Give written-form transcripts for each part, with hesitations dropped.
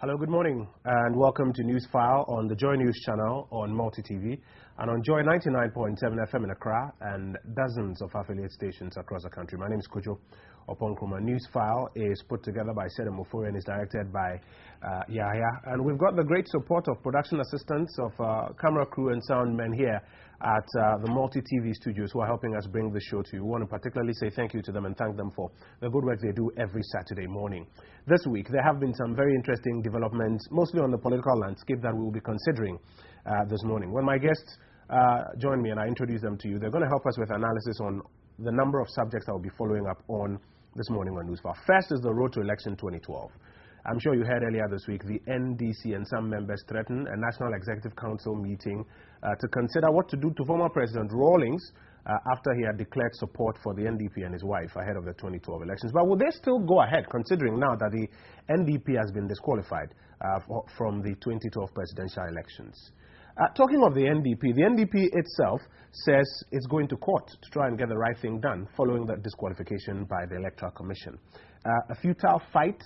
Hello, good morning, and welcome to Newsfile on the Joy News channel on Multi TV and on Joy 99.7 FM in Accra and dozens of affiliate stations across the country. My name is Kojo Oponkroma. Newsfile is put together by Sedem Ofori and is directed by Yahya. And we've got the great support of production assistants, of camera crew and sound men here at the Multi TV studios who are helping us bring the show to you. We want to particularly say thank you to them and thank them for the good work they do every Saturday morning. This week, there have been some very interesting developments, mostly on the political landscape, that we will be considering this morning. When my guests join me and I introduce them to you, they're going to help us with analysis on the number of subjects I will be following up on this morning on Newsfile. First is the road to election 2012. I'm sure you heard earlier this week the NDC and some members threatened a National Executive Council meeting to consider what to do to former President Rawlings after he had declared support for the NDP and his wife ahead of the 2012 elections. But will they still go ahead, considering now that the NDP has been disqualified from the 2012 presidential elections? Talking of the NDP itself says it's going to court to try and get the right thing done following the disqualification by the Electoral Commission. A futile fight,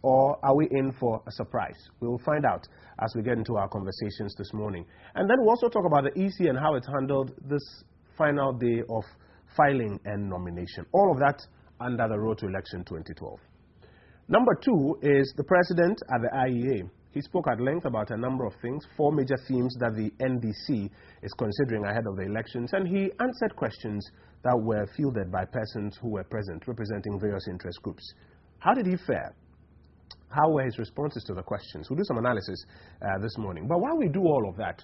or are we in for a surprise? We will find out as we get into our conversations this morning. And then we'll also talk about the EC and how it's handled this final day of filing and nomination. All of that under the road to election 2012. Number two is the president at the IEA. He spoke at length about a number of things, 4 major themes that the NDC is considering ahead of the elections, and he answered questions that were fielded by persons who were present, representing various interest groups. How did he fare? How were his responses to the questions? We'll do some analysis this morning. But while we do all of that,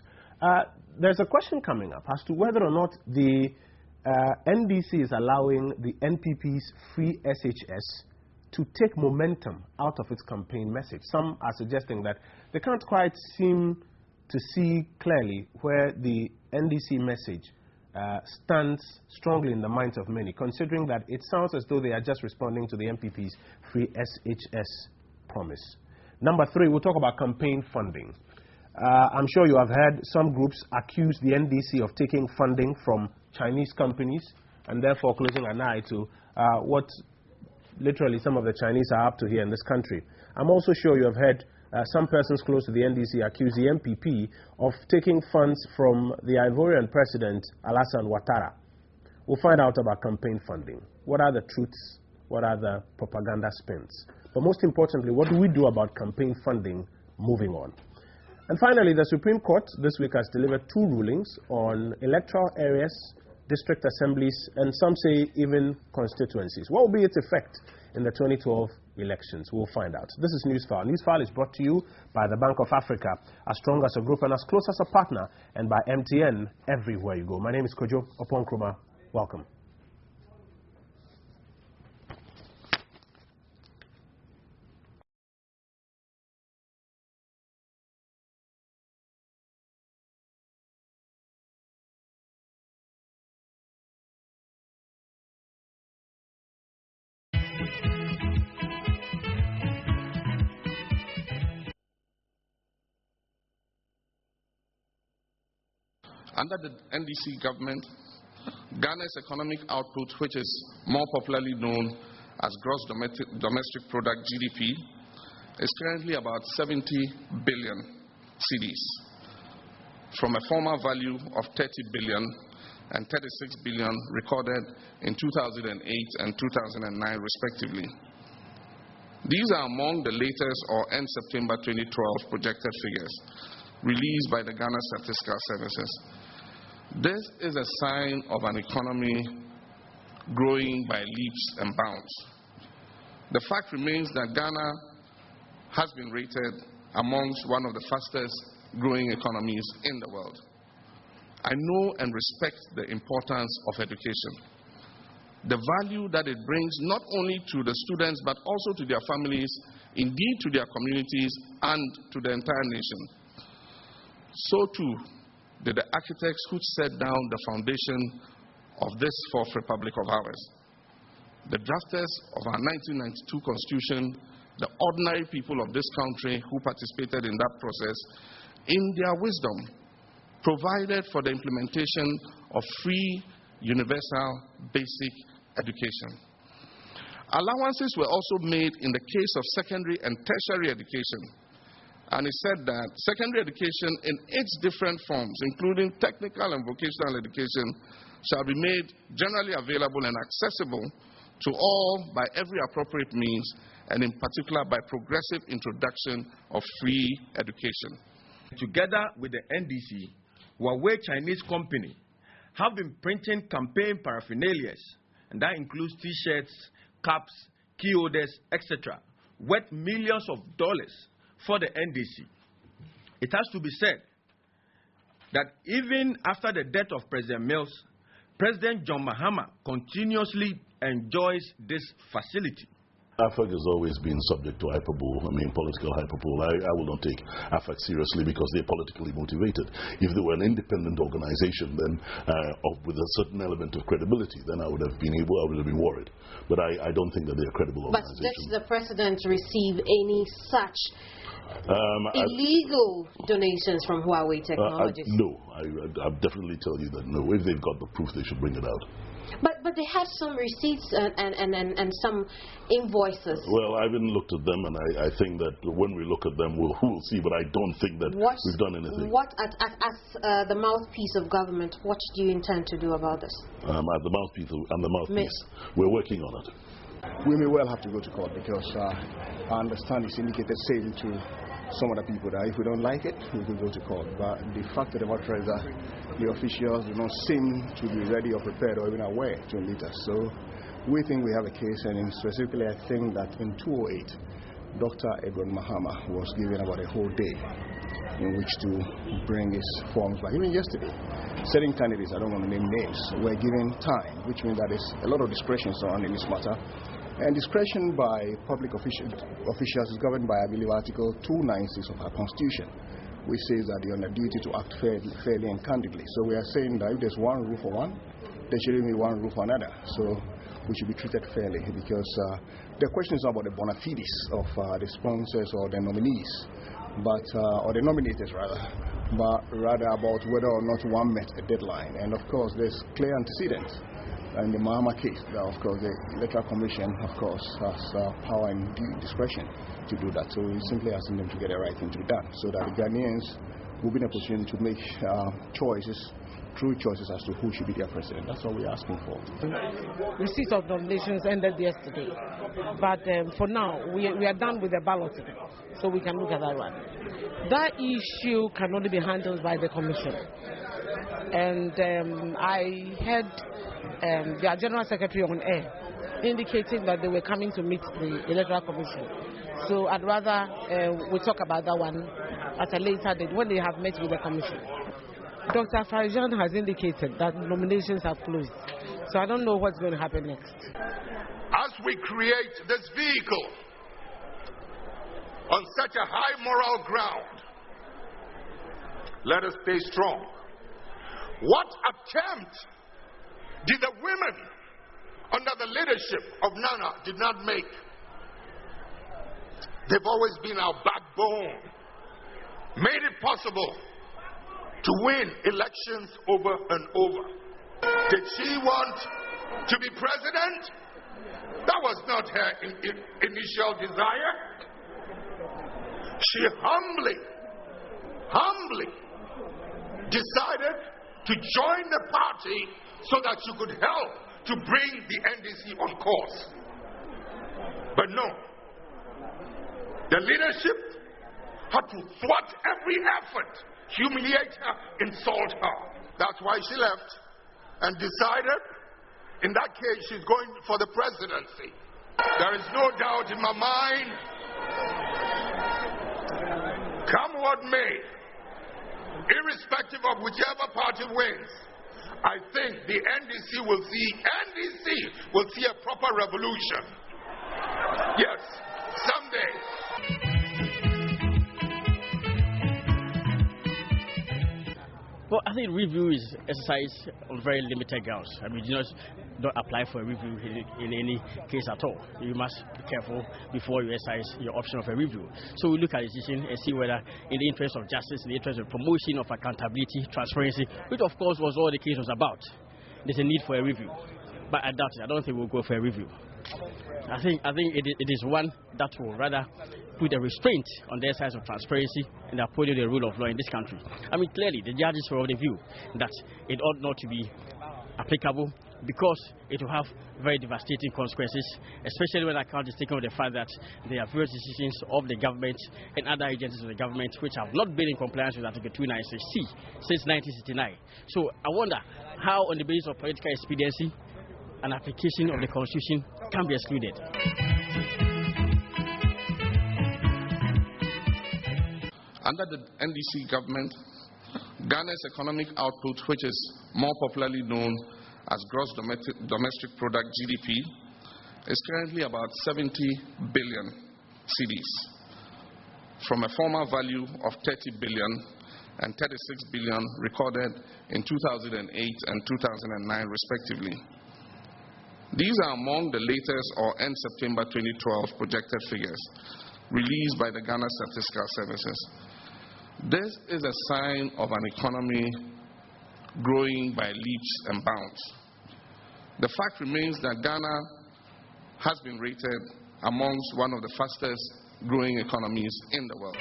there's a question coming up as to whether or not the NDC is allowing the NPP's free SHS to take momentum out of its campaign message. Some are suggesting that they can't quite seem to see clearly where the NDC message stands strongly in the minds of many, considering that it sounds as though they are just responding to the NPP's free SHS promise. Number three, we'll talk about campaign funding. I'm sure you have heard some groups accuse the NDC of taking funding from Chinese companies and therefore closing an eye to what literally some of the Chinese are up to here in this country. I'm also sure you have heard some persons close to the NDC accuse the MPP of taking funds from the Ivorian president, Alassane Ouattara. We'll find out about campaign funding. What are the truths? What are the propaganda spins? But most importantly, what do we do about campaign funding moving on? And finally, the Supreme Court this week has delivered 2 rulings on electoral areas, district assemblies, and some say even constituencies. What will be its effect in the 2012 elections? We'll find out. This is Newsfile. Newsfile is brought to you by the Bank of Africa, as strong as a group and as close as a partner, and by MTN everywhere you go. My name is Kojo Oponkroma. Welcome. Under the NDC government, Ghana's economic output, which is more popularly known as gross domestic product GDP, is currently about 70 billion cedis, from a former value of 30 billion and 36 billion recorded in 2008 and 2009 respectively. These are among the latest or end September 2012 projected figures released by the Ghana Statistical Services. This is a sign of an economy growing by leaps and bounds. The fact remains that Ghana has been rated amongst one of the fastest growing economies in the world. I know and respect the importance of education, the value that it brings not only to the students but also to their families, indeed to their communities and to the entire nation. So too did the architects who set down the foundation of this fourth republic of ours. The drafters of our 1992 Constitution, the ordinary people of this country who participated in that process, in their wisdom, provided for the implementation of free, universal, basic education. Allowances were also made in the case of secondary and tertiary education, And he said that secondary education in its different forms, including technical and vocational education, shall be made generally available and accessible to all by every appropriate means, and in particular by progressive introduction of free education. Together with the NDC, Huawei Chinese company have been printing campaign paraphernalia, and that includes T-shirts, caps, key holders, etc., worth millions of dollars for the NDC. It has to be said that even after the death of President Mills, President John Mahama continuously enjoys this facility. AFAC has always been subject to hyperbole, political hyperbole. I will not take AFAC seriously because they're politically motivated. If they were an independent organization, then with a certain element of credibility, then I would have been worried. But I don't think that they're a credible organization. But did the president receive any such illegal donations from Huawei Technologies? No, I'll definitely tell you that no. If they've got the proof, they should bring it out. But they had some receipts and some invoices. Well, I haven't looked at them, and I think that when we look at them, we'll see. But I don't think that we've done anything. As the mouthpiece of government, what do you intend to do about this? I'm the mouthpiece. We're working on it. We may well have to go to court because I understand it's indicated saying to some other people that if we don't like it, we will go to court. But the fact of the matter is that the officials do not seem to be ready or prepared or even aware to meet us. So we think we have a case, and specifically I think that in 2008, Dr. Edward Mahama was given about a whole day in which to bring his forms back. Even yesterday, certain candidates, I don't want to name names, were given time, which means that there's a lot of discretion surrounding this matter. And discretion by public officials is governed by, I believe, Article 296 of our Constitution, which says that they're on a duty to act fairly and candidly. So we are saying that if there's one rule for one, there shouldn't be one rule for another. So we should be treated fairly, because the question is not about the bona fides of the sponsors or the nominees, or the nominators rather, but rather about whether or not one met a deadline. And of course, there's clear antecedents. In the Mahama case, of course, the Electoral Commission, of course, has power and discretion to do that. So we're simply asking them to get the right thing to be done, so that the Ghanaians will be in a position to make true choices as to who should be their president. That's what we're asking for. Receipt of nominations ended yesterday, but for now, we are done with the balloting, so we can look at that one. That issue can only be handled by the Commission. And I heard their General Secretary on air indicating that they were coming to meet the Electoral Commission. So I'd rather we talk about that one at a later date when they have met with the Commission. Dr. Farjan has indicated that nominations have closed. So I don't know what's going to happen next. As we create this vehicle on such a high moral ground, let us stay strong. What attempt did the women under the leadership of Nana did not make? They've always been our backbone, made it possible to win elections over and over. Did she want to be president? That was not her initial desire. She humbly decided to join the party so that she could help to bring the NDC on course. But no, the leadership had to thwart every effort, humiliate her, insult her. That's why she left and decided, in that case, she's going for the presidency. There is no doubt in my mind, come what may, irrespective of whichever party wins, I think the NDC will see a proper revolution. Yes, someday. Well, I think review is exercised on very limited grounds. I mean, you don't apply for a review in any case at all. You must be careful before you exercise your option of a review. So we look at the decision and see whether, in the interest of justice, in the interest of promotion of accountability, transparency, which of course was all the case was about, there's a need for a review. But I doubt it. I don't think we'll go for a review. I think it is one that will rather put a restraint on the exercise of transparency and upholding the rule of law in this country. I mean, clearly, the judges were of the view that it ought not to be applicable because it will have very devastating consequences, especially when account is taken of the fact that there are various decisions of the government and other agencies of the government which have not been in compliance with Article 296C since 1969. So I wonder how, on the basis of political expediency, an application of the Constitution can be excluded. Under the NDC government, Ghana's economic output, which is more popularly known as gross domestic product GDP, is currently about 70 billion cedis, from a former value of 30 billion and 36 billion recorded in 2008 and 2009 respectively. These are among the latest or end September 2012 projected figures released by the Ghana Statistical Services. This is a sign of an economy growing by leaps and bounds. The fact remains that Ghana has been rated amongst one of the fastest growing economies in the world.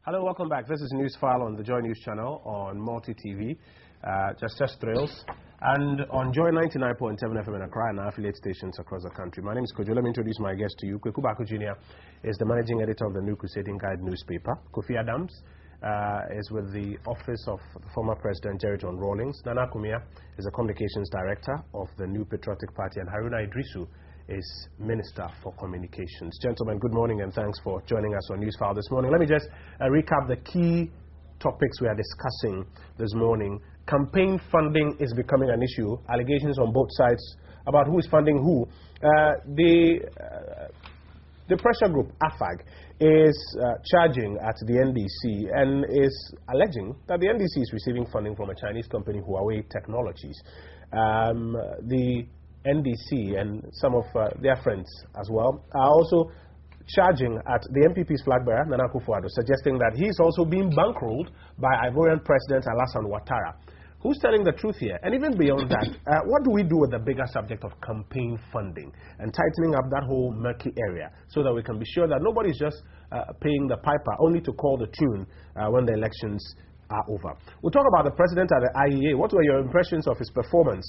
Hello, welcome back. This is Newsfile on the Joy News channel on Multi TV, just thrills, and on Joy 99.7 FM in Accra and affiliate stations across the country. My name is Kojo. Let me introduce my guest to you. Akufo-Addo Jr. is the managing editor of the New Crusading Guide newspaper. Kofi Adams is with the office of the former President Jerry John Rawlings. Nana Kumia is the communications director of the New Patriotic Party, and Haruna Idrisu is Minister for Communications. Gentlemen, good morning and thanks for joining us on Newsfile this morning. Let me just recap the key topics we are discussing this morning. Campaign funding is becoming an issue. Allegations on both sides about who is funding who. The pressure group, AFAG, is charging at the NDC and is alleging that the NDC is receiving funding from a Chinese company, Huawei Technologies. The NDC and some of their friends as well are also charging at the MPP's flag bearer, Nana Akufo-Addo, suggesting that he is also being bankrolled by Ivorian President Alassane Ouattara. Who's telling the truth here? And even beyond that, what do we do with the bigger subject of campaign funding and tightening up that whole murky area so that we can be sure that nobody's just paying the piper only to call the tune when the elections are over? We'll talk about the president at the IEA. What were your impressions of his performance?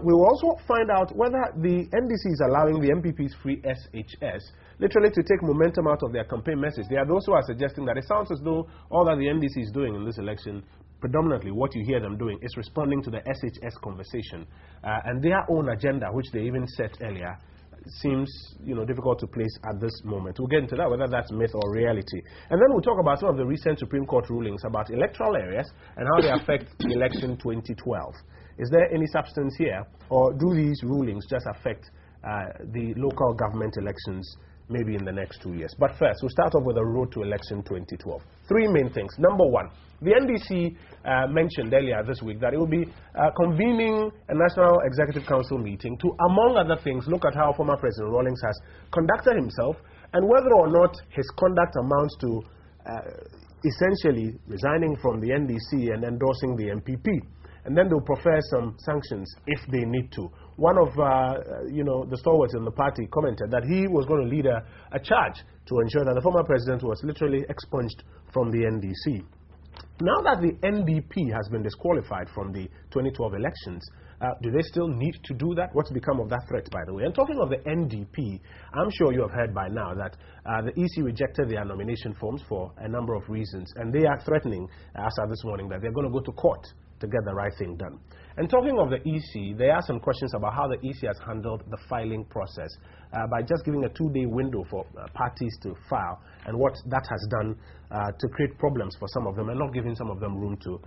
We will also find out whether the NDC is allowing the MPP's free SHS literally to take momentum out of their campaign message. There are those who are suggesting that it sounds as though all that the NDC is doing in this election, predominantly what you hear them doing, is responding to the SHS conversation. And their own agenda, which they even set earlier, seems difficult to place at this moment. We'll get into that, whether that's myth or reality. And then we'll talk about some of the recent Supreme Court rulings about electoral areas and how they affect election 2012. Is there any substance here, or do these rulings just affect the local government elections maybe in the next 2 years? But first, we'll start off with the road to election 2012. Three main things. Number one, the NDC mentioned earlier this week that it will be convening a National Executive Council meeting to, among other things, look at how former President Rawlings has conducted himself and whether or not his conduct amounts to essentially resigning from the NDC and endorsing the MPP. And then they'll prefer some sanctions if they need to. One of the stalwarts in the party commented that he was going to lead a charge to ensure that the former president was literally expunged from the NDC. Now that the NDP has been disqualified from the 2012 elections, do they still need to do that? What's become of that threat, by the way? And talking of the NDP, I'm sure you have heard by now that the EC rejected their nomination forms for a number of reasons, and they are threatening, as of this morning, that they're going to go to court to get the right thing done. And talking of the EC, there are some questions about how the EC has handled the filing process by just giving a 2-day window for parties to file, and what that has done to create problems for some of them and not giving some of them room to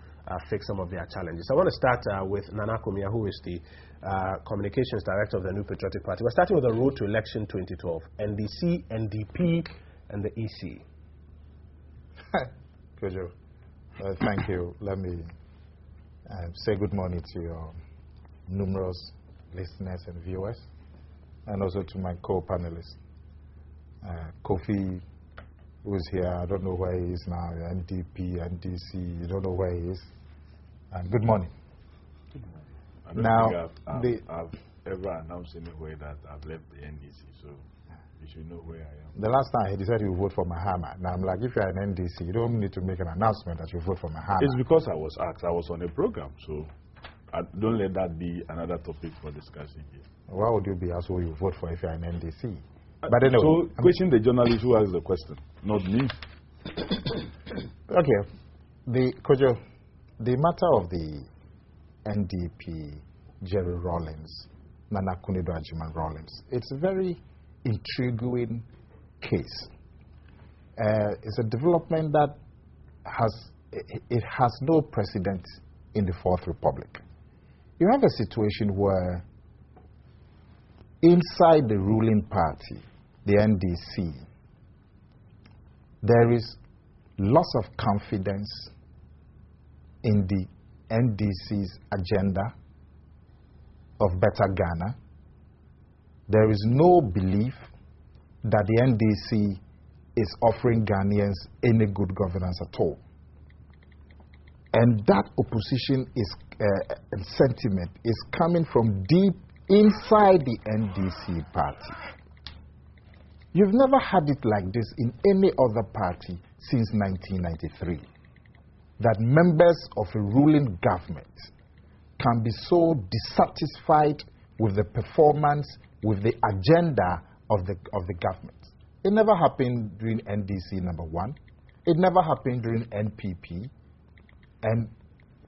fix some of their challenges. I want to start with Nana Kumia, who is the communications director of the New Patriotic Party. We're starting with the road to election 2012, NDC, NDP, and the EC. Kojo, thank you. Let me say good morning to your numerous listeners and viewers, and also to my co-panelists. Kofi, who is here, I don't know where he is now, NDP, NDC, you don't know where he is. Good morning. I don't think I've ever announced anywhere that I've left the NDC, so you should know where I am. The last time he decided you vote for Mahama. Now I'm like, if you're an NDC, you don't need to make an announcement that you vote for Mahama. It's because I was asked. I was on a program, so don't let that be another topic for discussion here. Why would you be asked who you vote for if you're an NDC? But anyway, so question the journalist who asked the question, not me. Okay, Kojo, the matter of the NDP, Jerry Rawlings, Nana Akufo-Addo Ajiman Rawlings, it's a very intriguing case. It's a development that has no precedent in the Fourth Republic. You have a situation where inside the ruling party, the NDC, there is loss of confidence in the NDC's agenda of better Ghana. There is no belief that the NDC is offering Ghanaians any good governance at all. And that opposition and sentiment is coming from deep inside the NDC party. You've never had it like this in any other party since 1993. That members of a ruling government can be so dissatisfied with the performance, with the agenda of the government. It never happened during NDC number 1. It never happened during NPP. And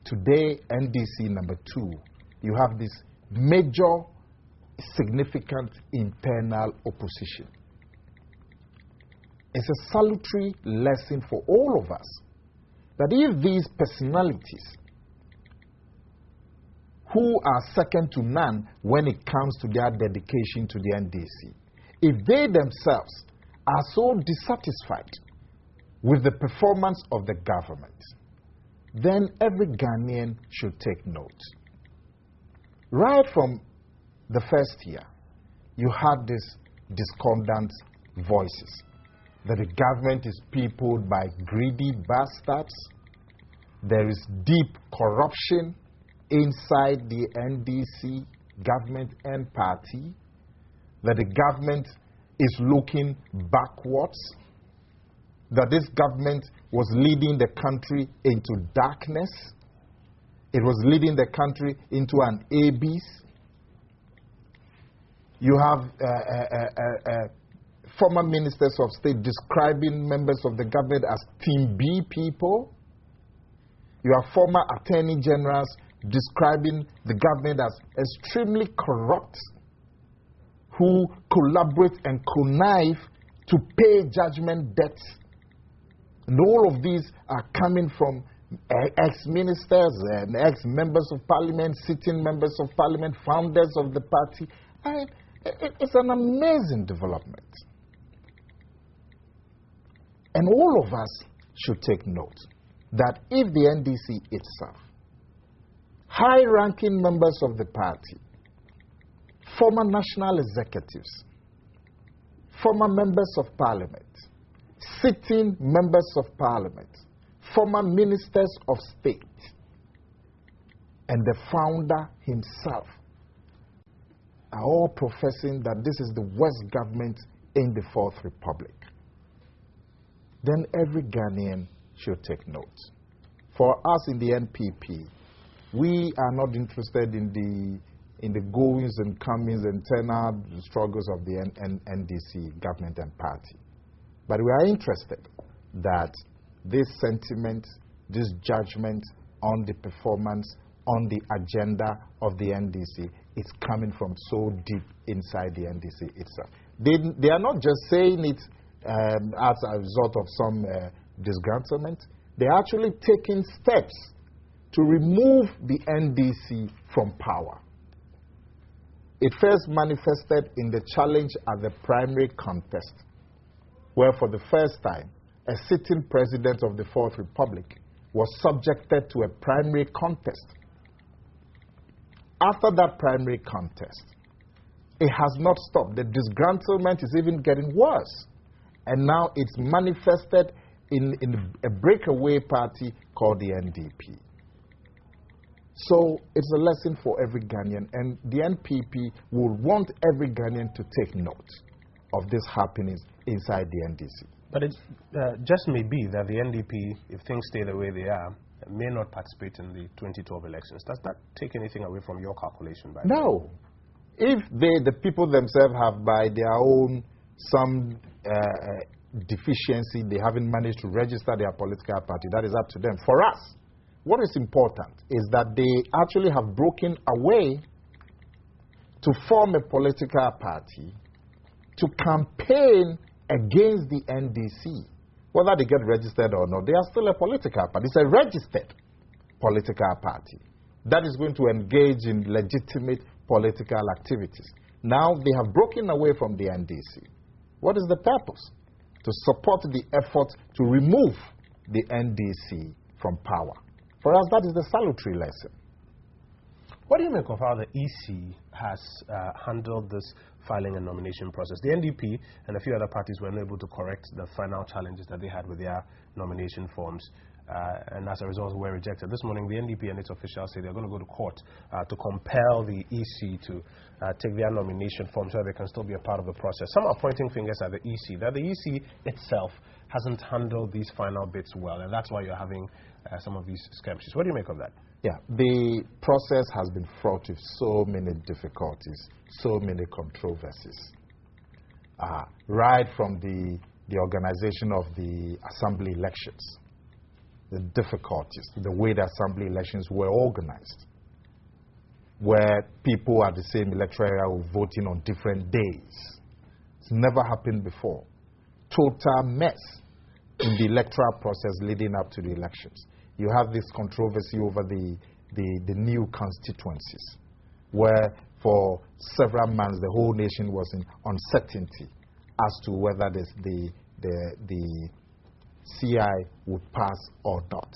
today, NDC number 2, you have this major, significant internal opposition. It's a salutary lesson for all of us that if these personalities who are second to none when it comes to their dedication to the NDC, if they themselves are so dissatisfied with the performance of the government, then every Ghanaian should take note. Right from the first year, you had these discordant voices that the government is peopled by greedy bastards. There is deep corruption inside the NDC government and party, that the government is looking backwards, that this government was leading the country into darkness, it was leading the country into an abyss. You have former ministers of state describing members of the government as Team B people. You have former attorney generals describing the government as extremely corrupt, who collaborate and connive to pay judgment debts. And all of these are coming from ex-ministers and ex-members of parliament, sitting members of parliament, founders of the party. It's an amazing development. And all of us should take note that if the NDC itself, high-ranking members of the party, former national executives, former members of parliament, sitting members of parliament, former ministers of state, and the founder himself are all professing that this is the worst government in the Fourth Republic, then every Ghanaian should take note. For us in the NPP, we are not interested in the goings and comings and turnout struggles of the NDC government and party. But we are interested that this sentiment, this judgment on the performance, on the agenda of the NDC is coming from so deep inside the NDC itself. They are not just saying it as a result of some disgruntlement. They are actually taking steps to remove the NDC from power. It first manifested in the challenge at the primary contest, where for the first time, a sitting president of the Fourth Republic was subjected to a primary contest. After that primary contest, it has not stopped. The disgruntlement is even getting worse. And now it's manifested in a breakaway party called the NDP. So it's a lesson for every Ghanaian, and the NPP will want every Ghanaian to take note of this happening inside the NDC. But it just may be that the NDP, if things stay the way they are, may not participate in the 2012 elections. Does that take anything away from your calculation? No. If the people themselves have, by their own, some deficiency, they haven't managed to register their political party, that is up to them. For us, what is important is that they actually have broken away to form a political party to campaign against the NDC. Whether they get registered or not, they are still a political party. It's a registered political party that is going to engage in legitimate political activities. Now they have broken away from the NDC. What is the purpose? To support the effort to remove the NDC from power. For us, that is the salutary lesson. What do you make of how the EC has handled this filing and nomination process? The NDP and a few other parties were unable to correct the final challenges that they had with their nomination forms, and as a result were rejected. This morning, the NDP and its officials say they're going to go to court to compel the EC to take their nomination form so they can still be a part of the process. Some are pointing fingers at the EC, that the EC itself hasn't handled these final bits well, and that's why you're having some of these skirmishes. What do you make of that? Yeah, the process has been fraught with so many difficulties, so many controversies. Right from the organization of the assembly elections, the difficulties, the way the assembly elections were organized, where people at the same electoral area were voting on different days. It's never happened before. Total mess in the electoral process leading up to the elections. You have this controversy over the new constituencies, where for several months the whole nation was in uncertainty as to whether the CI would pass or not.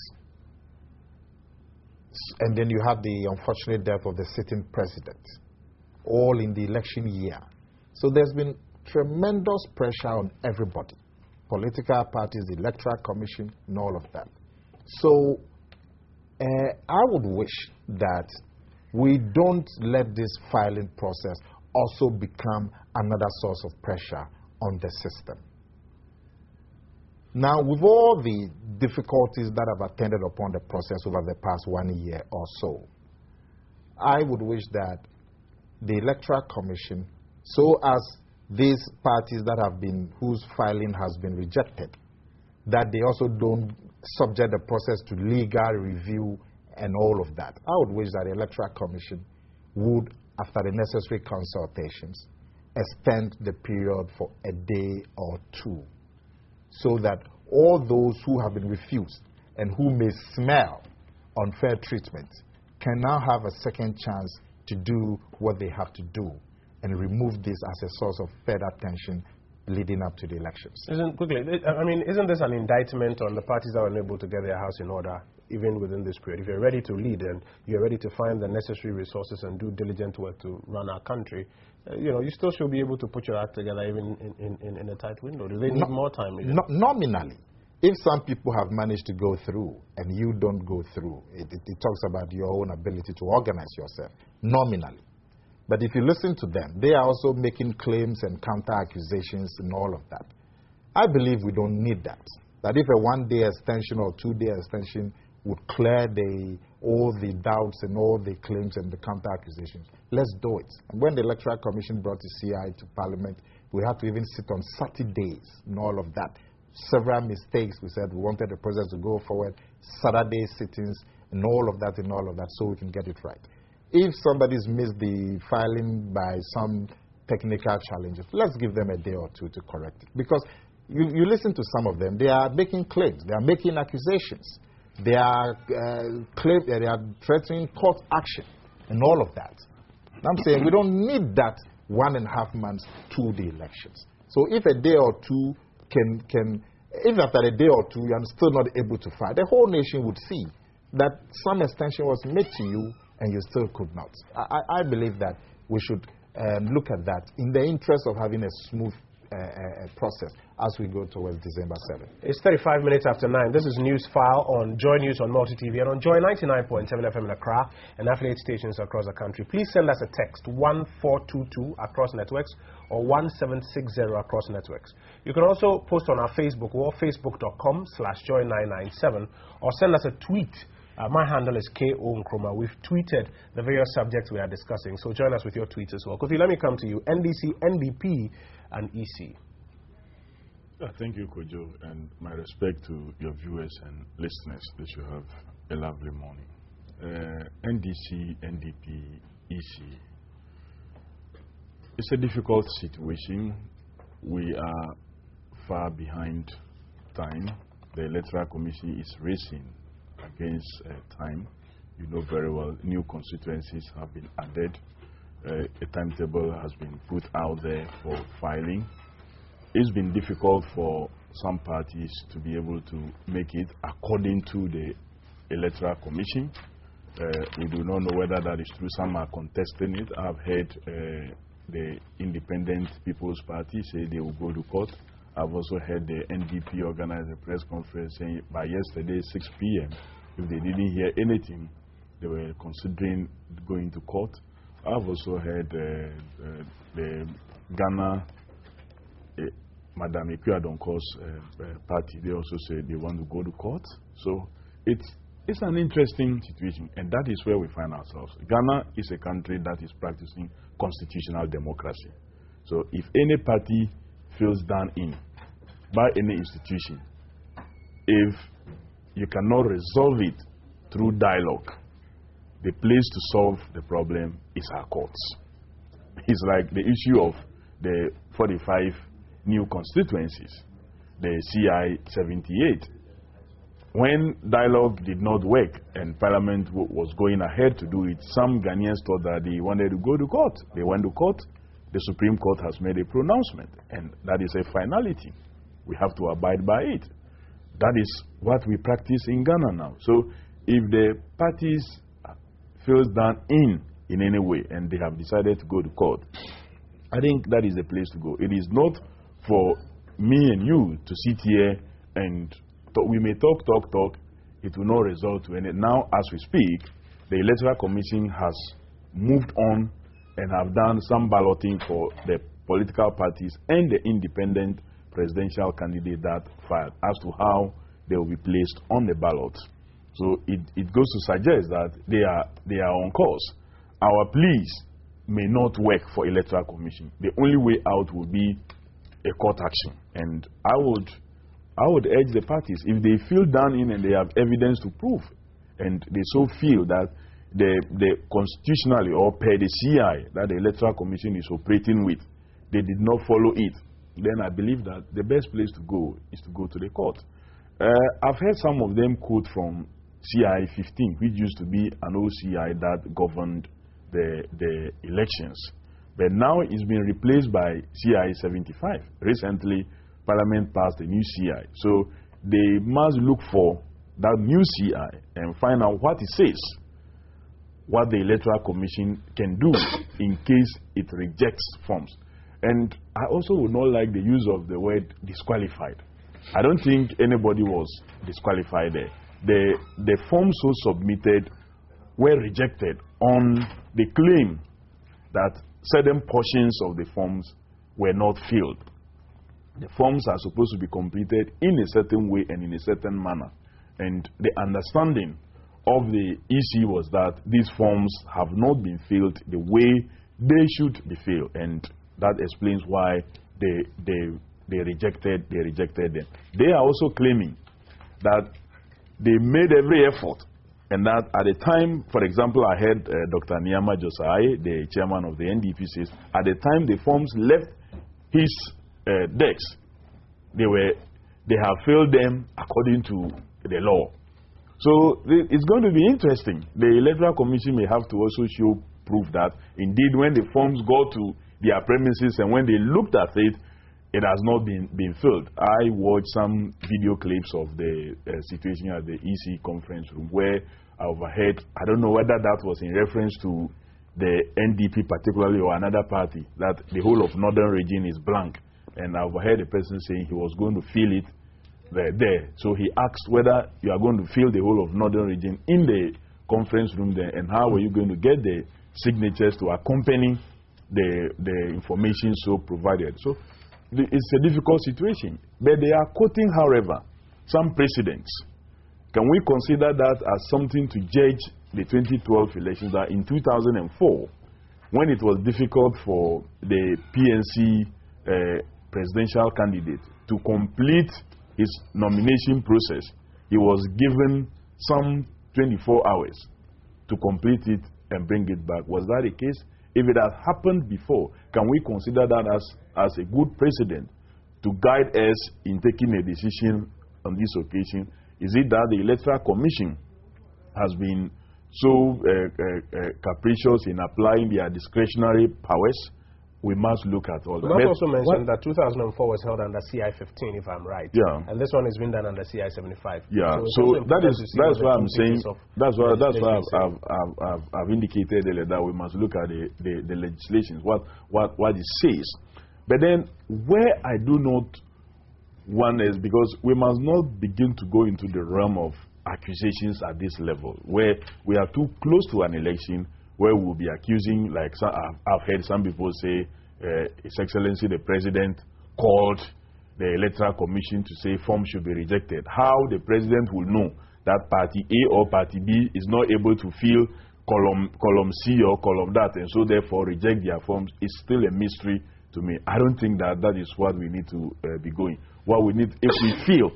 And then you have the unfortunate death of the sitting president, all in the election year. So there's been tremendous pressure on everybody, political parties, the electoral commission, and all of that. So I would wish that we don't let this filing process also become another source of pressure on the system. Now, with all the difficulties that have attended upon the process over the past 1 year or so, I would wish that the Electoral Commission, so as these parties that have been, whose filing has been rejected, that they also don't subject the process to legal review and all of that. I would wish that the Electoral Commission would, after the necessary consultations, extend the period for a day or two, so that all those who have been refused and who may smell unfair treatment can now have a second chance to do what they have to do and remove this as a source of further tension leading up to the elections. Isn't this an indictment on the parties that were unable to get their house in order even within this period? If you're ready to lead and you're ready to find the necessary resources and do diligent work to run our country, you still should be able to put your act together even in a tight window. Do they need more time? Nominally. If some people have managed to go through and you don't go through, it talks about your own ability to organize yourself, nominally. But if you listen to them, they are also making claims and counter-accusations and all of that. I believe we don't need that. That if a one-day extension or two-day extension would clear all the doubts and all the claims and the counter-accusations, let's do it. And when the Electoral Commission brought the CI to Parliament, we had to even sit on Saturdays and all of that. Several mistakes. We said we wanted the process to go forward, Saturday sittings and all of that, so we can get it right. If somebody's missed the filing by some technical challenges, let's give them a day or two to correct it. Because you listen to some of them, they are making claims, they are making accusations, they are threatening court action and all of that. I'm saying we don't need that 1.5 months to the elections. So if a day or two if after a day or two you are still not able to file, the whole nation would see that some extension was made to you and you still could not. I believe that we should look at that in the interest of having a smooth process as we go towards December 7. It's 35 minutes after 9. This is Newsfile on Joy News on Multi TV and on Joy 99.7 FM in Accra and affiliate stations across the country. Please send us a text 1422 across networks or 1760 across networks. You can also post on our Facebook or facebook.com/joy997 or send us a tweet. My handle is KO Nkrumah. We've tweeted the various subjects we are discussing, so join us with your tweets as well. Kofi, let me come to you. NDC, NDP, and EC. Thank you, Kojo, and my respect to your viewers and listeners. They should have a lovely morning. NDC, NDP, EC. It's a difficult situation. We are far behind time. The Electoral Commission is racing against time. You know very well, new constituencies have been added. A timetable has been put out there for filing. It's been difficult for some parties to be able to make it according to the Electoral Commission. We do not know whether that is true. Some are contesting it. I've heard the Independent People's Party say they will go to court. I've also heard the NDP organize a press conference saying by yesterday 6 p.m. if they didn't hear anything, they were considering going to court. I've also heard the Ghana Madam Akufo-Addo's party. They also said they want to go to court. So it's an interesting situation, and that is where we find ourselves. Ghana is a country that is practicing constitutional democracy. So if any party feels done in by any institution, if you cannot resolve it through dialogue, the place to solve the problem is our courts. It's like the issue of the 45 new constituencies, the CI 78. When dialogue did not work and Parliament was going ahead to do it, some Ghanaians thought that they wanted to go to court. They went to court. The Supreme Court has made a pronouncement, and that is a finality. We have to abide by it. That is what we practice in Ghana now. So if the parties feels done in any way and they have decided to go to court, I think that is the place to go. It is not for me and you to sit here and we may talk. It will not result to any. Now, as we speak, the Electoral Commission has moved on and have done some balloting for the political parties and the independent presidential candidate that filed as to how they will be placed on the ballot. So it goes to suggest that they are on course. Our pleas may not work for Electoral Commission. The only way out will be a court action. And I would urge the parties, if they feel done in and they have evidence to prove, and they so feel that the constitutionally or per the CI that the Electoral Commission is operating with, they did not follow it, then I believe that the best place to go is to go to the court. I've heard some of them quote from CI 15, which used to be an OCI that governed the elections. But now it's been replaced by CI 75. Recently, Parliament passed a new CI. So they must look for that new CI and find out what it says, what the Electoral Commission can do in case it rejects forms. And I also would not like the use of the word disqualified. I don't think anybody was disqualified there. The forms so submitted were rejected on the claim that certain portions of the forms were not filled. The forms are supposed to be completed in a certain way and in a certain manner. And the understanding of the EC was that these forms have not been filled the way they should be filled. And that explains why they rejected them. They are also claiming that they made every effort, and that at the time, for example, I heard Dr. Niyama Josai, the chairman of the NDP, says at the time the forms left his desk, they have filled them according to the law. So it's going to be interesting. The Electoral Commission may have to also show proof that indeed when the forms go to their premises and when they looked at it, it has not been filled. I watched some video clips of the situation at the EC conference room where I overheard, I don't know whether that was in reference to the NDP particularly or another party, that the whole of northern region is blank, and I've heard the person saying he was going to fill it there. So he asked whether you are going to fill the whole of Northern region in the conference room there, and how are you going to get the signatures to accompany the information so provided. So it's a difficult situation. But they are quoting, however, some precedents. Can we consider that as something to judge the 2012 elections, that in 2004, when it was difficult for the PNC presidential candidate to complete his nomination process, he was given some 24 hours to complete it and bring it back? Was that the case? If it has happened before, can we consider that as a good precedent to guide us in taking a decision on this occasion? Is it that the Electoral Commission has been so capricious in applying their discretionary powers? We must look at all that. You also mentioned that 2004 was held under CI 15, if I'm right. Yeah. And this one is being done under CI 75. Yeah. So that's why I'm saying, that's why I've indicated earlier that we must look at the legislation, what it says. But then where I do not want is, because we must not begin to go into the realm of accusations at this level, where we are too close to an election, where we'll be accusing, like I've heard some people say, His Excellency the President called the Electoral Commission to say forms should be rejected. How the President will know that Party A or Party B is not able to fill column C or column that, and so therefore reject their forms, is still a mystery to me. I don't think that is what we need to be going. What we need, if we feel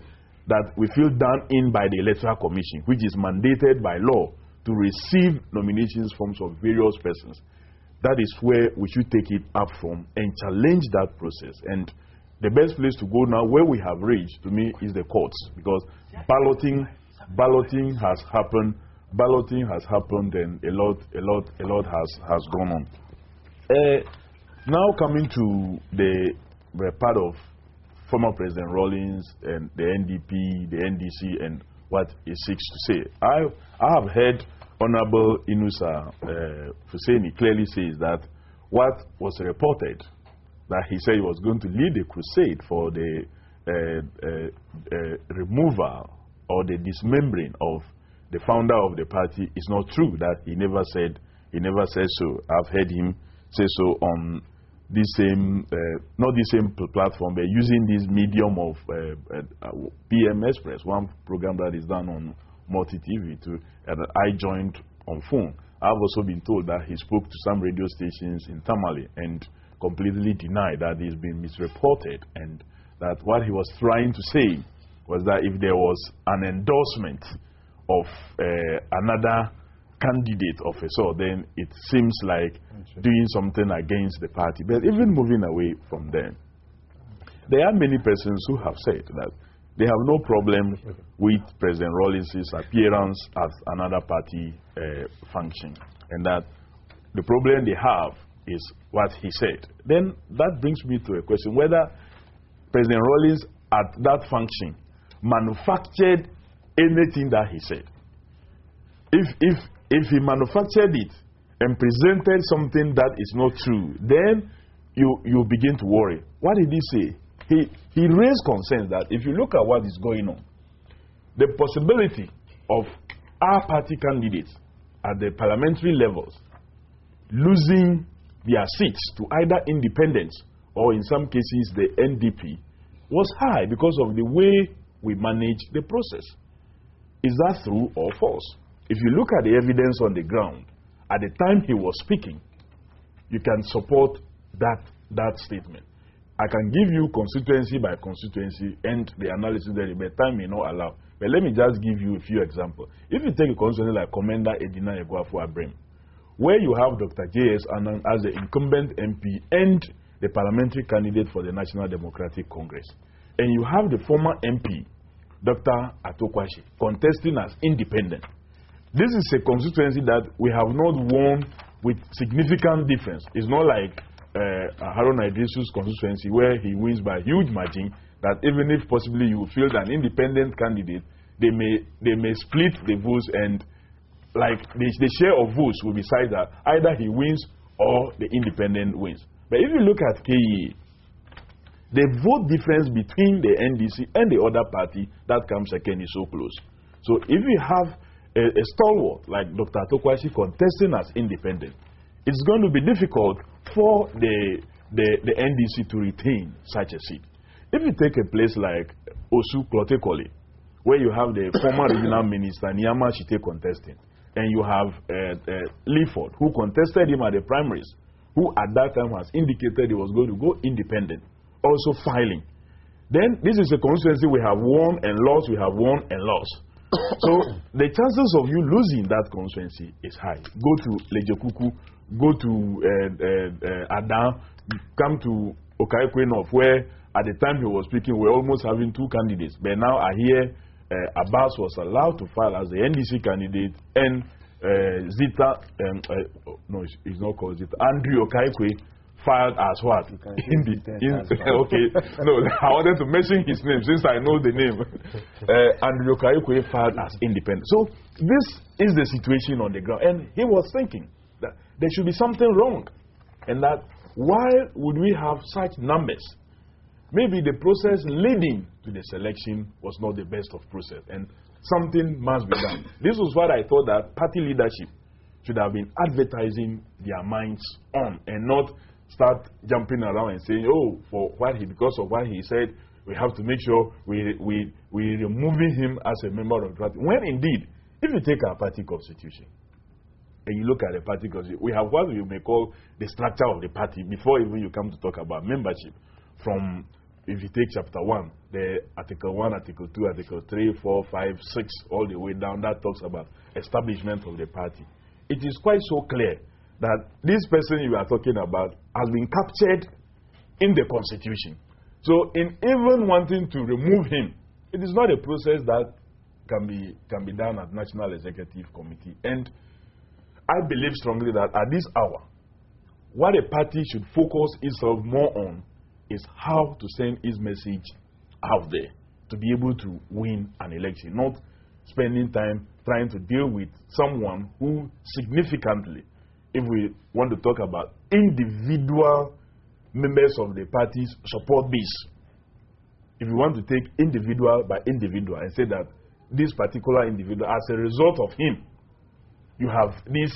that we feel done in by the Electoral Commission, which is mandated by law to receive nominations forms of various persons, that is where we should take it up from and challenge that process. And the best place to go now, where we have reached, to me, is the courts, because balloting has happened, and a lot has gone on. Now coming to the part of former President Rawlings and the NDP, the NDC, and what he seeks to say. I have heard Honorable Inusa Hussaini clearly says that what was reported, that he said he was going to lead a crusade for the removal or the dismembering of the founder of the party, is not true. That he never said so. I've heard him say so on this same, not the same platform, but using this medium of PM Express, one program that is done on multi-TV, that I joined on phone. I've also been told that he spoke to some radio stations in Tamale and completely denied that he's been misreported, and that what he was trying to say was that if there was an endorsement of another candidate of a sort, then it seems like doing something against the party. But even moving away from them, there are many persons who have said that they have no problem with President Rawlings' appearance at another party function, and that the problem they have is what he said. Then that brings me to a question whether President Rawlings at that function manufactured anything that he said. If he manufactured it and presented something that is not true, then you begin to worry. What did he say? He raised concerns that if you look at what is going on, the possibility of our party candidates at the parliamentary levels losing their seats to either independents or in some cases the NDP was high because of the way we manage the process. Is that true or false? If you look at the evidence on the ground, at the time he was speaking, you can support that statement. I can give you constituency by constituency and the analysis there, but time may not allow. But let me just give you a few examples. If you take a constituency like Commander Edina Akufo-Addo, where you have Dr. J.S. Annan as the incumbent MP and the parliamentary candidate for the National Democratic Congress, and you have the former MP, Dr. Atokwashi, contesting as independent. This is a constituency that we have not won with significant difference. It's not like Haruna Idrisu's constituency where he wins by a huge margin, that even if possibly you feel that an independent candidate, they may split the votes, and like the share of votes will be such that either he wins or the independent wins. But if you look at KE, the vote difference between the NDC and the other party that comes second is so close. So if you have a stalwart like Dr. Atokwashi contesting as independent, it's going to be difficult for the NDC to retain such a seat. If you take a place like Osu Klotekole, where you have the former regional minister Niyama Shite contesting, and you have Leaford, who contested him at the primaries, who at that time has indicated he was going to go independent, also filing. Then this is a constituency we have won and lost, we have won and lost. So the chances of you losing that constituency is high. Go to Lejekuku, go to Adan, come to Okaikwe North, where at the time he was speaking, we were almost having two candidates. But now I hear Abbas was allowed to file as the NDC candidate, and Zita, no, it's not called Zita, Andrew Okaikwe filed as what? Okay, no, I wanted to mention his name since I know the name. Andrew Okaikwe filed as independent. So this is the situation on the ground, and he was thinking that there should be something wrong, and that why would we have such numbers? Maybe the process leading to the selection was not the best of process, and something must be done. This was what I thought that party leadership should have been advertising their minds on, and not start jumping around and saying, oh, because of what he said, we have to make sure we removing him as a member of the party. When indeed, if you take our party constitution, and you look at the party constitution, we have what we may call the structure of the party before even you come to talk about membership. From, if you take chapter 1, the article 1, article 2, article 3, 4, 5, 6, all the way down, that talks about establishment of the party. It is quite so clear that this person you are talking about has been captured in the constitution. So in even wanting to remove him, it is not a process that can be done at National Executive Committee. And I believe strongly that at this hour, what a party should focus itself more on is how to send its message out there to be able to win an election, not spending time trying to deal with someone who significantly, if we want to talk about individual members of the party's support base, if you want to take individual by individual and say that this particular individual, as a result of him, you have this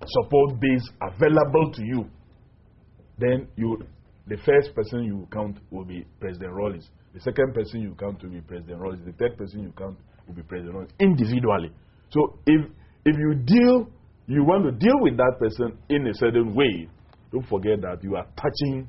support base available to you, then the first person you count will be President Rawlings. The second person you count will be President Rawlings. The third person you count will be President Rawlings, individually. So if you want to deal with that person in a certain way, don't forget that you are touching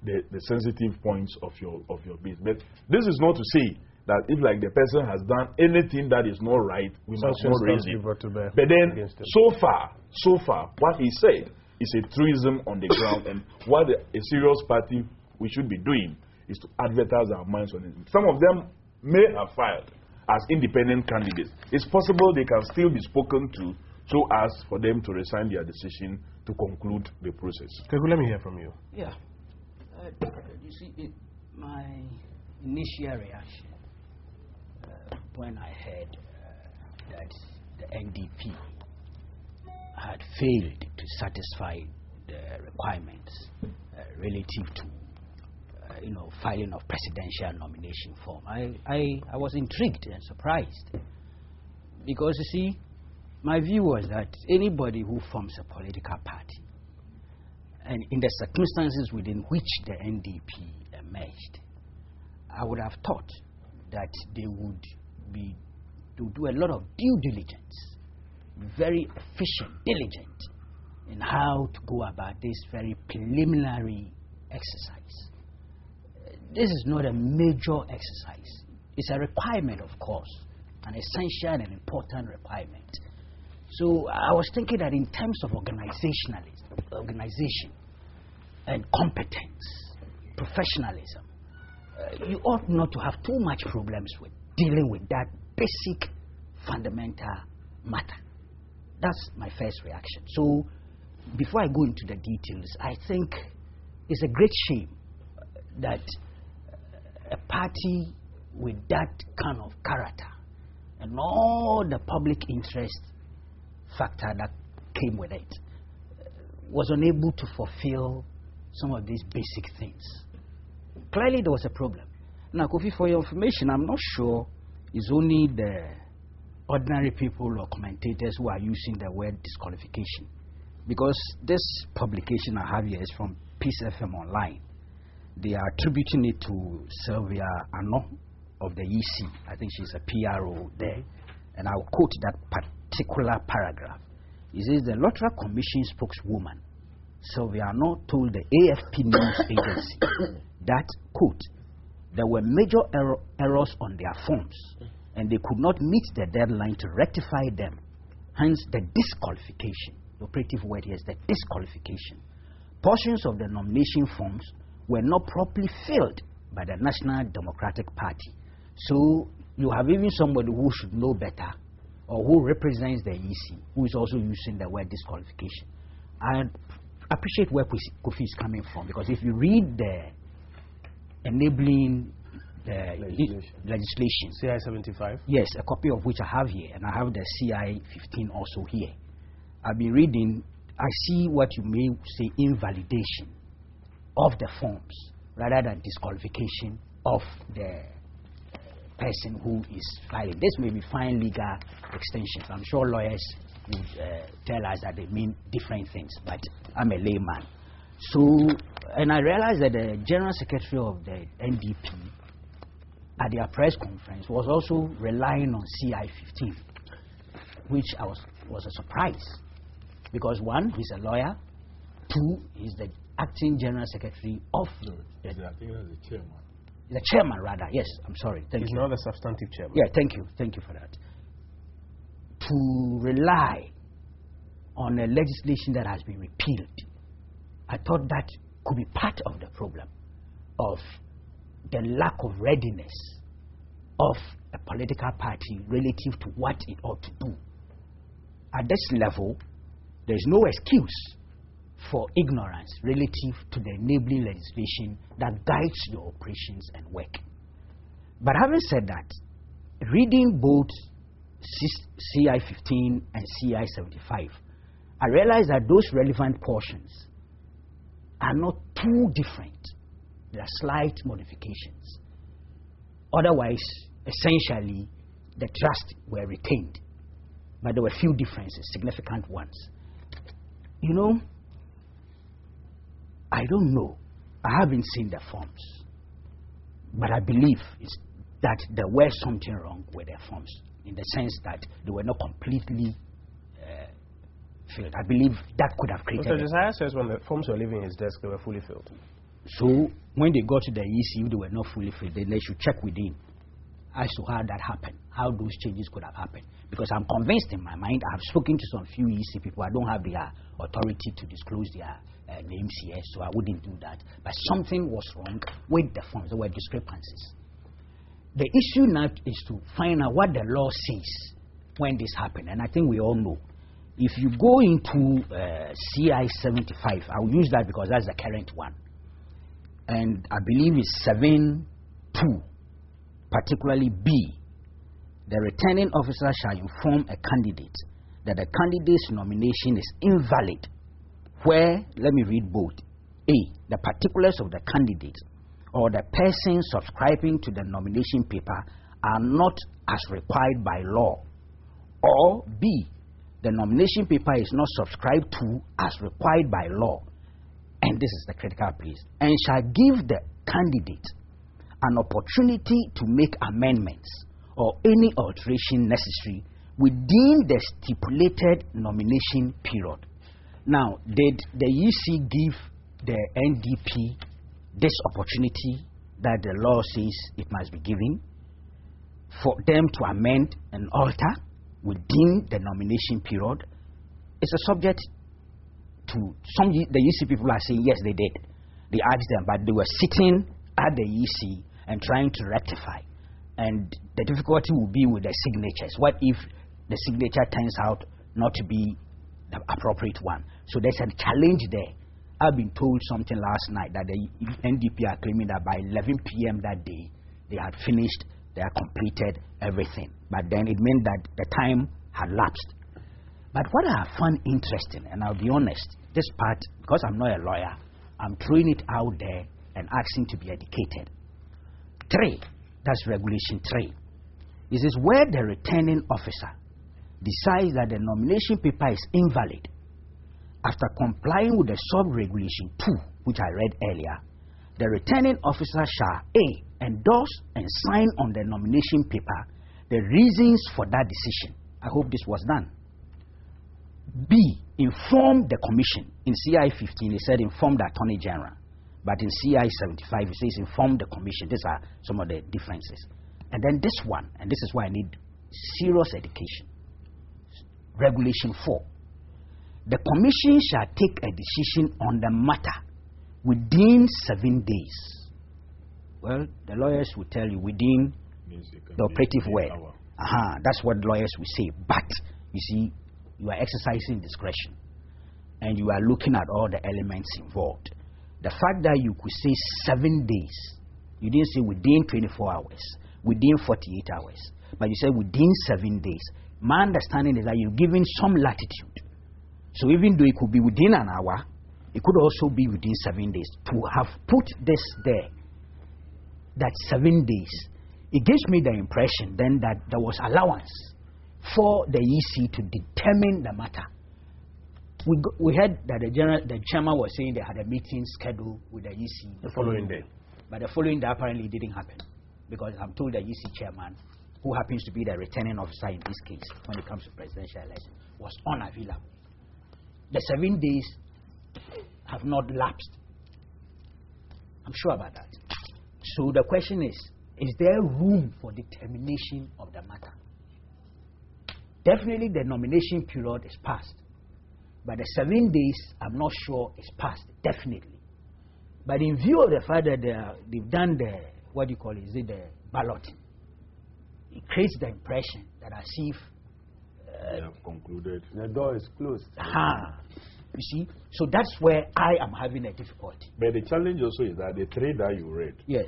the sensitive points of your base. But this is not to say that if like the person has done anything that is not right, we must not raise it. But then so far, what he said is a truism on the ground, and what a serious party we should be doing is to advertise our minds on it. Some of them may have filed as independent candidates. It's possible they can still be spoken to so as for them to resign their decision to conclude the process. Okay, well, let me hear from you. Yeah. You see, my initial reaction when I heard that the NDP had failed to satisfy the requirements relative to filing of presidential nomination form, I was intrigued and surprised, because you see, my view was that anybody who forms a political party, and in the circumstances within which the NDP emerged, I would have thought that they would do a lot of due diligence, very efficient, diligent in how to go about this very preliminary exercise. This is not a major exercise. It's a requirement, of course, an essential and important requirement. So I was thinking that in terms of organization and competence, professionalism, you ought not to have too much problems with dealing with that basic fundamental matter. That's my first reaction. So before I go into the details, I think it's a great shame that a party with that kind of character and all the public interest factor that came with it was unable to fulfill some of these basic things. clearly there was a problem. Now, Kofi, for your information, I'm not sure it's only the ordinary people or commentators who are using the word disqualification. Because this publication I have here is from Peace FM Online. They are attributing it to Sylvia Ano of the EC. I think she's a PRO there. And I'll quote that particular paragraph. It says the Electoral Commission spokeswoman, Sylvia Ano, told the AFP news agency that, quote, there were major errors on their forms and they could not meet the deadline to rectify them. Hence the disqualification. The operative word here is the disqualification. Portions of the nomination forms were not properly filled by the National Democratic Party. So you have even somebody who should know better or who represents the EC who is also using the word disqualification. I appreciate where Kofi is coming from, because if you read the enabling legislation, CI 75, yes, a copy of which I have here, and I have the CI 15 also here. I've been reading, I see what you may say invalidation of the forms rather than disqualification of the person who is filing. This may be fine legal extensions. I'm sure lawyers would tell us that they mean different things, but I'm a layman. So, and I realized that the General Secretary of the NDP at their press conference was also relying on CI 15, which was a surprise. Because one, he's a lawyer. Two, he's the acting General Secretary of I think that's the chairman. The chairman, rather. Yes, I'm sorry. Thank he's you. not the substantive chairman. Yeah, thank you. Thank you for that. To rely on a legislation that has been repealed, I thought that could be part of the problem of the lack of readiness of a political party relative to what it ought to do. At this level, there is no excuse for ignorance relative to the enabling legislation that guides your operations and work. But having said that, reading both CI 15 and CI 75, I realized that those relevant portions are not too different. There are slight modifications. Otherwise, essentially, the trust were retained. But there were few differences, significant ones. You know, I don't know. I haven't seen the forms. But I believe that there was something wrong with their forms, in the sense that they were not completely filled. I believe that could have created... So Josiah says when the forms were leaving his desk, they were fully filled. So when they got to the EC, they were not fully filled. Then they should check with him as to how that happened, how those changes could have happened. Because I'm convinced in my mind, I have spoken to some few EC people. I don't have their authority to disclose their names here, so I wouldn't do that. But something was wrong with the forms. There were discrepancies. The issue now is to find out what the law says when this happened. And I think we all know. If you go into CI 75, I'll use that because that's the current one. And I believe it's 7.2, particularly B. The returning officer shall inform a candidate that the candidate's nomination is invalid where, let me read both. A, the particulars of the candidate or the person subscribing to the nomination paper are not as required by law. Or B, the nomination paper is not subscribed to as required by law. And this is the critical place. And shall give the candidate an opportunity to make amendments or any alteration necessary within the stipulated nomination period. Now, did the EC give the NDP this opportunity that the law says it must be given for them to amend and alter within the nomination period? It's a subject to some. The EC people are saying yes, they did. They asked them, but they were sitting at the EC and trying to rectify. And the difficulty will be with the signatures. What if the signature turns out not to be the appropriate one? So there's a challenge there. I've been told something last night that the NDP are claiming that by 11 p.m. that day, they had finished, they had completed everything. But then it meant that the time had lapsed. But what I found interesting, and I'll be honest, this part, because I'm not a lawyer, I'm throwing it out there and asking to be educated. 3, that's regulation 3. This is where the returning officer decides that the nomination paper is invalid. After complying with the sub-regulation 2, which I read earlier, the returning officer shall A, endorse and sign on the nomination paper the reasons for that decision. I hope this was done. B, inform the commission. In CI 15, it said inform the Attorney General. But in CI 75, it says inform the commission. These are some of the differences. And then this one, and this is why I need serious education. Regulation 4. The commission shall take a decision on the matter within 7 days. Well, the lawyers will tell you within the operative word. That's what lawyers will say. But, you see, you are exercising discretion. And you are looking at all the elements involved. The fact that you could say 7 days, you didn't say within 24 hours, within 48 hours, but you said within 7 days. My understanding is that you're giving some latitude. So even though it could be within an hour, it could also be within 7 days. To have put this there, that 7 days, it gives me the impression then that there was allowance for the EC to determine the matter. We heard that the chairman was saying they had a meeting scheduled with the EC the following day. But the following day apparently it didn't happen, because I'm told the EC chairman, who happens to be the returning officer in this case when it comes to presidential election, was unavailable. The 7 days have not lapsed. I'm sure about that. So the question is there room for determination of the matter? Definitely the nomination period is passed. But the 7 days, I'm not sure is passed, definitely. But in view of the fact that they've done the, the balloting, it creates the impression that as if they have concluded. The door is closed. You see? So that's where I am having a difficulty. But the challenge also is that the 3 that you read, yes,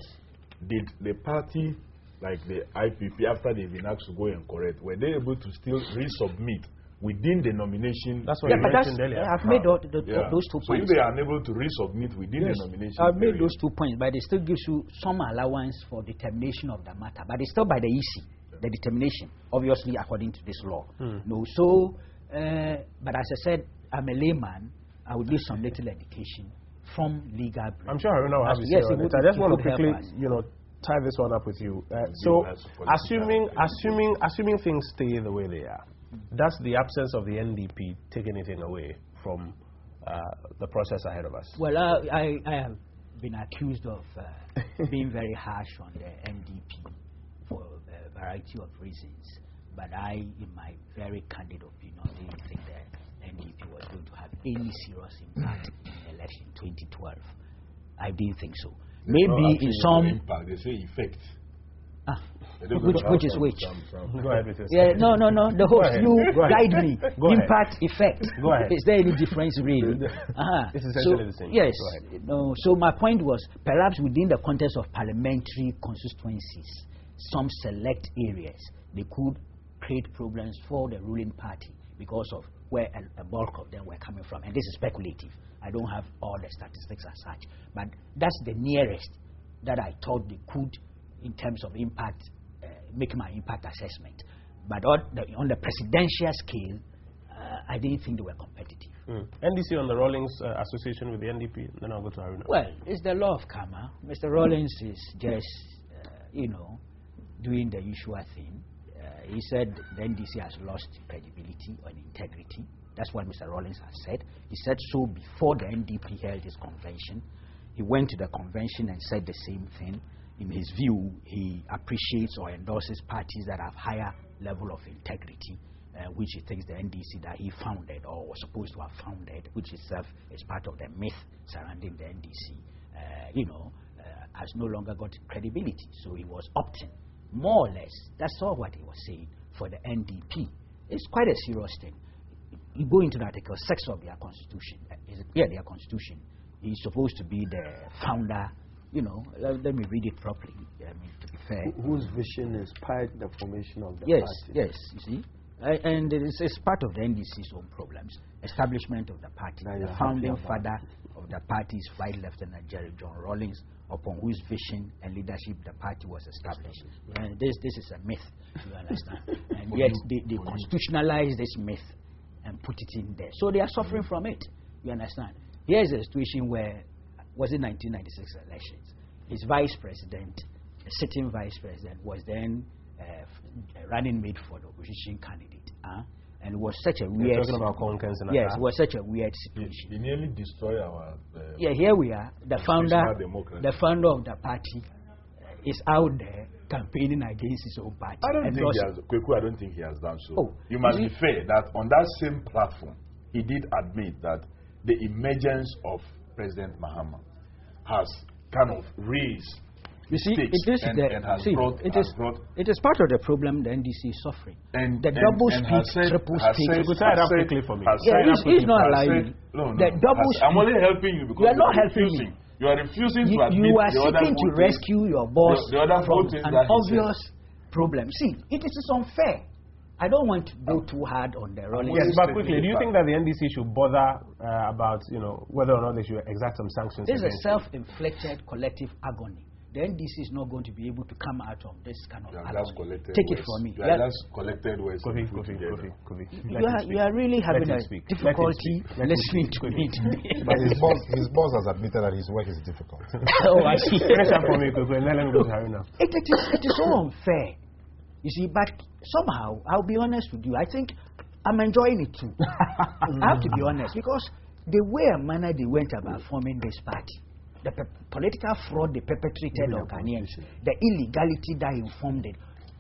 did the party, like the IPP, after they've been asked to go and correct, were they able to still resubmit within the nomination? That's what you mentioned earlier. I've made those 2 points. So if they are unable to resubmit within the nomination I've made period, those 2 points, but it still gives you some allowance for determination of the matter. But it's still by the EC, the determination, obviously according to this law. No, so, but as I said, I'm a layman. I would need some little education from legal. I'm sure I will have to say on it. I just want to quickly, tie this one up with you. So, assuming things stay the way they are, does the absence of the NDP take anything away from the process ahead of us? Well, I have been accused of being very harsh on the NDP for a variety of reasons. But I, in my very candid opinion, didn't think the NDP was going to have any serious impact in the election 2012. I didn't think so. Maybe in some impact, they say effect. Which is which? Go ahead with this. Yeah, no. The host, you guide me. Impact, effect. Go ahead. Is there any difference really? It's essentially the same. Yes. No. So my point was, perhaps within the context of parliamentary constituencies, some select areas, they could create problems for the ruling party because of where a bulk of them were coming from. And this is speculative. I don't have all the statistics as such. But that's the nearest that I thought they could, in terms of impact, make my impact assessment. But on the presidential scale, I didn't think they were competitive. NDC on the Rawlings association with the NDP, then I'll go to Haruna. Well, it's the law of karma. Mr. Rawlings is just, doing the usual thing. He said the NDC has lost credibility and integrity. That's what Mr. Rawlings has said. He said so before the NDP held his convention. He went to the convention and said the same thing. In his view, he appreciates or endorses parties that have higher level of integrity, which he thinks the NDC that he founded or was supposed to have founded, which itself is part of the myth surrounding the NDC, has no longer got credibility. So he was opting, more or less, that's all what he was saying, for the NDP. It's quite a serious thing. You go into the Article 6 of their constitution. Their constitution. He's supposed to be the founder. Let me read it properly. To be fair, whose vision inspired the formation of the party. Yes, you see, and it's part of the NDC's own problems. Establishment of the party. The founding father of the party's Right Lieutenant Jerry John Rawlings, upon whose vision and leadership the party was established. And this is a myth, you understand? And yet they constitutionalize this myth and put it in there. So they are suffering from it, you understand? Here's a situation where, was it 1996 elections? His vice president, the sitting vice president, was then running mate for the opposition candidate. And it was such a weird... You're talking about Conkens and Yes, it was such a weird situation. He nearly destroyed our... yeah, here we are. The founder of the party is out there campaigning against his own party. I don't think he has done so. Oh, you must be fair that on that same platform, he did admit that the emergence of President Mahama has kind of raised... You see, it is part of the problem the NDC is suffering. And the double speak, triple speak. He's not allowing. The double speak. I'm only helping you because you are not helping me. You are refusing to admit you are seeking to rescue your boss from an obvious problem. See, it is unfair. I don't want to go too hard on the rolling. Yes, but quickly, do you think that the NDC should bother about whether or not they should exact some sanctions? This is a self-inflicted collective agony. The NDC is not going to be able to come out of this kind of agony. Take it from me. You are just collected words. You are really having a difficulty listening to me today. But his boss has admitted that his work is difficult. Oh, I see. It is so unfair. You see, but somehow, I'll be honest with you, I think I'm enjoying it too. I have to be honest, because the way and manner they went about forming this party, the political fraud they perpetrated on Ghanaians, the illegality that informed it,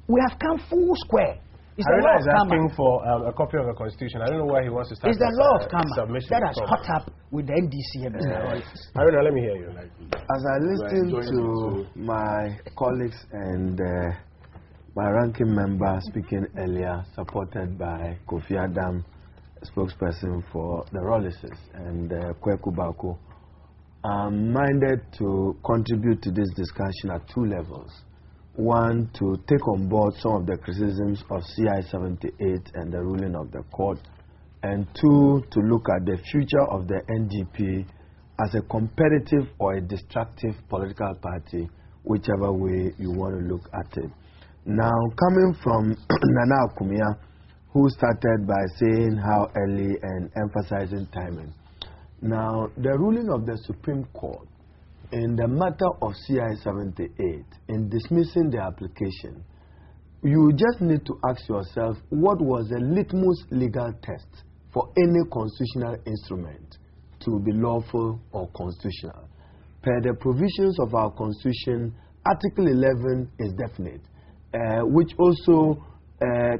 we have come full square. Haruna is asking for a copy of the Constitution. I don't know why he wants to start. It's the law of karma that has caught up with the NDC and Mr. Rollins. Haruna, let me hear you. As I listen to my colleagues and my ranking member speaking earlier, supported by Kofi-Addo, spokesperson for the Rollises, and Kweku Baku, I'm minded to contribute to this discussion at two levels. One, to take on board some of the criticisms of CI 78 and the ruling of the court. And two, to look at the future of the NDP as a competitive or a destructive political party, whichever way you want to look at it. Now, coming from Nana Akumia, who started by saying how early and emphasizing timing. Now, the ruling of the Supreme Court in the matter of CI 78, in dismissing the application, you just need to ask yourself, what was the litmus legal test for any constitutional instrument to be lawful or constitutional? Per the provisions of our Constitution, Article 11 is definite, which also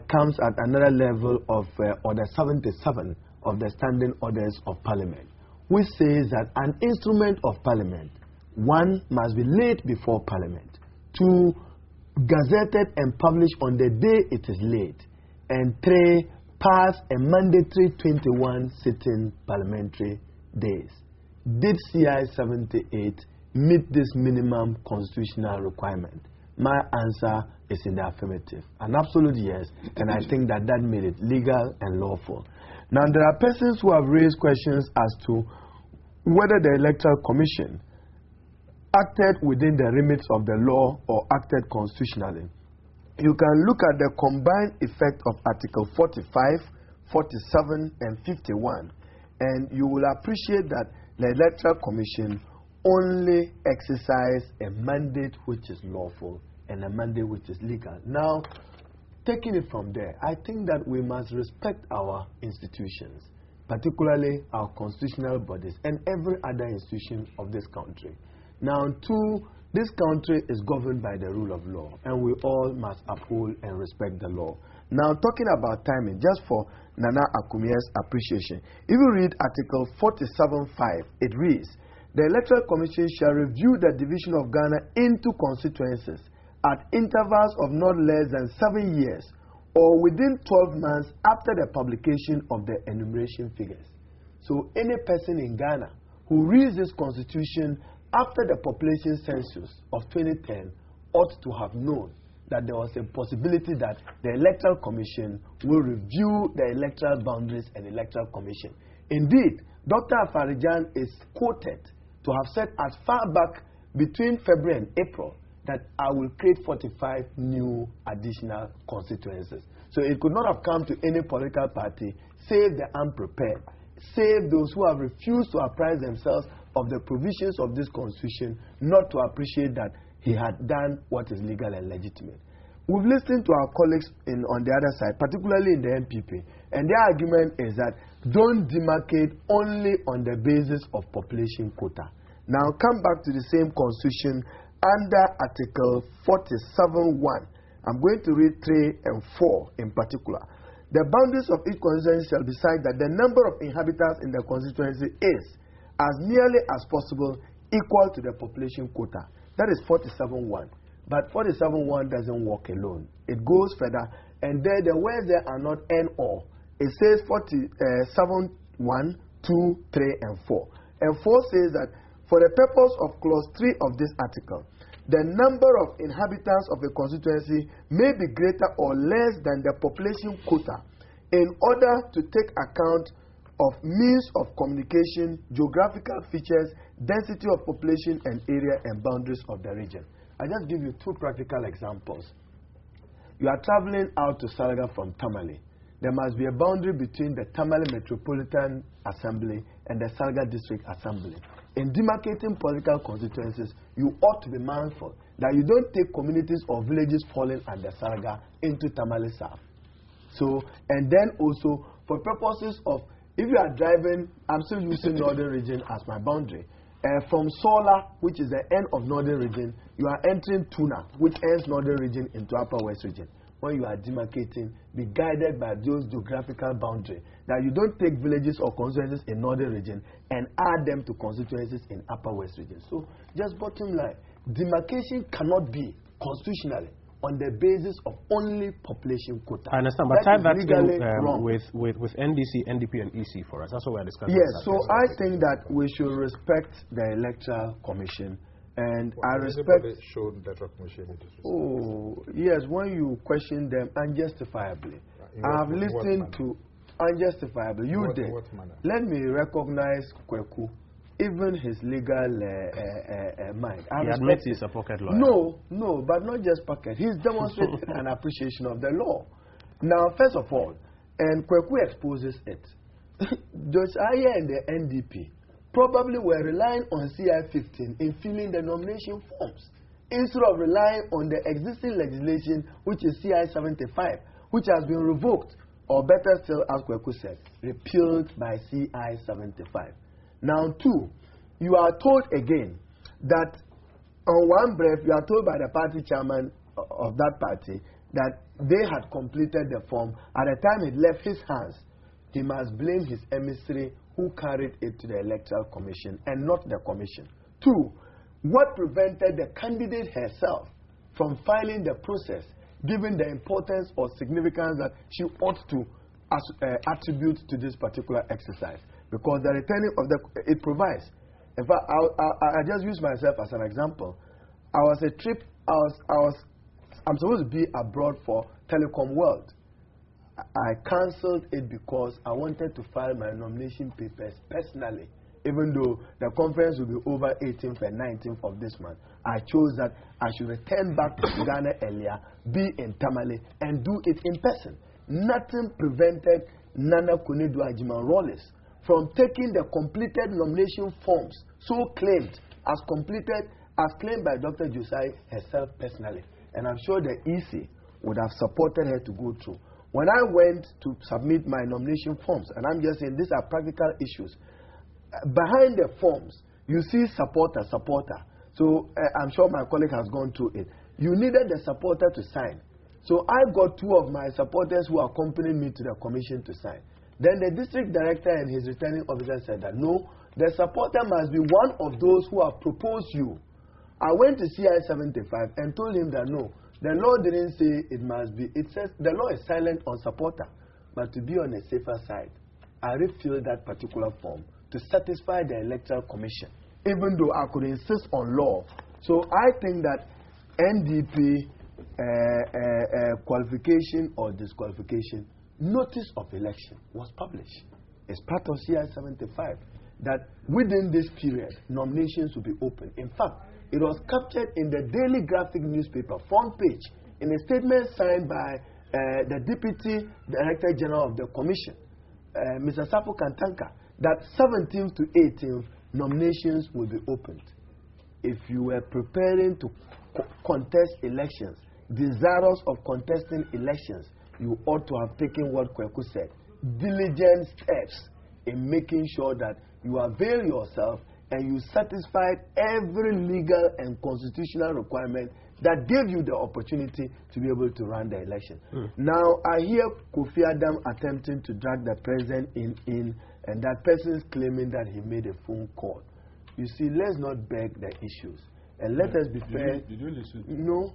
comes at another level of Order 77 of the Standing Orders of Parliament, which says that an instrument of Parliament, one, must be laid before Parliament, two, gazetted and published on the day it is laid, and three, pass a mandatory 21 sitting parliamentary days. Did CI 78 meet this minimum constitutional requirement? My answer is in the affirmative, an absolute yes, and I think that made it legal and lawful. Now, there are persons who have raised questions as to whether the Electoral Commission acted within the limits of the law or acted constitutionally. You can look at the combined effect of Article 45, 47, and 51, and you will appreciate that the Electoral Commission only exercised a mandate which is lawful and a mandate which is legal. Now, taking it from there, I think that we must respect our institutions, particularly our constitutional bodies and every other institution of this country. Now, two, this country is governed by the rule of law, and we all must uphold and respect the law. Now, talking about timing, just for Nana Akumia's appreciation, if you read Article 47.5, it reads, the Electoral Commission shall review the division of Ghana into constituencies at intervals of not less than 7 years or within 12 months after the publication of the enumeration figures. So any person in Ghana who reads this constitution after the population census of 2010 ought to have known that there was a possibility that the Electoral Commission will review the electoral boundaries and electoral commission. Indeed, Dr. Afarijan is quoted to have said as far back between February and April that I will create 45 new additional constituencies. So it could not have come to any political party, save the unprepared, save those who have refused to apprise themselves of the provisions of this constitution, not to appreciate that he had done what is legal and legitimate. We've listened to our colleagues on the other side, particularly in the MPP, and their argument is that don't demarcate only on the basis of population quota. Now come back to the same constitution under Article 47(1). I'm going to read 3 and 4 in particular. The boundaries of each constituency shall be such that the number of inhabitants in the constituency is, as nearly as possible, equal to the population quota. That is 47(1). But 47(1) doesn't work alone. It goes further, and there the words there are not and or. It says 47(1), 2, 3, and 4. And 4 says that for the purpose of clause 3 of this article, the number of inhabitants of a constituency may be greater or less than the population quota in order to take account of means of communication, geographical features, density of population and area and boundaries of the region. I just give you 2 practical examples. You are traveling out to Salga from Tamale. There must be a boundary between the Tamale Metropolitan Assembly and the Salga District Assembly. In demarcating political constituencies, you ought to be mindful that you don't take communities or villages falling under Salga into Tamale South. So, and then also, for purposes of, if you are driving, I'm still using Northern Region as my boundary. From Sola, which is the end of Northern Region, you are entering Tuna, which ends Northern Region into Upper West Region. When you are demarcating, be guided by those geographical boundaries. That you don't take villages or constituencies in Northern Region and add them to constituencies in Upper West Region. So, just bottom line, demarcation cannot be constitutionally on the basis of only population quota. I understand, but tie that with NDC, NDP, and EC for us. That's what we're discussing. Yes, so I think that we should respect the Electoral Commission. And I respect. Oh, yes, when you question them unjustifiably. I have listened to unjustifiably. You did. Let me recognize Kweku, even his legal mind. He admits he's a pocket lawyer. No, but not just pocket. He's demonstrated an appreciation of the law. Now, first of all, and Kweku exposes it. Judge Aya and the NDP probably were relying on CI-15 in filling the nomination forms, instead of relying on the existing legislation, which is CI-75, which has been revoked, or better still, as Kweku said, repealed by CI-75. Now, 2, you are told again that on one breath, you are told by the party chairman of that party that they had completed the form. At the time it left his hands, he must blame his emissary who carried it to the Electoral Commission and not the Commission. 2, what prevented the candidate herself from filing the process, given the importance or significance that she ought to attribute to this particular exercise? Because the returning of it provides. In fact, I just use myself as an example. I'm supposed to be abroad for Telecom World. I cancelled it because I wanted to file my nomination papers personally, even though the conference will be over 18th and 19th of this month. I chose that I should return back to Ghana earlier, be in Tamale, and do it in person. Nothing prevented Nana Kunedu Ajiman-Rawlings from taking the completed nomination forms, so claimed as claimed by Dr. Josai herself personally. And I'm sure the EC would have supported her to go through. When I went to submit my nomination forms, and I'm just saying these are practical issues, behind the forms, you see supporter. So I'm sure my colleague has gone through it. You needed the supporter to sign. So I got 2 of my supporters who accompanied me to the commission to sign. Then the district director and his returning officer said that no, the supporter must be one of those who have proposed you. I went to CI-75 and told him that no, the law didn't say it must be. It says the law is silent on supporter. But to be on a safer side, I refilled that particular form to satisfy the Electoral Commission, even though I could insist on law. So I think that NDP qualification or disqualification, notice of election was published It's part of CI 75 that within this period, nominations will be open. In fact, it was captured in the Daily Graphic newspaper front page in a statement signed by the Deputy Director General of the Commission, Mr. Sapo Kantanka, that 17th to 18th nominations will be opened. If you were preparing to contest elections, desirous of contesting elections, you ought to have taken what Kweku said, diligent steps in making sure that you avail yourself and you satisfied every legal and constitutional requirement that gave you the opportunity to be able to run the election. Now, I hear Kofi-Addo attempting to drag the president in, and that person is claiming that he made a phone call. You see, let's not beg the issues. And let us be fair. Did you listen? No.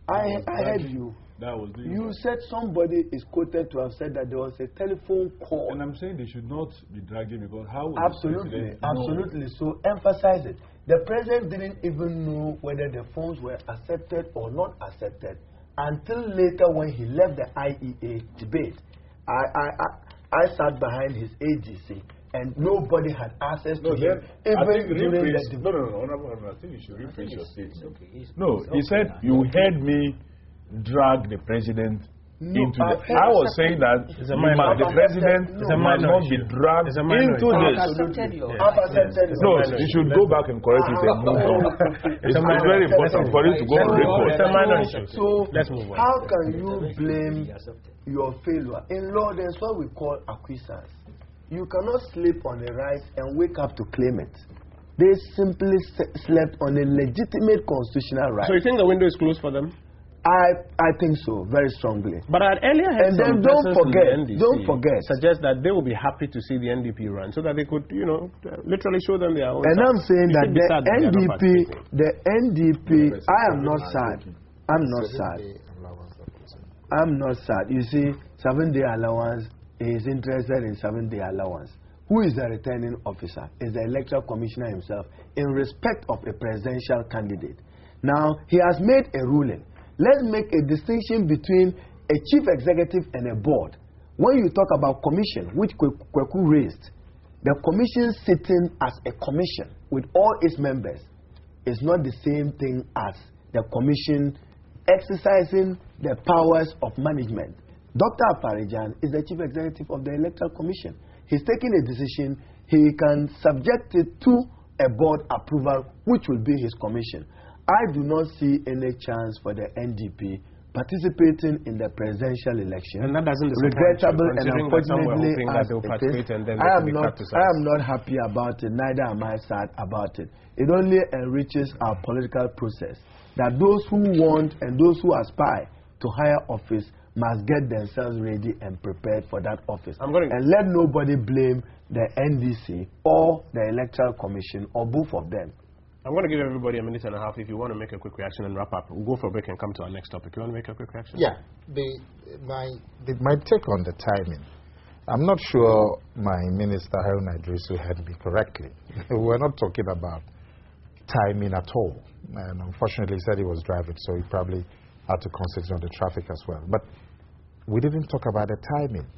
I heard you. You said somebody is quoted to have said that there was a telephone call. And I'm saying they should not be dragging because how would Absolutely. So emphasize it. The president didn't even know whether the phones were accepted or not accepted until later when he left the IEA debate. I sat behind his AGC and nobody had access to him. I think you should rephrase your statement. No, he said you heard me drag the president into the... I was saying that the president must not be dragged into this. No, you should go back and correct it and move on. It's very important for you to go on record. So, how can you blame your failure? In law, there's what we call acquiescence. You cannot sleep on a right and wake up to claim it. They simply slept on a legitimate constitutional right. So you think the window is closed for them? I think so, very strongly. But I earlier heard some don't NDC forget, suggest that they will be happy to see the NDP run so that they could, literally show them their own. And I'm saying that the NDP, I am not sad. I'm not sad. You see, 7-day allowance is interested in 7-day allowance. Who is the returning officer? Is the electoral commissioner himself in respect of a presidential candidate. Now, he has made a ruling. Let's make a distinction between a chief executive and a board. When you talk about commission, which Kweku raised, the commission sitting as a commission with all its members is not the same thing as the commission exercising the powers of management. Dr. Afarijan is the chief executive of the Electoral Commission. He's taking a decision. He can subject it to a board approval, which will be his commission. I do not see any chance for the NDP participating in the presidential election. And that doesn't regrettable and unfortunately as it is. I am not happy about it, neither am I sad about it. It only enriches our political process that those who want and those who aspire to higher office must get themselves ready and prepared for that office. And let nobody blame the NDC or the Electoral Commission or both of them. I'm going to give everybody a minute and a half if you want to make a quick reaction and wrap up. We'll go for a break and come to our next topic. You want to make a quick reaction? Yeah. My take on the timing. I'm not sure my Minister Haruna Idrisu heard me correctly. We're not talking about timing at all. And unfortunately, he said he was driving, so he probably had to concentrate on the traffic as well. But we didn't talk about the timing.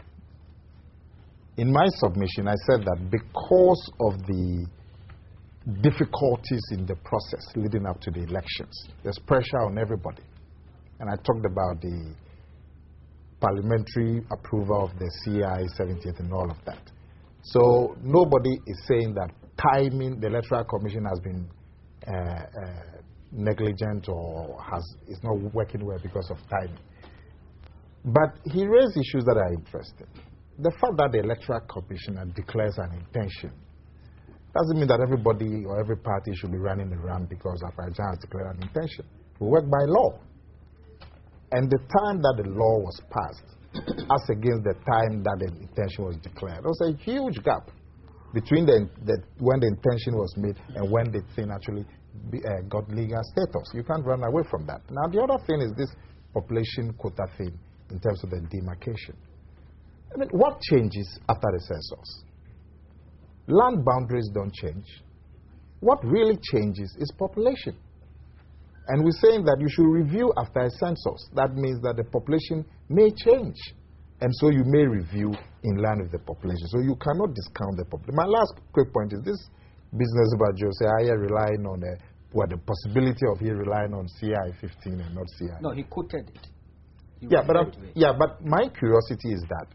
In my submission, I said that because of the difficulties in the process leading up to the elections, there's pressure on everybody. And I talked about the parliamentary approval of the CI 70th and all of that. So nobody is saying that timing, the Electoral Commission has been negligent or is not working well because of timing. But he raised issues that are interesting. The fact that the Electoral Commissioner declares an intention doesn't mean that everybody or every party should be running around because Afarijan has declared an intention. We work by law. And the time that the law was passed, as against the time that the intention was declared, there was a huge gap between when the intention was made and when the thing actually got legal status. You can't run away from that. Now, the other thing is this population quota thing in terms of the demarcation. I mean, what changes after the census? Land boundaries don't change. What really changes is population. And we're saying that you should review after a census. That means that the population may change. And so you may review in line with the population. So you cannot discount the population. My last quick point is this business about Jose relying on the possibility of he relying on CI-15 and not CI. No, he quoted it. But my curiosity is that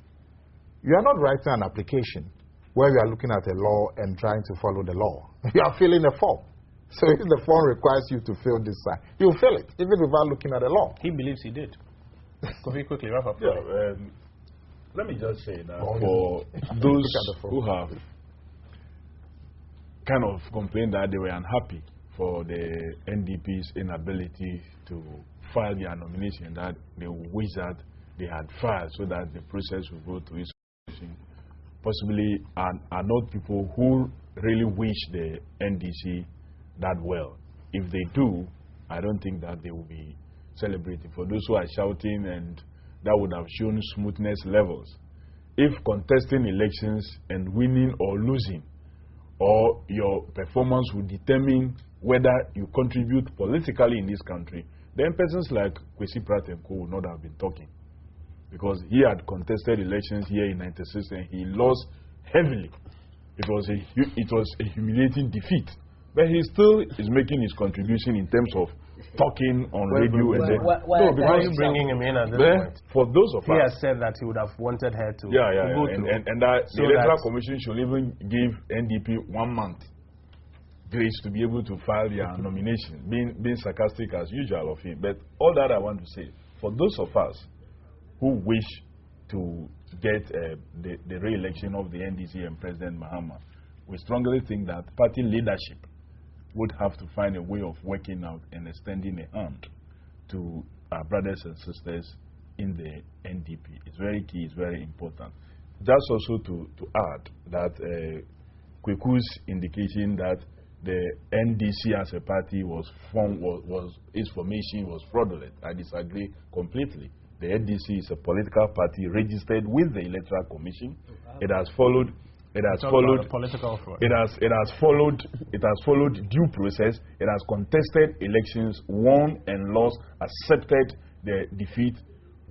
you are not writing an application where you are looking at a law and trying to follow the law. You are filling a form. So if the form requires you to fill this side, you'll fill it, even without looking at the law. He believes he did. Could we quickly wrap up? Yeah, let me just say that for those who have kind of complained that they were unhappy for the NDP's inability to file their nomination, that they wish that they had filed so that the process would go to its conclusion, possibly are not people who really wish the NDC that well. If they do, I don't think that they will be celebrating. For those who are shouting, and that would have shown smoothness levels. If contesting elections and winning or losing, or your performance will determine whether you contribute politically in this country, then persons like Kwesi Pratt and Co. would not have been talking. Because he had contested elections here in 96 and he lost heavily. It was a humiliating defeat. But he still is making his contribution in terms of talking on radio. Why are you bringing him in at this point? For those of us, he has said that he would have wanted her to go through. And that the Electoral Commission should even give NDP 1 month grace to be able to file their nomination, being sarcastic as usual of him. But all that I want to say, for those of us who wish to get the re-election of the NDC and President Mahama, we strongly think that party leadership would have to find a way of working out and extending a hand to our brothers and sisters in the NDP. It's very key, it's very important. Just also to add that Kweku's indication that the NDC as a party its formation was fraudulent. I disagree completely. The NDC is a political party registered with the Electoral Commission. It has followed political fraud. It has followed due process. It has contested elections, won and lost, accepted the defeat,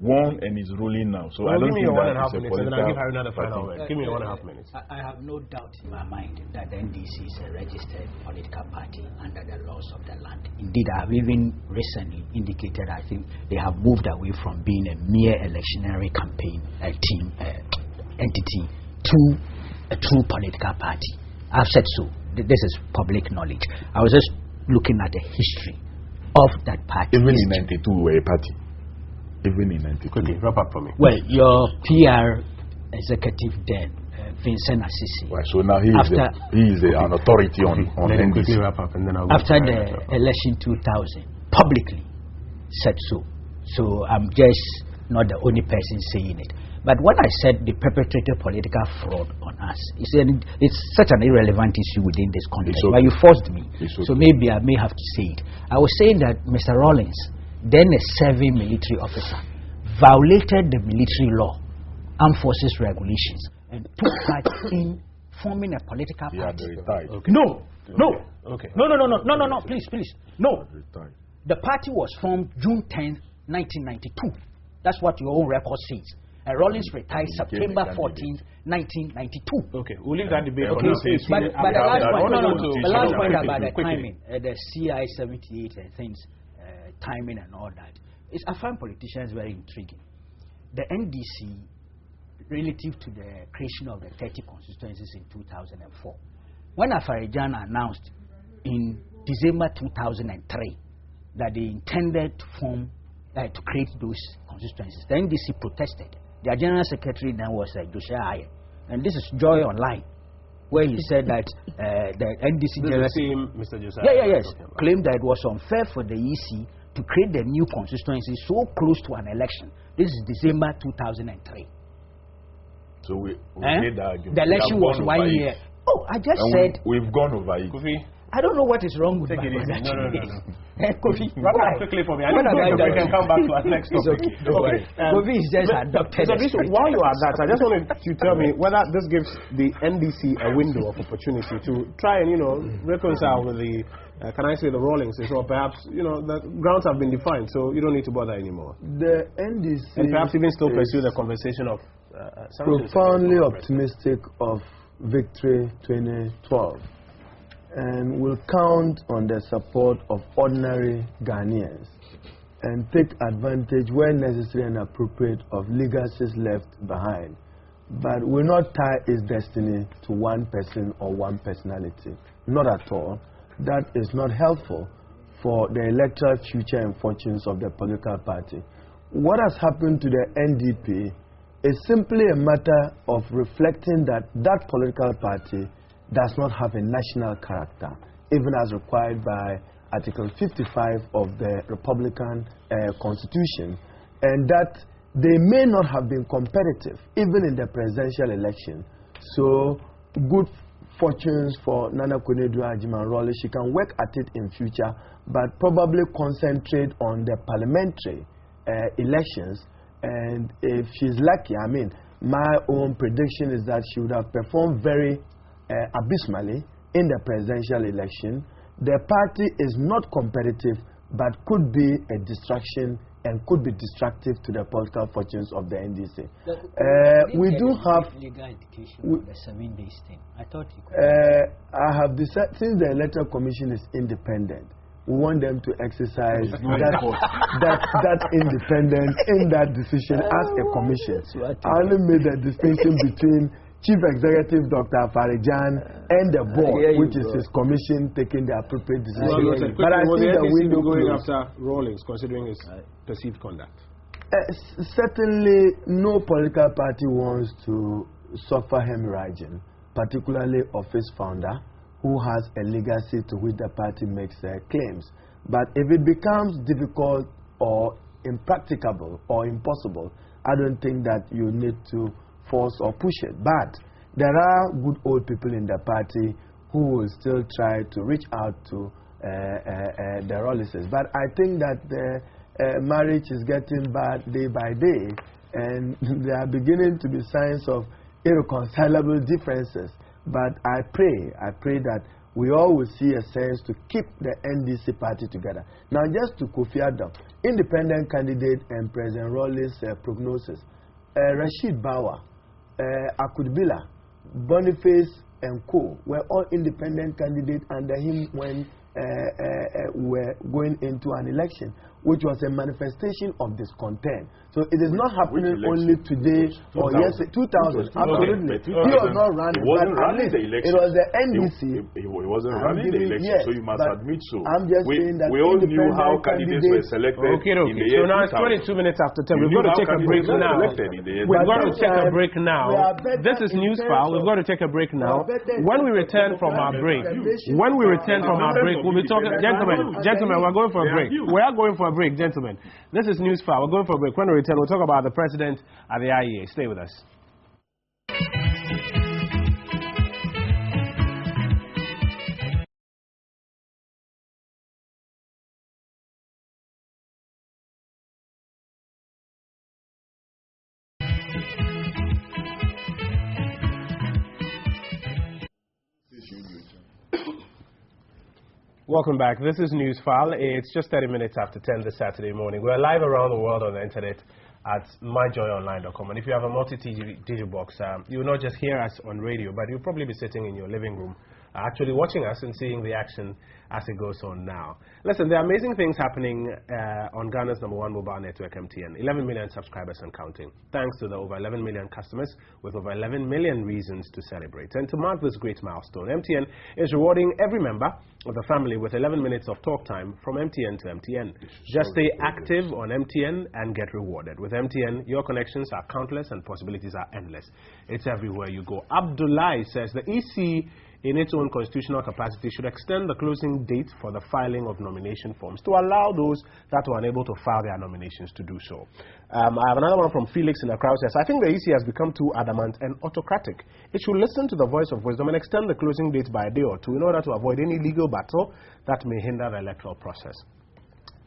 won and is ruling now. So I don't think that is a political. And then I'll give her another final word. Give me 1.5 minutes. I have no doubt in my mind that the NDC is a registered political party under the laws of the land. Indeed, I have even recently indicated I think they have moved away from being a mere electionary campaign entity to a true political party. I've said so. This is public knowledge. I was just looking at the history of that party. Even in 92, we were a party. Even in 92. Quickly, wrap up for me. Well, your PR executive then, Vincent Assisi. Well, so now he is an authority on NDC. Quickly wrap up and then I'll after the election 2000, publicly said so. So I'm just not the only person saying it. But when I said they perpetrated political fraud on us, it's such an irrelevant issue within this context. But you forced me, so maybe I may have to say it. I was saying that Mr. Rawlings, then a serving military officer, violated the military law, armed forces regulations, and took part in forming a political party. No, please. No. The party was formed June 10, 1992. That's what your own record says. And Rawlings retired September 14th, 1992. Okay, we'll leave that debate. Okay, but the last point about the timing, the CI 78 and things, timing and all that, I find politicians very intriguing. The NDC, relative to the creation of the 30 constituencies in 2004, when Afarijan announced in December 2003 that they intended to form, to create those constituencies, the NDC protested. Their general secretary then was Joshua Aye. And this is Joy Online, where he said that the NDC general Mr. Josiah claimed that it was unfair for the EC to create the new constituency so close to an election. This is December 2003. So we made that argument. The election was 1 year. Oh, I just said we've gone over it. I don't know what is wrong with Take it easy. No. Kofi, wrap up quickly for me. I think we can come back to our next topic. Okay, don't worry. Kofi is just adopted. So while you are at that, I just wanted to tell me whether this gives the NDC a window of opportunity to try and, reconcile with the, can I say, the Rawlingses, or perhaps, the grounds have been defined, so you don't need to bother anymore. The NDC and perhaps even still pursue the conversation of profoundly optimistic of victory 2012. And will count on the support of ordinary Ghanaians and take advantage where necessary and appropriate of legacies left behind, but will not tie its destiny to one person or one personality. Not at all. That is not helpful for the electoral future and fortunes of the political party. What has happened to the NDP is simply a matter of reflecting that that political party does not have a national character, even as required by Article 55 of the Republican Constitution, and that they may not have been competitive, even in the presidential election. So, good fortunes for Nana Konadu-Agyeman-Rawlings. She can work at it in future, but probably concentrate on the parliamentary elections. And if she's lucky, my own prediction is that she would have performed very abysmally in the presidential election. The party is not competitive, but could be a distraction and could be destructive to the political fortunes of the NDC. We do have legal indication of the 7 days thing. I thought you could. I have decided, since the Electoral Commission is independent, we want them to exercise that independence in that decision as a commission. I only made a distinction between Chief Executive Dr. Farijan and the board, which is his commission taking the appropriate decision. But I think the window going after Rawlings, considering his perceived conduct. Certainly, no political party wants to suffer hemorrhaging, particularly of its founder, who has a legacy to which the party makes claims. But if it becomes difficult or impracticable or impossible, I don't think that you need to force or push it. But there are good old people in the party who will still try to reach out to the Rawlingses. But I think that the marriage is getting bad day by day, and there are beginning to be signs of irreconcilable differences. But I pray that we all will see a sense to keep the NDC party together. Now, just to Akufo-Addo, independent candidate and President Rawlings' prognosis, Rashid Bawa, Akudbila, Boniface and Co. were all independent candidates under him when we were going into an election, which was a manifestation of discontent. So it is not happening only today or yesterday. 2000, absolutely. He was not running. He wasn't running the election. It was the NDC. He wasn't running the election, yes, so you must admit so. I'm just saying that we all knew how candidates were selected. Okay. In the year so now it's 22 minutes after 10. We've got to take a break now. We've got to take a break now. This is Newsfile. We've got to take a break now. When we return from our break, we'll be talking. Gentlemen, we're going for a break. We are going for a break, gentlemen. This is Newsfile. We're going for a break. When we return, we'll talk about the president at the IEA. Stay with us. Welcome back. This is Newsfile. It's just 30 minutes after 10 this Saturday morning. We're live around the world on the internet at myjoyonline.com. And if you have a multi-digi box, you will not just hear us on radio, but you'll probably be sitting in your living room actually watching us and seeing the action as it goes on now. Listen, there are amazing things happening on Ghana's #1 mobile network, MTN. 11 million subscribers and counting, thanks to the over 11 million customers with over 11 million reasons to celebrate. And to mark this great milestone, MTN is rewarding every member of the family with 11 minutes of talk time from MTN to MTN. Just stay active on MTN and get rewarded. With MTN, your connections are countless and possibilities are endless. It's everywhere you go. Abdullah says the EC in its own constitutional capacity, should extend the closing date for the filing of nomination forms to allow those that were unable to file their nominations to do so. I have another one from Felix in the crowd says, I think the EC has become too adamant and autocratic. It should listen to the voice of wisdom and extend the closing date by a day or two in order to avoid any legal battle that may hinder the electoral process.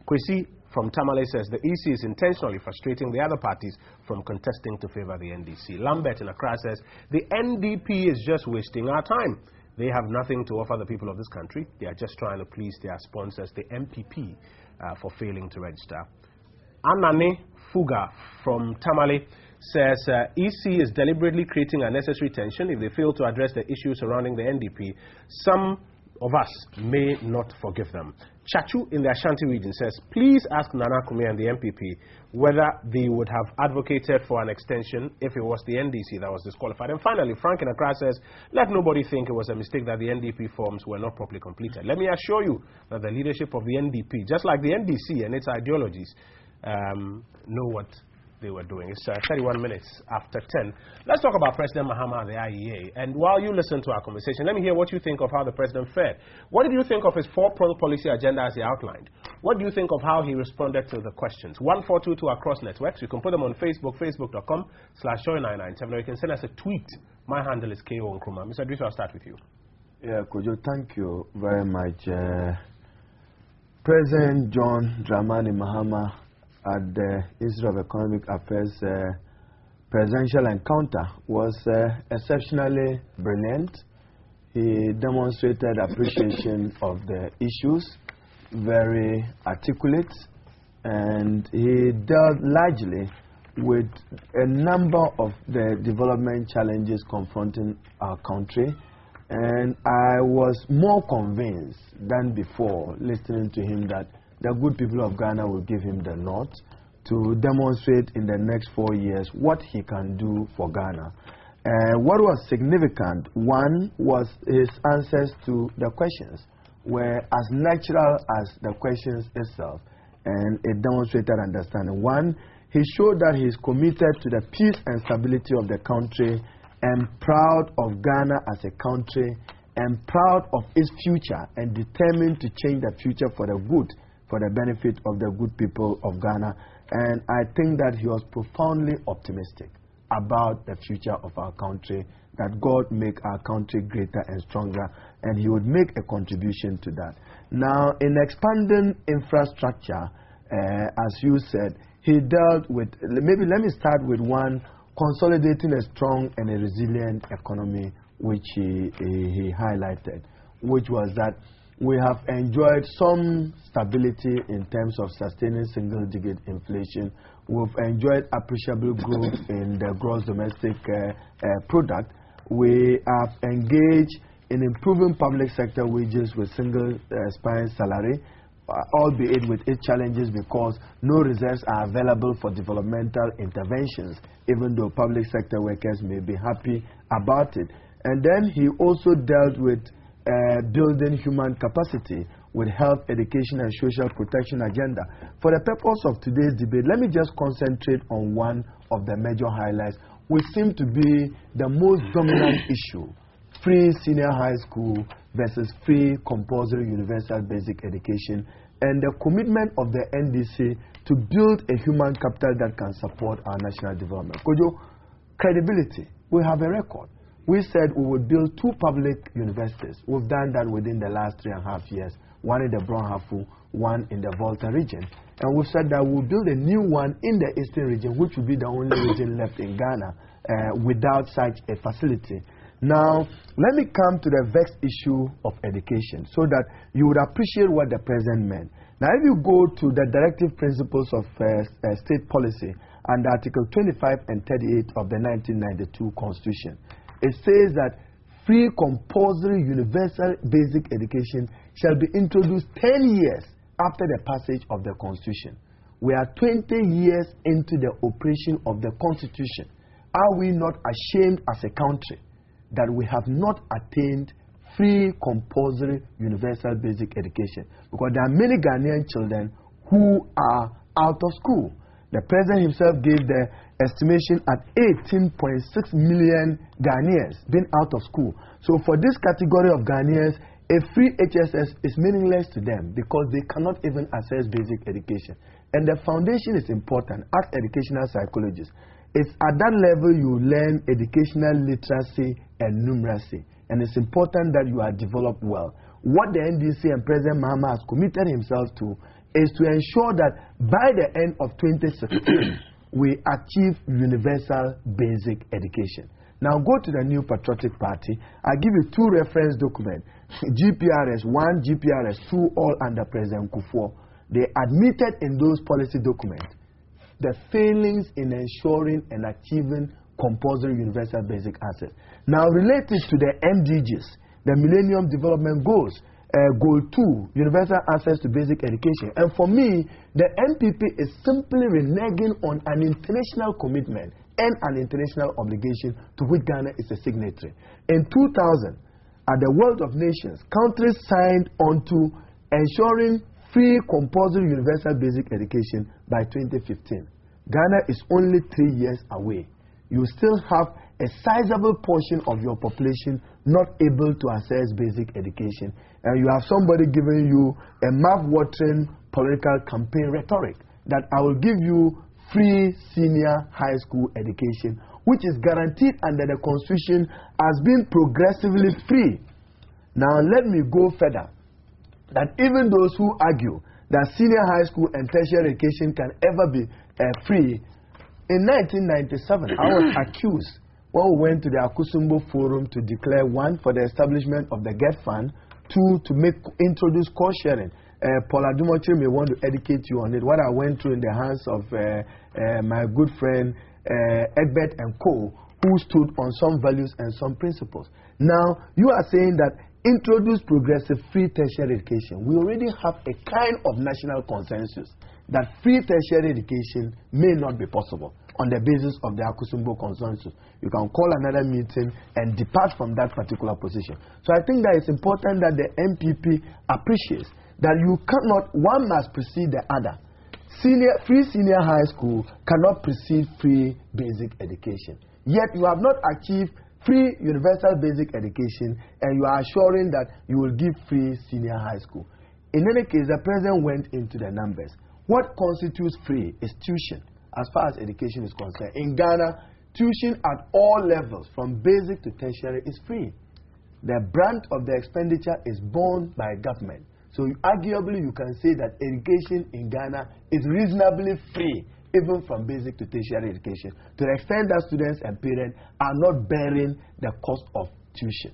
Kwesi from Tamale says the EC is intentionally frustrating the other parties from contesting to favor the NDC. Lambert in Accra says the NDP is just wasting our time. They have nothing to offer the people of this country. They are just trying to please their sponsors, the MPP, for failing to register. Anane Fuga from Tamale says EC is deliberately creating unnecessary tension if they fail to address the issues surrounding the NDP. Some of us may not forgive them. Chachu in the Ashanti region says, please ask Nana Kume and the MPP whether they would have advocated for an extension if it was the NDC that was disqualified. And finally, Frank in Accra says, let nobody think it was a mistake that the NDP forms were not properly completed. Let me assure you that the leadership of the NDP, just like the NDC and its ideologies, know what they were doing. It's 31 minutes after 10. Let's talk about President Mahama and the IEA. And while you listen to our conversation, let me hear what you think of how the president fared. What did you think of his 4-pronged policy agenda as he outlined? What do you think of how he responded to the questions? 1422 across networks. You can put them on Facebook, facebook.com/joy997. Or you can send us a tweet. My handle is KO Nkrumah. Mr. Idris, I'll start with you. Yeah, Kojo, thank you very much. President John Dramani Mahama at the Institute of Economic Affairs presidential encounter was exceptionally brilliant. He demonstrated appreciation of the issues, very articulate, and he dealt largely with a number of the development challenges confronting our country. And I was more convinced than before listening to him that the good people of Ghana will give him the nod to demonstrate in the next 4 years what he can do for Ghana. What was significant, one, was his answers to the questions were as natural as the questions itself, and it demonstrated understanding. One, he showed that he is committed to the peace and stability of the country and proud of Ghana as a country and proud of its future and determined to change the future for the good, for the benefit of the good people of Ghana. And I think that he was profoundly optimistic about the future of our country, that God make our country greater and stronger, and he would make a contribution to that. Now, in expanding infrastructure, as you said, he dealt with, maybe let me start with one, consolidating a strong and a resilient economy, which he highlighted, which was that we have enjoyed some stability in terms of sustaining single-digit inflation. We've enjoyed appreciable growth in the gross domestic product. We have engaged in improving public sector wages with single-spine salary, albeit with its challenges because no reserves are available for developmental interventions, even though public sector workers may be happy about it. And then he also dealt with building human capacity with health, education, and social protection agenda. For the purpose of today's debate, let me just concentrate on one of the major highlights, which seem to be the most dominant issue: free senior high school versus free compulsory universal basic education, and the commitment of the NDC to build a human capital that can support our national development. Kojo, credibility, we have a record. We said we would build 2 public universities. We've done that within the last 3.5 years, one in the Brong-Hafu, one in the Volta region. And we've said that we'll build a new one in the Eastern region, which will be the only region left in Ghana without such a facility. Now, let me come to the vexed issue of education so that you would appreciate what the president meant. Now, if you go to the directive principles of state policy under Article 25 and 38 of the 1992 Constitution, it says that free compulsory universal basic education shall be introduced 10 years after the passage of the Constitution. We are 20 years into the operation of the Constitution. Are we not ashamed as a country that we have not attained free compulsory universal basic education? Because there are many Ghanaian children who are out of school. The president himself gave the estimation at 18.6 million Ghanaians being out of school. So for this category of Ghanaians, a free HSS is meaningless to them because they cannot even access basic education. And the foundation is important. Ask educational psychologists. It's at that level you learn educational literacy and numeracy. And it's important that you are developed well. What the NDC and President Mahama has committed himself to is to ensure that by the end of 2016, we achieve universal basic education. Now go to the New Patriotic Party. I give you two reference documents. GPRS 1, GPRS 2, all under President Akufo. They admitted in those policy documents the failings in ensuring and achieving compulsory universal basic access. Now related to the MDGs, the Millennium Development Goals, Goal 2, universal access to basic education. And for me, the NPP is simply reneging on an international commitment and an international obligation to which Ghana is a signatory. In 2000, at the World of Nations, countries signed onto ensuring free compulsory universal basic education by 2015. Ghana is only 3 years away. You still have a sizable portion of your population not able to access basic education. And you have somebody giving you a mouth-watering political campaign rhetoric that I will give you free senior high school education, which is guaranteed under the Constitution as being progressively free. Now let me go further. That even those who argue that senior high school and tertiary education can ever be free, in 1997, I was accused when we went to the Akusumbo Forum to declare, 1, for the establishment of the GET Fund, 2, to introduce cost sharing. Paul Adumoche may want to educate you on it. What I went through in the hands of my good friend Egbert and Co., who stood on some values and some principles. Now, you are saying that introduce progressive free tertiary education. We already have a kind of national consensus that free tertiary education may not be possible on the basis of the Akusumbo consensus. You can call another meeting and depart from that particular position. So I think that it's important that the MPP appreciates that you cannot, one must precede the other. Free senior high school cannot precede free basic education. Yet you have not achieved free universal basic education and you are assuring that you will give free senior high school. In any case, the president went into the numbers. What constitutes free is tuition as far as education is concerned. In Ghana, tuition at all levels, from basic to tertiary, is free. The brunt of the expenditure is borne by government. So arguably you can say that education in Ghana is reasonably free, even from basic to tertiary education, to the extent that students and parents are not bearing the cost of tuition.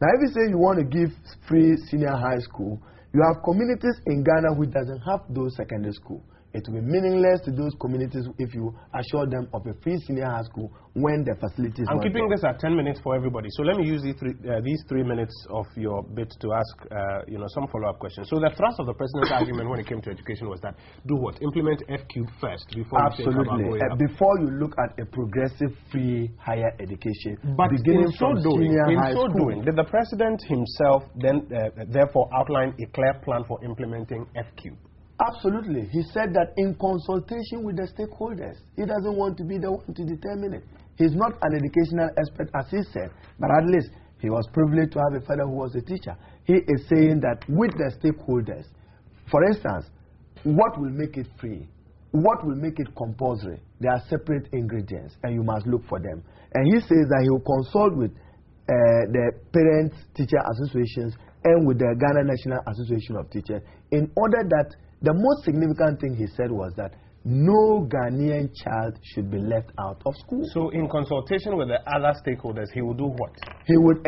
Now, if you say you want to give free senior high school, you have communities in Ghana which doesn't have those secondary school. It will be meaningless to those communities if you assure them of a free senior high school when the facilities are I'm keeping this at 10 minutes for everybody. So let me use these 3 minutes of your bit to ask some follow-up questions. So the thrust of the president's argument when it came to education was that do what? Implement F-cube first before you think about going up. Before you look at a progressive free higher education. But beginning from senior high school. Did the president himself then therefore outline a clear plan for implementing F-cube? Absolutely. He said that in consultation with the stakeholders. He doesn't want to be the one to determine it. He's not an educational expert, as he said, but at least he was privileged to have a father who was a teacher. He is saying that with the stakeholders, for instance, what will make it free? What will make it compulsory? There are separate ingredients, and you must look for them. And he says that he will consult with the parent-teacher associations and with the Ghana National Association of Teachers in order that the most significant thing he said was that no Ghanaian child should be left out of school. So in consultation with the other stakeholders, he will do what? He would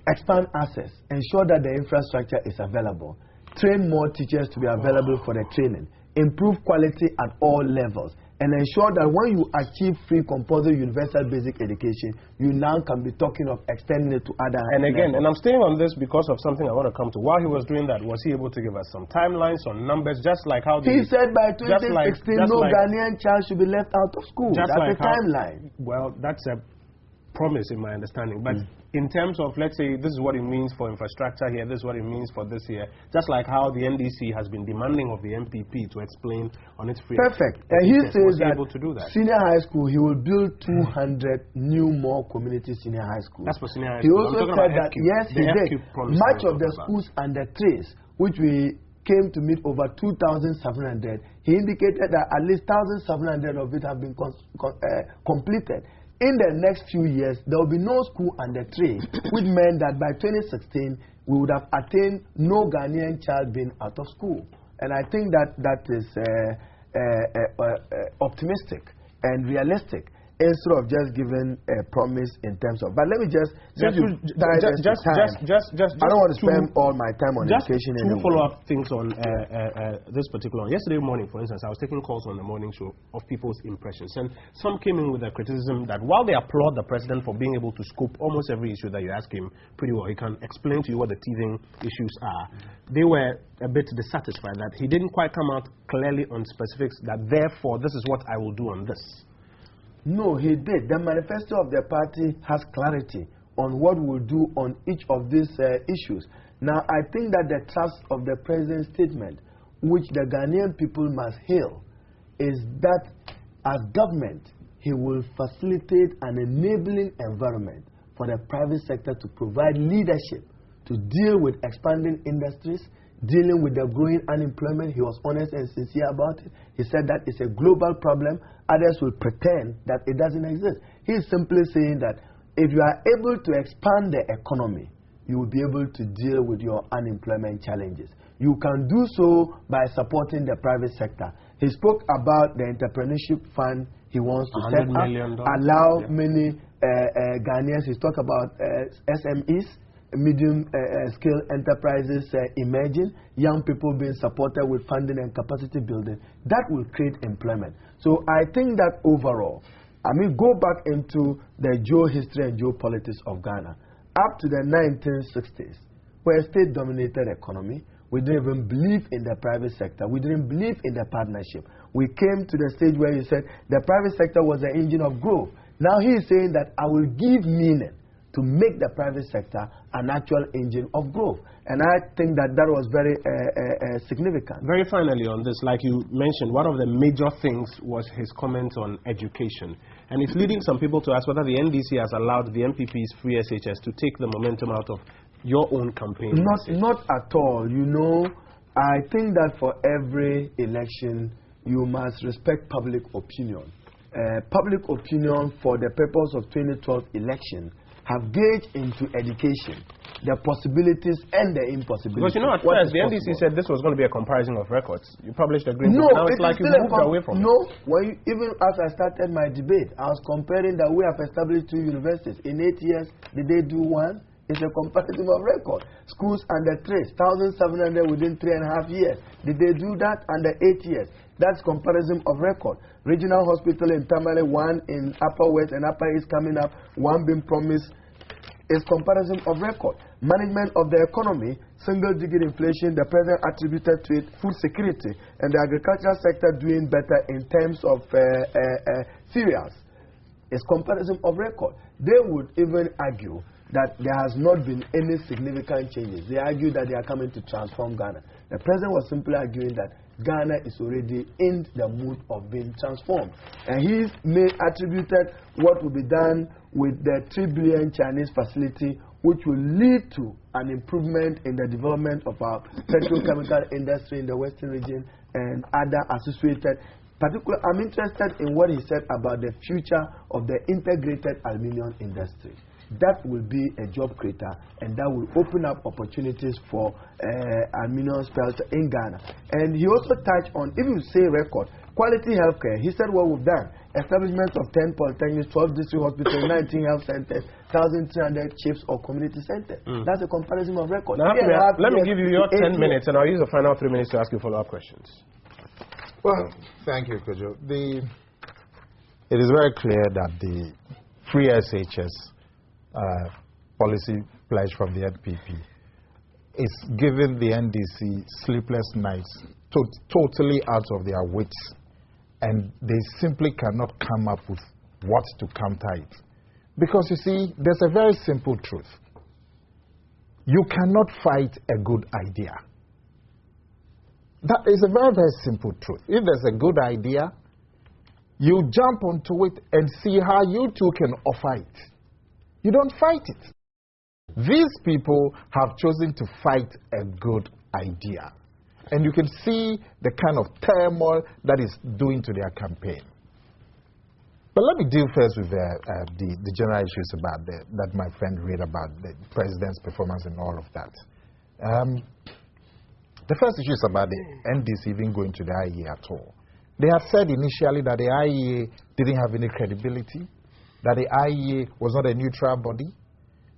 expand access, ensure that the infrastructure is available, train more teachers to be available for the training, improve quality at all levels, and ensure that when you achieve free compulsory universal basic education, you now can be talking of extending it to other levels. And I'm staying on this because of something I want to come to. While he was doing that, was he able to give us some timelines, some numbers, just like how he said by 2016, no Ghanaian child should be left out of school. That's a timeline. Well, that's a promise in my understanding. But in terms of, let's say, this is what it means for infrastructure here, this is what it means for this here, just like how the NDC has been demanding of the MPP to explain on its free. Perfect. And he says that, able to do that senior high school, he will build 200 new more community senior high schools. That's for senior high he school. also said that, yes, he did. Much of the schools under trace, which we came to meet over 2,700, he indicated that at least 1,700 of it have been completed. In the next few years, there will be no school under trace, which meant that by 2016, we would have attained no Ghanaian child being out of school. And I think that is optimistic and realistic, instead of just giving a promise in terms of. But let me just I don't want to spend all my time on education anymore. Two follow-up things on this particular one. Yesterday morning, for instance, I was taking calls on the morning show of people's impressions, and some came in with a criticism that while they applaud the president for being able to scope almost every issue that you ask him pretty well, he can explain to you what the teething issues are. They were a bit dissatisfied that he didn't quite come out clearly on specifics, that therefore this is what I will do on this. No, he did. The manifesto of the party has clarity on what we'll do on each of these issues. Now, I think that the thrust of the president's statement, which the Ghanaian people must hail, is that as government, he will facilitate an enabling environment for the private sector to provide leadership to deal with expanding industries, dealing with the growing unemployment. He was honest and sincere about it. He said that it's a global problem. Others will pretend that it doesn't exist. He's simply saying that if you are able to expand the economy, you will be able to deal with your unemployment challenges. You can do so by supporting the private sector. He spoke about the entrepreneurship fund he wants to set up, allow many Ghanaians. He talked about SMEs, medium-scale enterprises emerging, young people being supported with funding and capacity building. That will create employment. So I think that overall, I mean, go back into the geo-history and geopolitics of Ghana. Up to the 1960s, we're a state-dominated economy. We didn't even believe in the private sector. We didn't believe in the partnership. We came to the stage where he said the private sector was the engine of growth. Now he is saying that I will give meaning to make the private sector an actual engine of growth. And I think that that was very significant. Very finally on this, like you mentioned, one of the major things was his comment on education. And it's leading some people to ask whether the NDC has allowed the MPP's free SHS to take the momentum out of your own campaign. Not at all. You know, I think that for every election, you must respect public opinion. Public opinion for the purpose of 2012 election have gauged into education, the possibilities and the impossibilities. Because you know, at first, the NDC said this was going to be a comparison of records. You published a green book. Now it's like you moved away from it. No, even as I started my debate, I was comparing that we have established 2 universities. In 8 years, did they do 1? It's a comparison of record. Schools under trace, 1,700 within 3.5 years. Did they do that under 8 years? That's comparison of record. Regional hospital in Tamale, 1 in Upper West and Upper East coming up, 1 being promised, is comparison of record. Management of the economy, single-digit inflation, the president attributed to it food security, and the agricultural sector doing better in terms of cereals. Is comparison of record. They would even argue that there has not been any significant changes. They argue that they are coming to transform Ghana. The president was simply arguing that Ghana is already in the mood of being transformed. And he attributed what will be done with the 3 billion Chinese facility, which will lead to an improvement in the development of our petrochemical industry in the Western region and other associated. Particularly, I'm interested in what he said about the future of the integrated aluminium industry. That will be a job creator, and that will open up opportunities for aluminium smelter in Ghana. And he also touched on, if you say record, quality healthcare. He said what we've done: establishment of 10 polytechnics, 12 district hospitals, 19 health centers, 1,300 chiefs or community centers. That's a comparison of record. Now, let me give you your 10 minutes, and I'll use the final 3 minutes to ask you follow-up questions. Well, thank you, Kojo. It is very clear that the free SHS policy pledge from the NPP is giving the NDC sleepless nights, totally out of their wits, and they simply cannot come up with what to counter it. Because you see, there's a very simple truth. You cannot fight a good idea. That is a very, very simple truth. If there's a good idea, you jump onto it and see how you too can offer it. You don't fight it. These people have chosen to fight a good idea. And you can see the kind of turmoil that is doing to their campaign. But let me deal first with the general issues about that my friend read about the president's performance and all of that. The first issue is about the NDC even going to the IEA at all. They have said initially that the IEA didn't have any credibility, that the IEA was not a neutral body,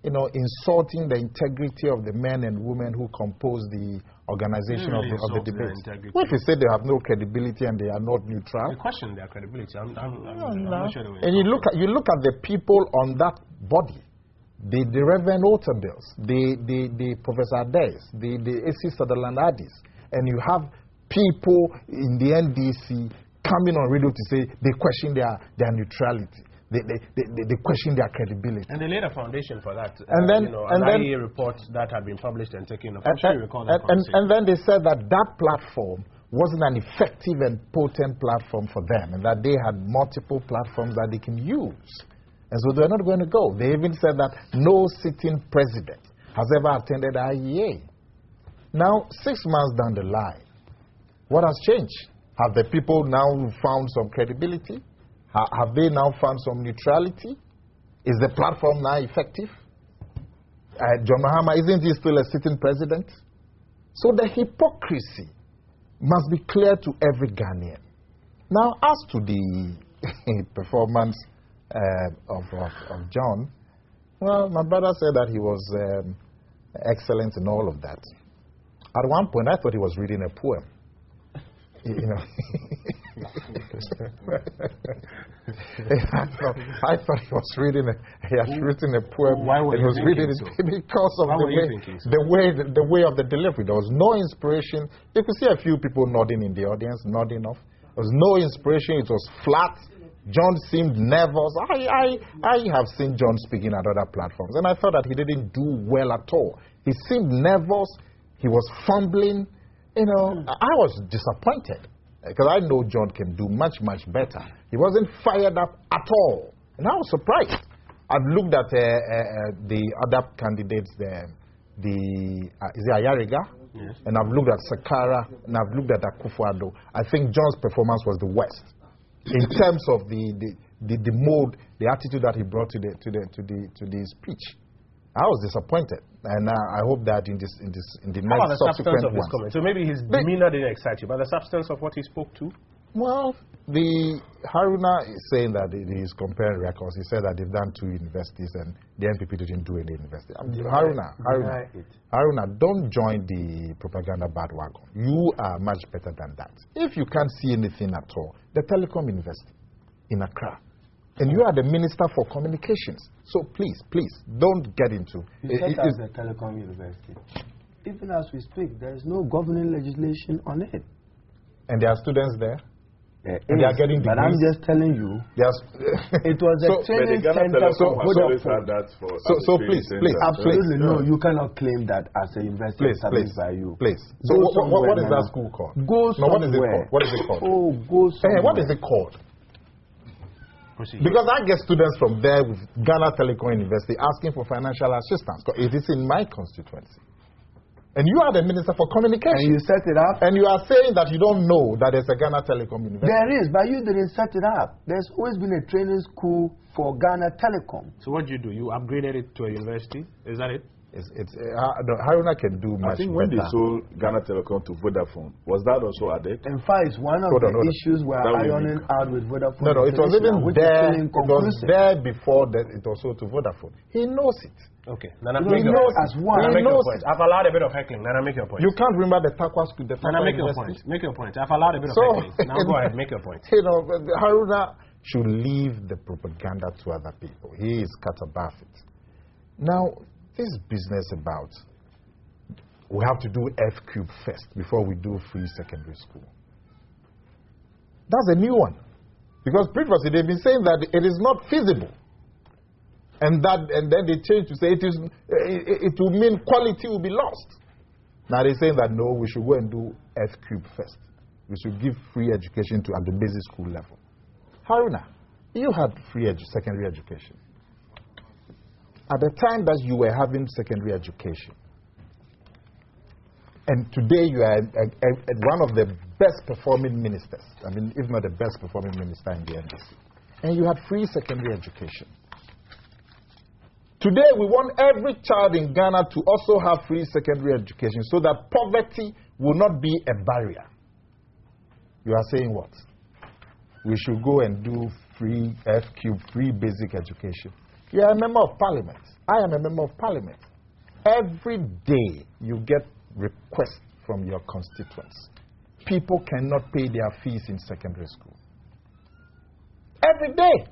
insulting the integrity of the men and women who compose the organization of the debate. Well, if you say they have no credibility and they are not neutral, they question their credibility. I'm not sure. And you look at the people on that body, the Reverend Otabills, the Professor Ades, the A.C. Sutherland Addis, and you have people in the NDC coming on radio to say they question their neutrality. They question their credibility. And they laid a foundation for that. And then, an IEA report that had been published and taken off. I'm sure you recall that and then they said that platform wasn't an effective and potent platform for them, and that they had multiple platforms that they can use. And so they're not going to go. They even said that no sitting president has ever attended IEA. Now, 6 months down the line, what has changed? Have the people now found some credibility? Have they now found some neutrality? Is the platform now effective? John Mahama, isn't he still a sitting president? So the hypocrisy must be clear to every Ghanaian. Now, as to the performance of John, well, my brother said that he was excellent in all of that. At one point, I thought he was reading a poem. I thought he was reading he had written a poem. Why were he was reading it because of the way of the delivery. There was no inspiration. You could see a few people nodding in the audience, nodding off. There was no inspiration. It was flat. John seemed nervous. I have seen John speaking at other platforms, and I thought that he didn't do well at all. He seemed nervous. He was fumbling. I was disappointed because I know John can do much, much better. He wasn't fired up at all, and I was surprised. I've looked at the other candidates there. Is it Ayariga? Yes. And I've looked at Sakara, and I've looked at Akufo-Addo. I think John's performance was the worst in terms of the mode, the attitude that he brought to the speech. I was disappointed, and I hope that in the next subsequent ones. So maybe his demeanor didn't excite you, but the substance of what he spoke to? Well, Haruna is saying that he's comparing records. He said that they've done 2 universities and the NPP didn't do any university. Haruna, don't join the propaganda bandwagon. You are much better than that. If you can't see anything at all, the Telecom University in Accra. And you are the Minister for Communications. So please, don't get into it. It's the Telecom University. Even as we speak, there is no governing legislation on it. And there are students there? And they are getting degrees. But I'm just telling you, it was a training center for Vodafone. So please, absolutely no, you cannot claim that as a university established by you. Please. So what is that school called? Go somewhere. What is it called? Oh, go somewhere. What is it called? Because I get students from there with Ghana Telecom University asking for financial assistance. It is in my constituency. And you are the Minister for Communication. And you set it up. And you are saying that you don't know that there's a Ghana Telecom University. There is, but you didn't set it up. There's always been a training school for Ghana Telecom. So what did you do? You upgraded it to a university? Is that it? Haruna can do much better. I think when they sold Ghana Telecom to Vodafone, was that also added? In fact, one of the issues were ironing out with Vodafone. No, it was even there. It was there before it was sold to Vodafone. He knows it. Okay. Nana, he knows as one. He knows it. I've allowed a bit of heckling. Nana, make your point. You can't remember the Takwa school. Nana, make your point. Make your point. I've allowed a bit of heckling. Now go ahead, make your point. Haruna should leave the propaganda to other people. He is cut above it. Now, this business about we have to do F-cube first before we do free secondary school. That's a new one. Because previously they've been saying that it is not feasible. And then they change to say it will mean quality will be lost. Now they're saying that no, we should go and do F-cube first. We should give free education at the basic school level. Haruna, you had free secondary education. At the time that you were having secondary education, and today you are one of the best performing ministers, I mean, if not the best performing minister in the NDC, and you had free secondary education. Today we want every child in Ghana to also have free secondary education so that poverty will not be a barrier. You are saying what? We should go and do free F-cube, free basic education. You are a member of parliament. I am a member of parliament. Every day you get requests from your constituents. People cannot pay their fees in secondary school. Every day.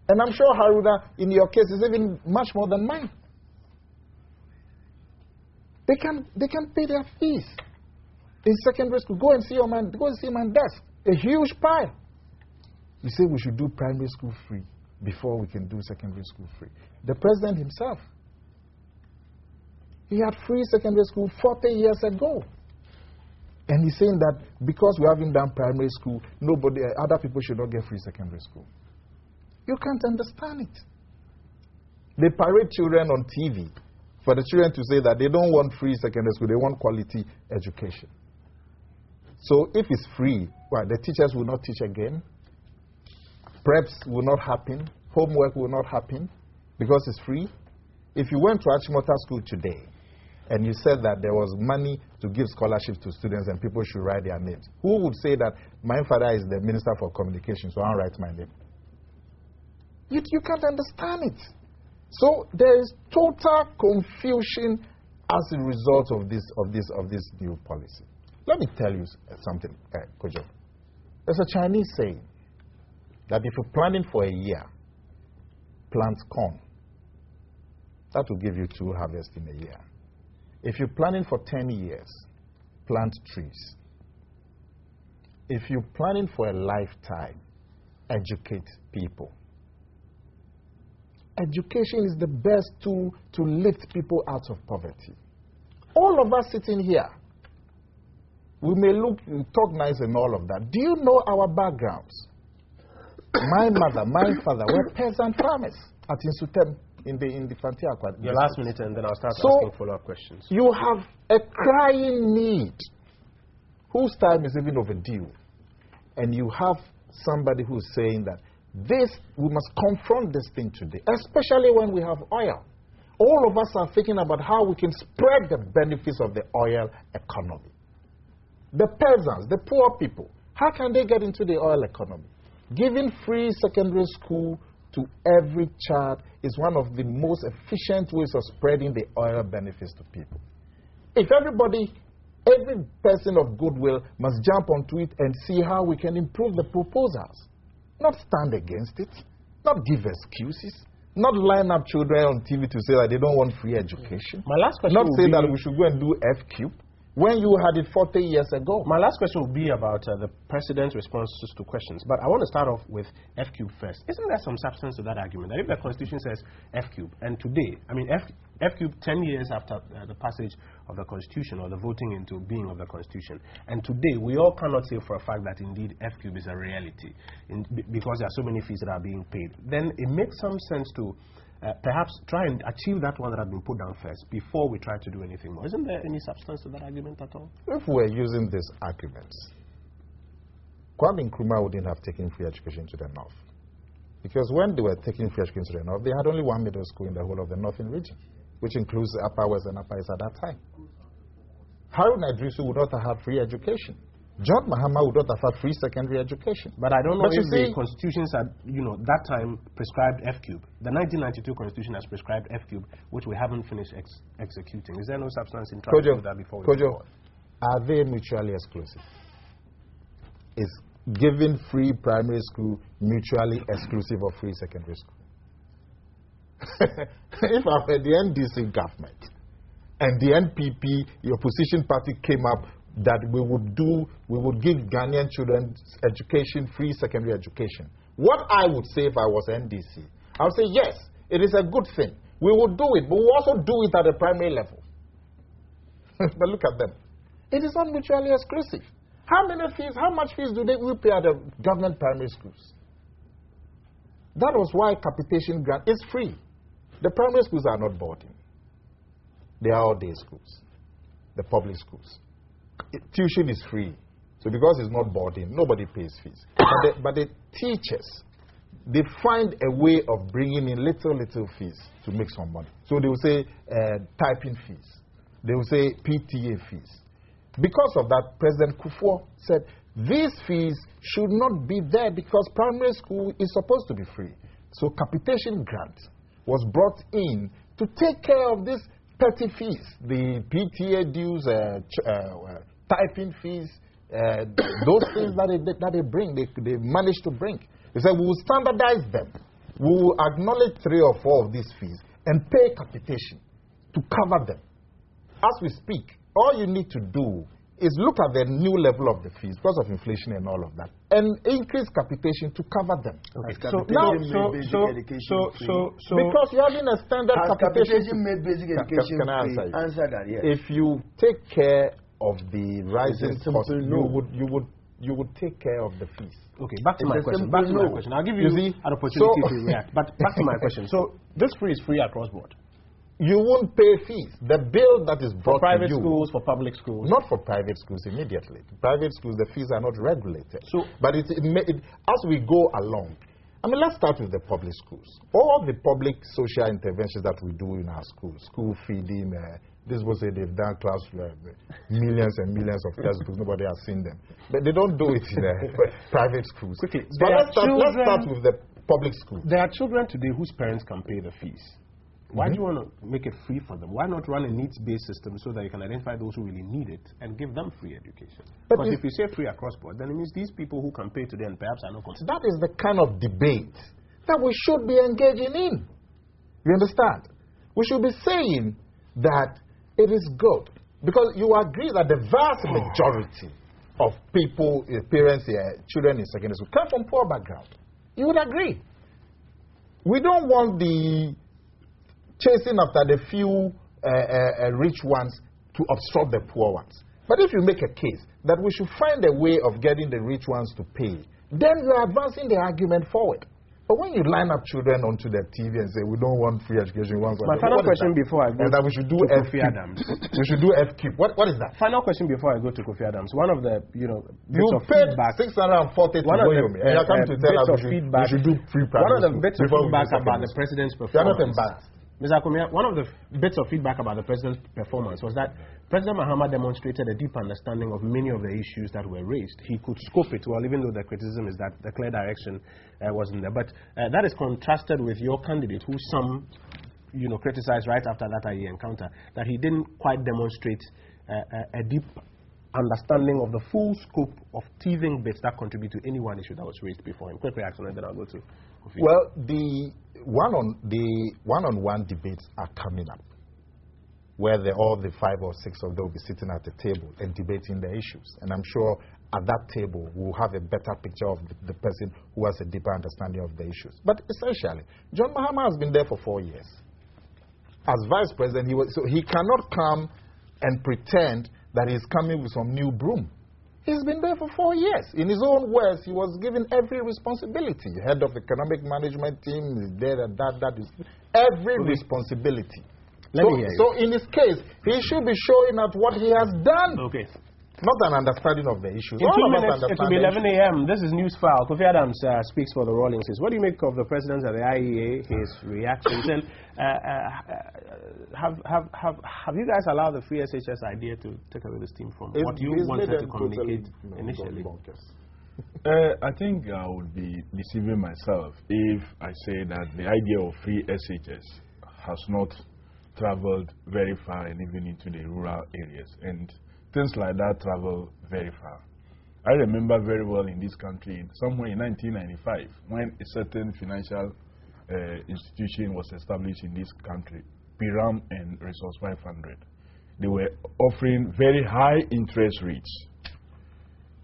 And I'm sure, Haruna, in your case, is even much more than mine. They can pay their fees in secondary school. Go and see my desk. A huge pile. You say we should do primary school free before we can do secondary school free. The president himself, he had free secondary school 40 years ago. And he's saying that because we haven't done primary school, other people should not get free secondary school. You can't understand it. They parade children on TV for the children to say that they don't want free secondary school, they want quality education. So if it's free, the teachers will not teach again. Preps will not happen. Homework will not happen because it's free. If you went to Achimota School today and you said that there was money to give scholarships to students and people should write their names, who would say that my father is the Minister for Communications, so I'll write my name? You can't understand it. So there is total confusion as a result of this new policy. Let me tell you something, Kojo. There's a Chinese saying that if you're planning for a year, plant corn. That will give you 2 harvests in a year. If you're planning for 10 years, plant trees. If you're planning for a lifetime, educate people. Education is the best tool to lift people out of poverty. All of us sitting here, we may talk nice and all of that. Do you know our backgrounds? My mother, my father were peasant farmers at Insutem in the Fantiakwa. Your last minute, and then I'll start asking follow-up questions. You have a crying need whose time is even overdue. And you have somebody who's saying that we must confront this thing today, especially when we have oil. All of us are thinking about how we can spread the benefits of the oil economy. The peasants, the poor people, how can they get into the oil economy? Giving free secondary school to every child is one of the most efficient ways of spreading the oil benefits to people. If every person of goodwill must jump onto it and see how we can improve the proposals. Not stand against it, not give excuses, not line up children on TV to say that they don't want free education. My last question not say that we should go and do F-cube when you had it 40 years ago. My last question will be about the president's responses to questions. But I want to start off with F-cube first. Isn't there some substance to that argument? That if the Constitution says F-cube, and today, I mean, F-cube 10 years after the passage of the Constitution or the voting into being of the Constitution, and today we all cannot say for a fact that indeed F-cube is a reality because there are so many fees that are being paid, then it makes some sense to perhaps try and achieve that one that has been put down first before we try to do anything more. Isn't there any substance to that argument at all? If we're using these arguments, Kwame Nkrumah wouldn't have taken free education to the north. Because when they were taking free education to the north, they had only one middle school in the whole of the northern region, which includes the Upper West and Upper East at that time. Haruna Idrisu would not have had free education. John Mahama would not have had free secondary education. But I don't know if the constitutions had, that time prescribed F-cube. The 1992 constitution has prescribed F-cube, which we haven't finished executing. Is there no substance in trying to do that before we go forward? Are they mutually exclusive? Is giving free primary school mutually exclusive of free secondary school? If I were the NDC government and the NPP, the opposition party, came up that we would give Ghanaian children education, free secondary education. What I would say if I was NDC, I would say yes, it is a good thing. We will do it, but we will also do it at the primary level. But look at them. It is not mutually exclusive. How much fees do we pay at the government primary schools? That was why capitation grant is free. The primary schools are not boarding. They are all-day schools, the public schools. Tuition is free. So because it's not boarding, nobody pays fees. But the teachers, they find a way of bringing in little fees to make some money. So they will say typing fees. They will say PTA fees. Because of that, President Akufo said these fees should not be there because primary school is supposed to be free. So capitation grant was brought in to take care of these petty fees, the PTA dues, typing fees, those things that they bring, they manage to bring. They said we will standardize them. We will acknowledge 3 or 4 of these fees and pay capitation to cover them. As we speak, all you need to do is look at the new level of the fees because of inflation and all of that, and increase capitation to cover them. Okay. Because you're having a standard capitation made basic education can I answer free? you? Answer that, yes. If you take care of the rising cost, you would take care of the fees. Okay, back to my question. I'll give you an opportunity to react. But back to my question. So this free is free across board. You won't pay fees. The bill that is brought for private to you, schools, for public schools? Not for private schools immediately. Private schools, the fees are not regulated. So, but as we go along, I mean, let's start with the public schools. All the public social interventions that we do in our schools, school feeding, this was say they've done class millions and millions of textbooks. Nobody has seen them. But they don't do it in private schools. Quickly, but let's start with the public schools. There are children today whose parents can pay the fees. Why do you want to make it free for them? Why not run a needs-based system so that you can identify those who really need it and give them free education? Because if you say free across board, then it means these people who can pay today and perhaps are not considered. That is the kind of debate that we should be engaging in. You understand? We should be saying that it is good. Because you agree that the vast majority of people, parents, children in secondary school come from poor background. You would agree. We don't want the chasing after the few rich ones to obstruct the poor ones. But if you make a case that we should find a way of getting the rich ones to pay, then you are advancing the argument forward. But when you line up children onto the TV and say, we don't want free education, my final question before I go that we should do Akufo-Addo. We should do FQ. What is that? Final question before I go to Akufo-Addo. One of the, bits of paid feedback. 640 to William. And you come to tell us we should do free private. One of the bits of feedback about the president's performance. You're not embarrassed. Mr. Akumia, one of the bits of feedback about the president's performance was that President Mahama demonstrated a deep understanding of many of the issues that were raised. He could scope it well, even though the criticism is that the clear direction wasn't there. But that is contrasted with your candidate, who some criticized right after that IE encounter, that he didn't quite demonstrate a deep understanding of the full scope of teething bits that contribute to any one issue that was raised before him. Quick reaction, and then I'll go to Kofi. Well, the one-on-one debates are coming up, where all the 5 or 6 of them will be sitting at the table and debating the issues. And I'm sure at that table we'll have a better picture of the person who has a deeper understanding of the issues. But essentially, John Mahama has been there for 4 years. As vice president, so he cannot come and pretend that he's coming with some new broom. He's been there for 4 years. In his own words, he was given every responsibility. Head of economic management team is there, that is every responsibility. So in this case, he should be showing us what he has done. Okay. Not an understanding of the issues. In 2 minutes, it will be 11 a.m. This is Newsfile. Kofi-Addo speaks for the Rawlingses. What do you make of the president of the IEA, his reactions? And have you guys allowed the free SHS idea to take away the steam from what you wanted to communicate initially? I think I would be deceiving myself if I say that the idea of free SHS has not traveled very far and even into the rural areas. And things like that travel very far. I remember very well in this country, somewhere in 1995, when a certain financial institution was established in this country, Piram and Resource 500. They were offering very high interest rates.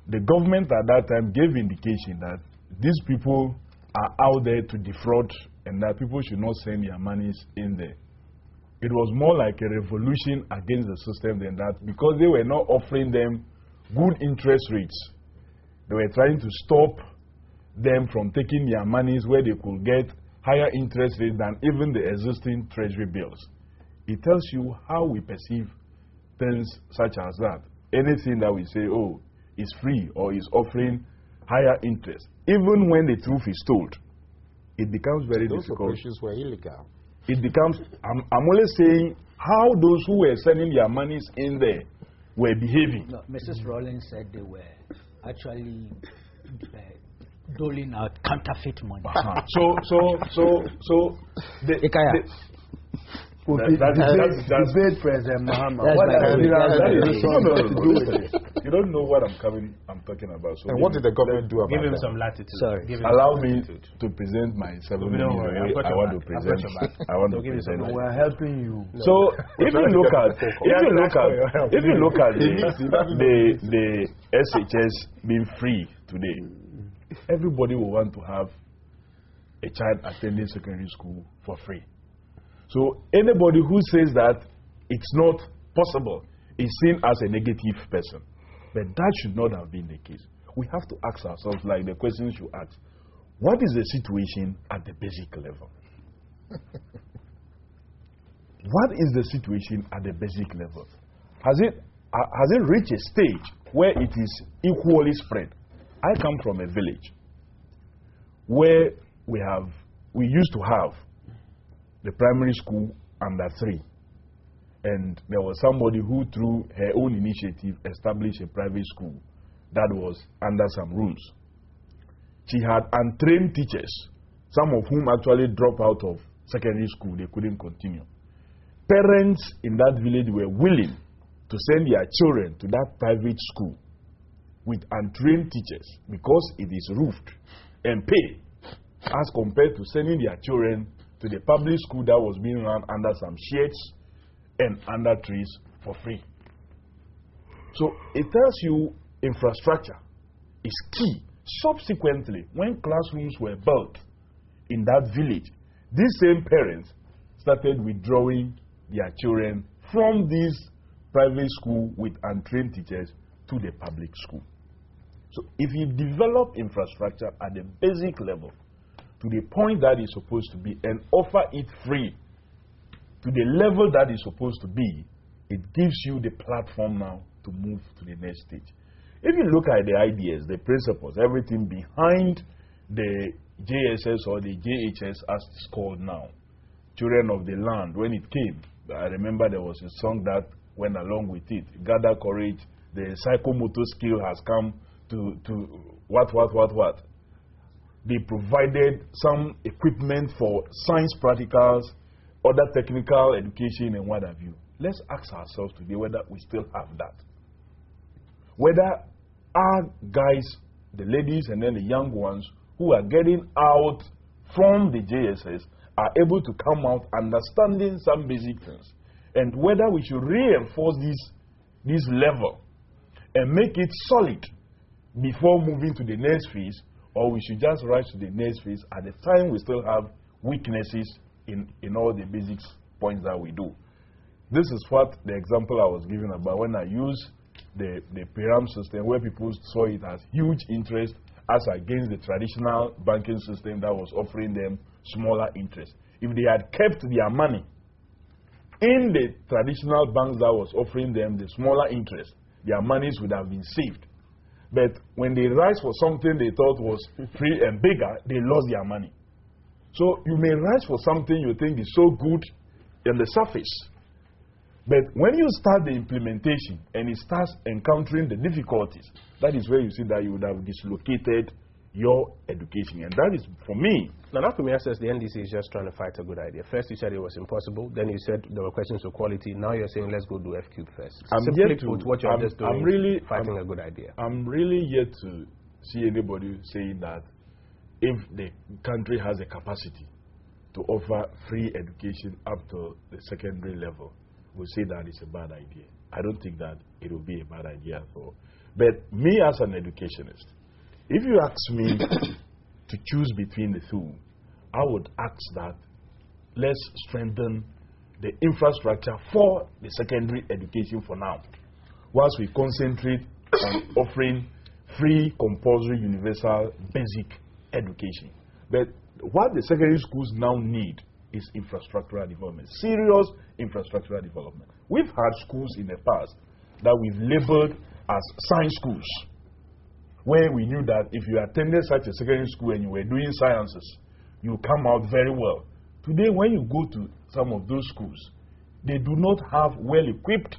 The government at that time gave indication that these people are out there to defraud and that people should not send their monies in there. It was more like a revolution against the system than that, because they were not offering them good interest rates. They were trying to stop them from taking their monies where they could get higher interest rates than even the existing treasury bills. It tells you how we perceive things such as that. Anything that we say, oh, is free or is offering higher interest, even when the truth is told, it becomes very difficult. Those operations were illegal. It becomes, I'm only saying how those who were sending their monies in there were behaving. No, Mrs. Rollins said they were actually doling out counterfeit money. Debate President Muhammad. You don't know what I'm talking about. So and what did the government do about it? Give him some latitude. Sorry. Allow me to present myself. I want to present. We're helping you. So if you look at the SHS being free today, everybody will want to have a child attending secondary school for free. So anybody who says that it's not possible is seen as a negative person. But that should not have been the case. We have to ask ourselves, like the questions you ask, what is the situation at the basic level? What is the situation at the basic level? Has it reached a stage where it is equally spread? I come from a village where we used to have the primary school under 3. And there was somebody who, through her own initiative, established a private school that was under some rules. She had untrained teachers, some of whom actually dropped out of secondary school. They couldn't continue. Parents in that village were willing to send their children to that private school with untrained teachers because it is roofed and paid, as compared to sending their children to the public school that was being run under some shades and under trees for free. So it tells you infrastructure is key. Subsequently, when classrooms were built in that village, these same parents started withdrawing their children from this private school with untrained teachers to the public school. So if you develop infrastructure at the basic level, to the point that is supposed to be, and offer it free to the level that is supposed to be, it gives you the platform now to move to the next stage. If you look at the ideas, the principles, everything behind the JSS or the JHS as it's called now, Children of the Land, when it came, I remember there was a song that went along with it. Gather courage, the psychomotor skill has come to what. They provided some equipment for science practicals, other technical education, and what have you. Let's ask ourselves today whether we still have that. Whether our guys, the ladies, and then the young ones who are getting out from the JSS are able to come out understanding some basic things. And whether we should reinforce this level and make it solid before moving to the next phase, or we should just rush to the next phase at the time we still have weaknesses in all the basic points that we do. This is what the example I was giving about when I used the pyramid system, where people saw it as huge interest as against the traditional banking system that was offering them smaller interest. If they had kept their money in the traditional banks that was offering them the smaller interest, their monies would have been saved. But when they rise for something they thought was free and bigger, they lost their money. So you may rise for something you think is so good on the surface, but when you start the implementation and it starts encountering the difficulties, that is where you see that you would have dislocated your education. And that is, for me... Now, not for me, says the NDC is just trying to fight a good idea. First, you said it was impossible. Then you said there were questions of quality. Now you're saying let's go do F-Cube first. Simply put, what you're just doing, fighting a good idea. I'm really yet to see anybody saying that if the country has a capacity to offer free education up to the secondary level, we'll say that it's a bad idea. I don't think that it will be a bad idea at all. But me as an educationist, if you ask me to choose between the two, I would ask that let's strengthen the infrastructure for the secondary education for now, whilst we concentrate on offering free, compulsory, universal, basic education. But what the secondary schools now need is infrastructural development, serious infrastructural development. We've had schools in the past that we've labeled as science schools, where we knew that if you attended such a secondary school and you were doing sciences, you come out very well. Today, when you go to some of those schools, they do not have well-equipped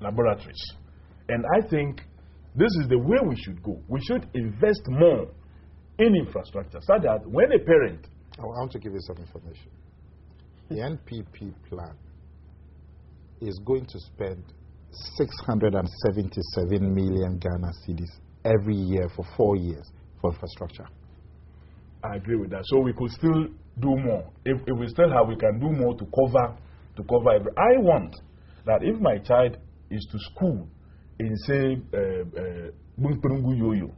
laboratories. And I think this is the way we should go. We should invest more in infrastructure so that when a parent... I want to give you some information. The NPP plan is going to spend 677 million Ghana cedis every year for 4 years for infrastructure. I agree with that. So we could still do more. If we still have, we can do more to cover every. I want that if my child is to school in, say, Bunkperungu Yoyo,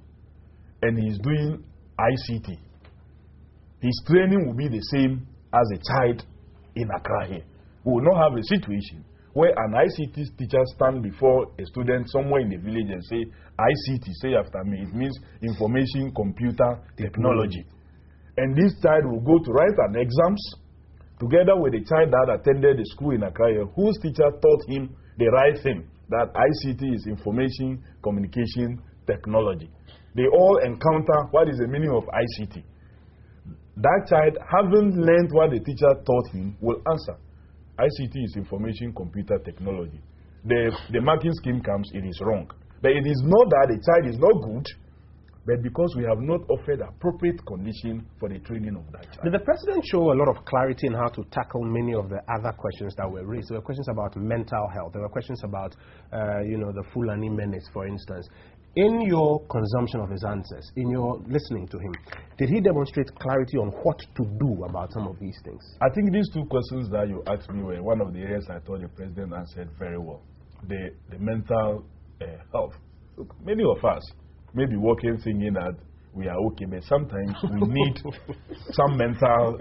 and he's doing ICT, his training will be the same as a child in Accra here. We will not have a situation where an ICT teacher stand before a student somewhere in the village and say, ICT, say after me, it means information computer technology. And this child will go to write an exams together with a child that attended the school in Accra, whose teacher taught him the right thing, that ICT is information communication technology. They all encounter what is the meaning of ICT. That child, having learned what the teacher taught him, will answer. ICT is information computer technology. The marking scheme comes, it is wrong. But it is not that the child is not good, but because we have not offered appropriate condition for the training of that child. Did the president show a lot of clarity in how to tackle many of the other questions that were raised? There were questions about mental health. There were questions about, the Fulani menace, for instance. In your consumption of his answers, in your listening to him, did he demonstrate clarity on what to do about some of these things? I think these two questions that you asked me were one of the areas I thought the president answered very well. The mental health. Look, many of us may be working thinking that we are okay, but sometimes we need some mental,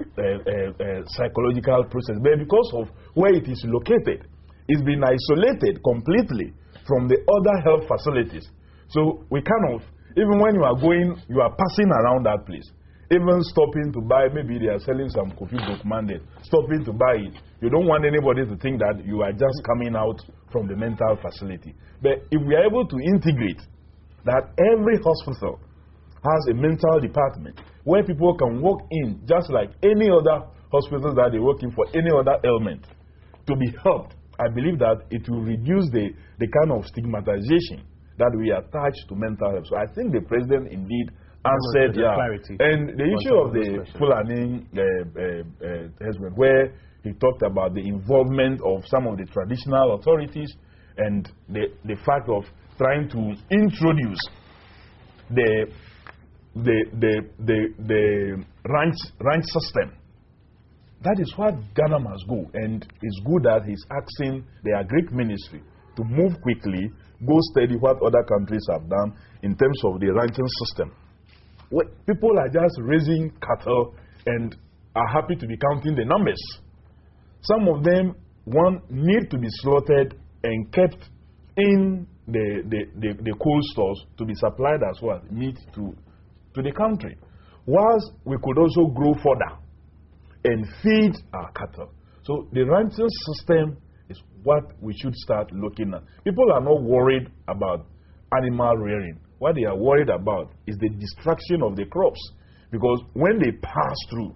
psychological process. But because of where it is located, it's been isolated completely from the other health facilities. So we kind of, even when you are going, you are passing around that place. Even stopping to buy, maybe they are selling some coffee documented, stopping to buy it. You don't want anybody to think that you are just coming out from the mental facility. But if we are able to integrate that every hospital has a mental department where people can walk in just like any other hospital that they're working for any other ailment to be helped, I believe that it will reduce the kind of stigmatization that we attach to mental health. So I think the president indeed answered, And the issue of the Fulani husband, where he talked about the involvement of some of the traditional authorities and the fact of trying to introduce the ranch system. That is what Ghana must go, and it's good that he's asking the Agric Ministry to move quickly, go study what other countries have done in terms of the ranching system. People are just raising cattle and are happy to be counting the numbers. Some of them need to be slaughtered and kept in the cold stores to be supplied as well, meat to the country. Whilst we could also grow further and feed our cattle. So the ranching system is what we should start looking at. People are not worried about animal rearing. What they are worried about is the destruction of the crops. Because when they pass through,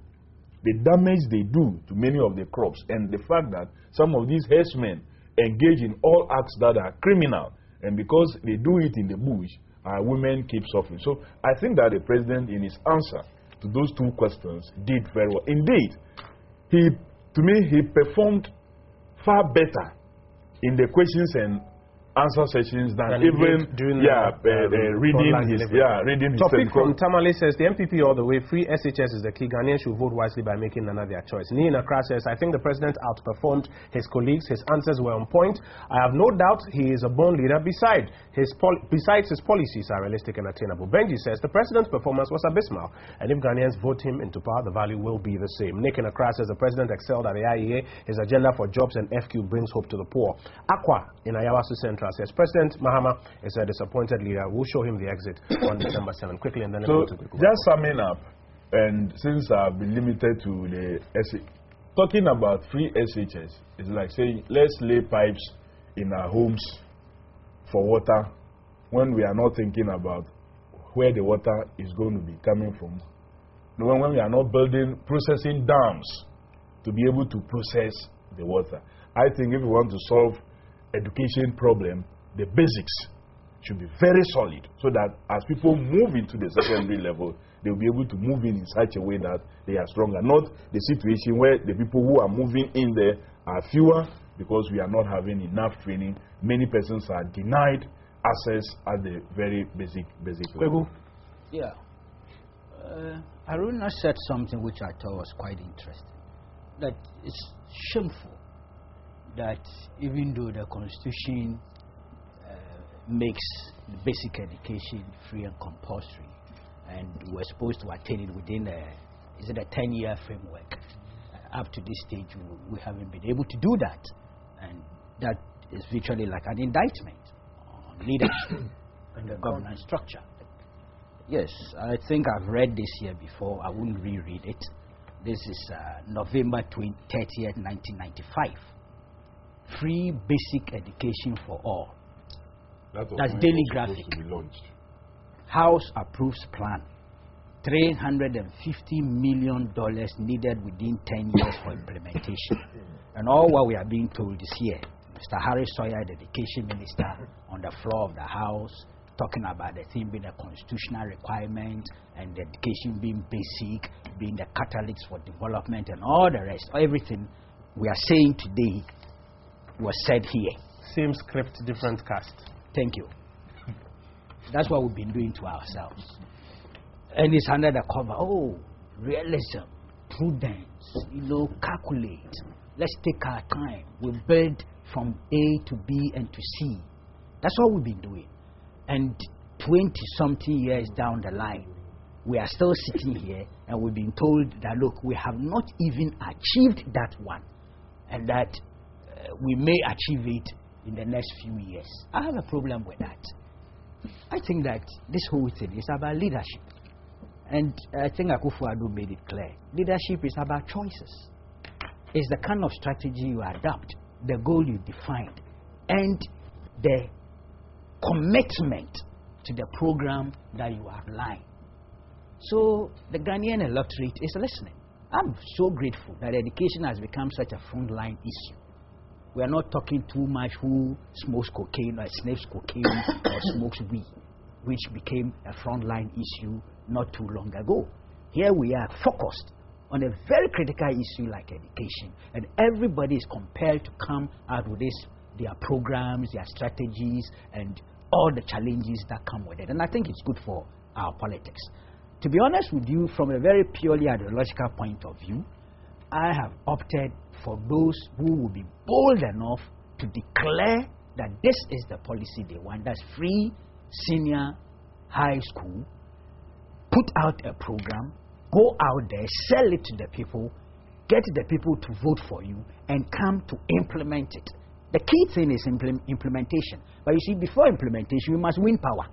the damage they do to many of the crops, and the fact that some of these herdsmen engage in all acts that are criminal, and because they do it in the bush, our women keep suffering. So I think that the president, in his answer to those two questions, did very well. Indeed, to me, he performed far better in the questions and answer sessions than he even did reading his topic from Tamale says the MPP all the way, free SHS is the key. Ghanaians should vote wisely by making Nana their choice. Nina Kra says, I think the president outperformed his colleagues. His answers were on point. I have no doubt he is a born leader. Besides his policies are realistic and attainable. Benji says the president's performance was abysmal, and if Ghanaians vote him into power, the value will be the same. Nick Kra says the president excelled at the IEA. His agenda for jobs and FQ brings hope to the poor. Aqua in Ayawasu Central says President Mahama is a disappointed leader. We'll show him the exit on December 7th. Quickly, and then so just summing up, and since I've been limited to the talking about free SHS is like saying let's lay pipes in our homes for water when we are not thinking about where the water is going to be coming from. When we are not processing dams to be able to process the water. I think if we want to solve education problem, the basics should be very solid so that as people move into the secondary level, they will be able to move in such a way that they are stronger. Not the situation where the people who are moving in there are fewer because we are not having enough training. Many persons are denied access at the very basic level. Yeah. Aruna said something which I thought was quite interesting. That it's shameful that even though the Constitution makes basic education free and compulsory, and we're supposed to attain it within a 10-year framework, up to this stage we haven't been able to do that, and that is virtually like an indictment on leadership and the governance structure. Yes, I think I've read this here before. I wouldn't reread it. This is November 30th, 1995. Free basic education for all. That's Daily Graphic. House approves plan. $350 million needed within 10 years for implementation. And all what we are being told is here. Mr. Harry Sawyer, the education minister, on the floor of the House, talking about the thing being a constitutional requirement and the education being basic, being the catalyst for development and all the rest. Everything we are saying today was said here. Same script, different cast. Thank you. That's what we've been doing to ourselves. And it's under the cover, realism, prudence, calculate. Let's take our time. We build from A to B and to C. That's what we've been doing. And 20-something years down the line, we are still sitting here and we've been told that, look, we have not even achieved that one, and that we may achieve it in the next few years. I have a problem with that. I think that this whole thing is about leadership. And I think Akufo-Addo made it clear. Leadership is about choices. It's the kind of strategy you adopt, the goal you defined, and the commitment to the program that you outline. So the Ghanaian electorate is listening. I'm so grateful that education has become such a frontline issue. We are not talking too much who smokes cocaine or sniffs cocaine or smokes weed, which became a frontline issue not too long ago. Here we are focused on a very critical issue like education, and everybody is compelled to come out with their programs, their strategies, and all the challenges that come with it. And I think it's good for our politics. To be honest with you, from a very purely ideological point of view, I have opted for those who will be bold enough to declare that this is the policy they want. That's free senior high school. Put out a program, go out there, sell it to the people, get the people to vote for you, and come to implement it. The key thing is implementation. But you see, before implementation, you must win power.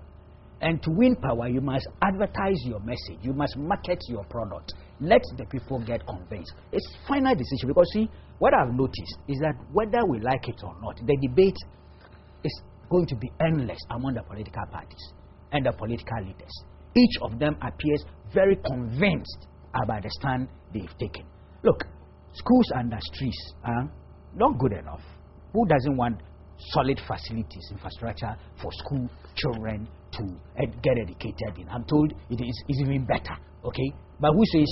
And to win power, you must advertise your message. You must market your product. Let the people get convinced. It's a final decision. Because see, what I've noticed is that whether we like it or not, the debate is going to be endless among the political parties and the political leaders. Each of them appears very convinced about the stand they've taken. Look, schools and streets are not good enough. Who doesn't want solid facilities, infrastructure for school children to get educated in? I'm told it is even better, okay? But who says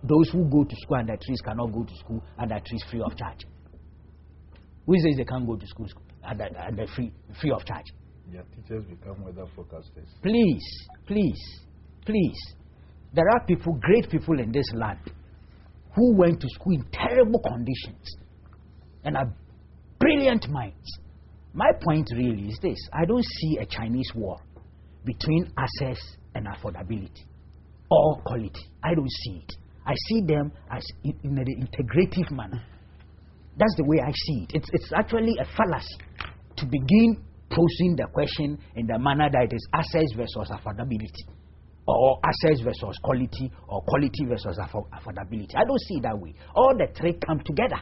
those who go to school under trees cannot go to school under trees free of charge? Who says they can't go to school free of charge. Yeah, teachers become weather forecasters. Please. There are people, great people in this land, who went to school in terrible conditions and are brilliant minds. My point really is this: I don't see a Chinese war between access and affordability or quality. I don't see it. I see them as in an integrative manner. That's the way I see it. It's actually a fallacy to begin posing the question in the manner that it is access versus affordability, or access versus quality, or quality versus affordability. I don't see it that way. All the three come together.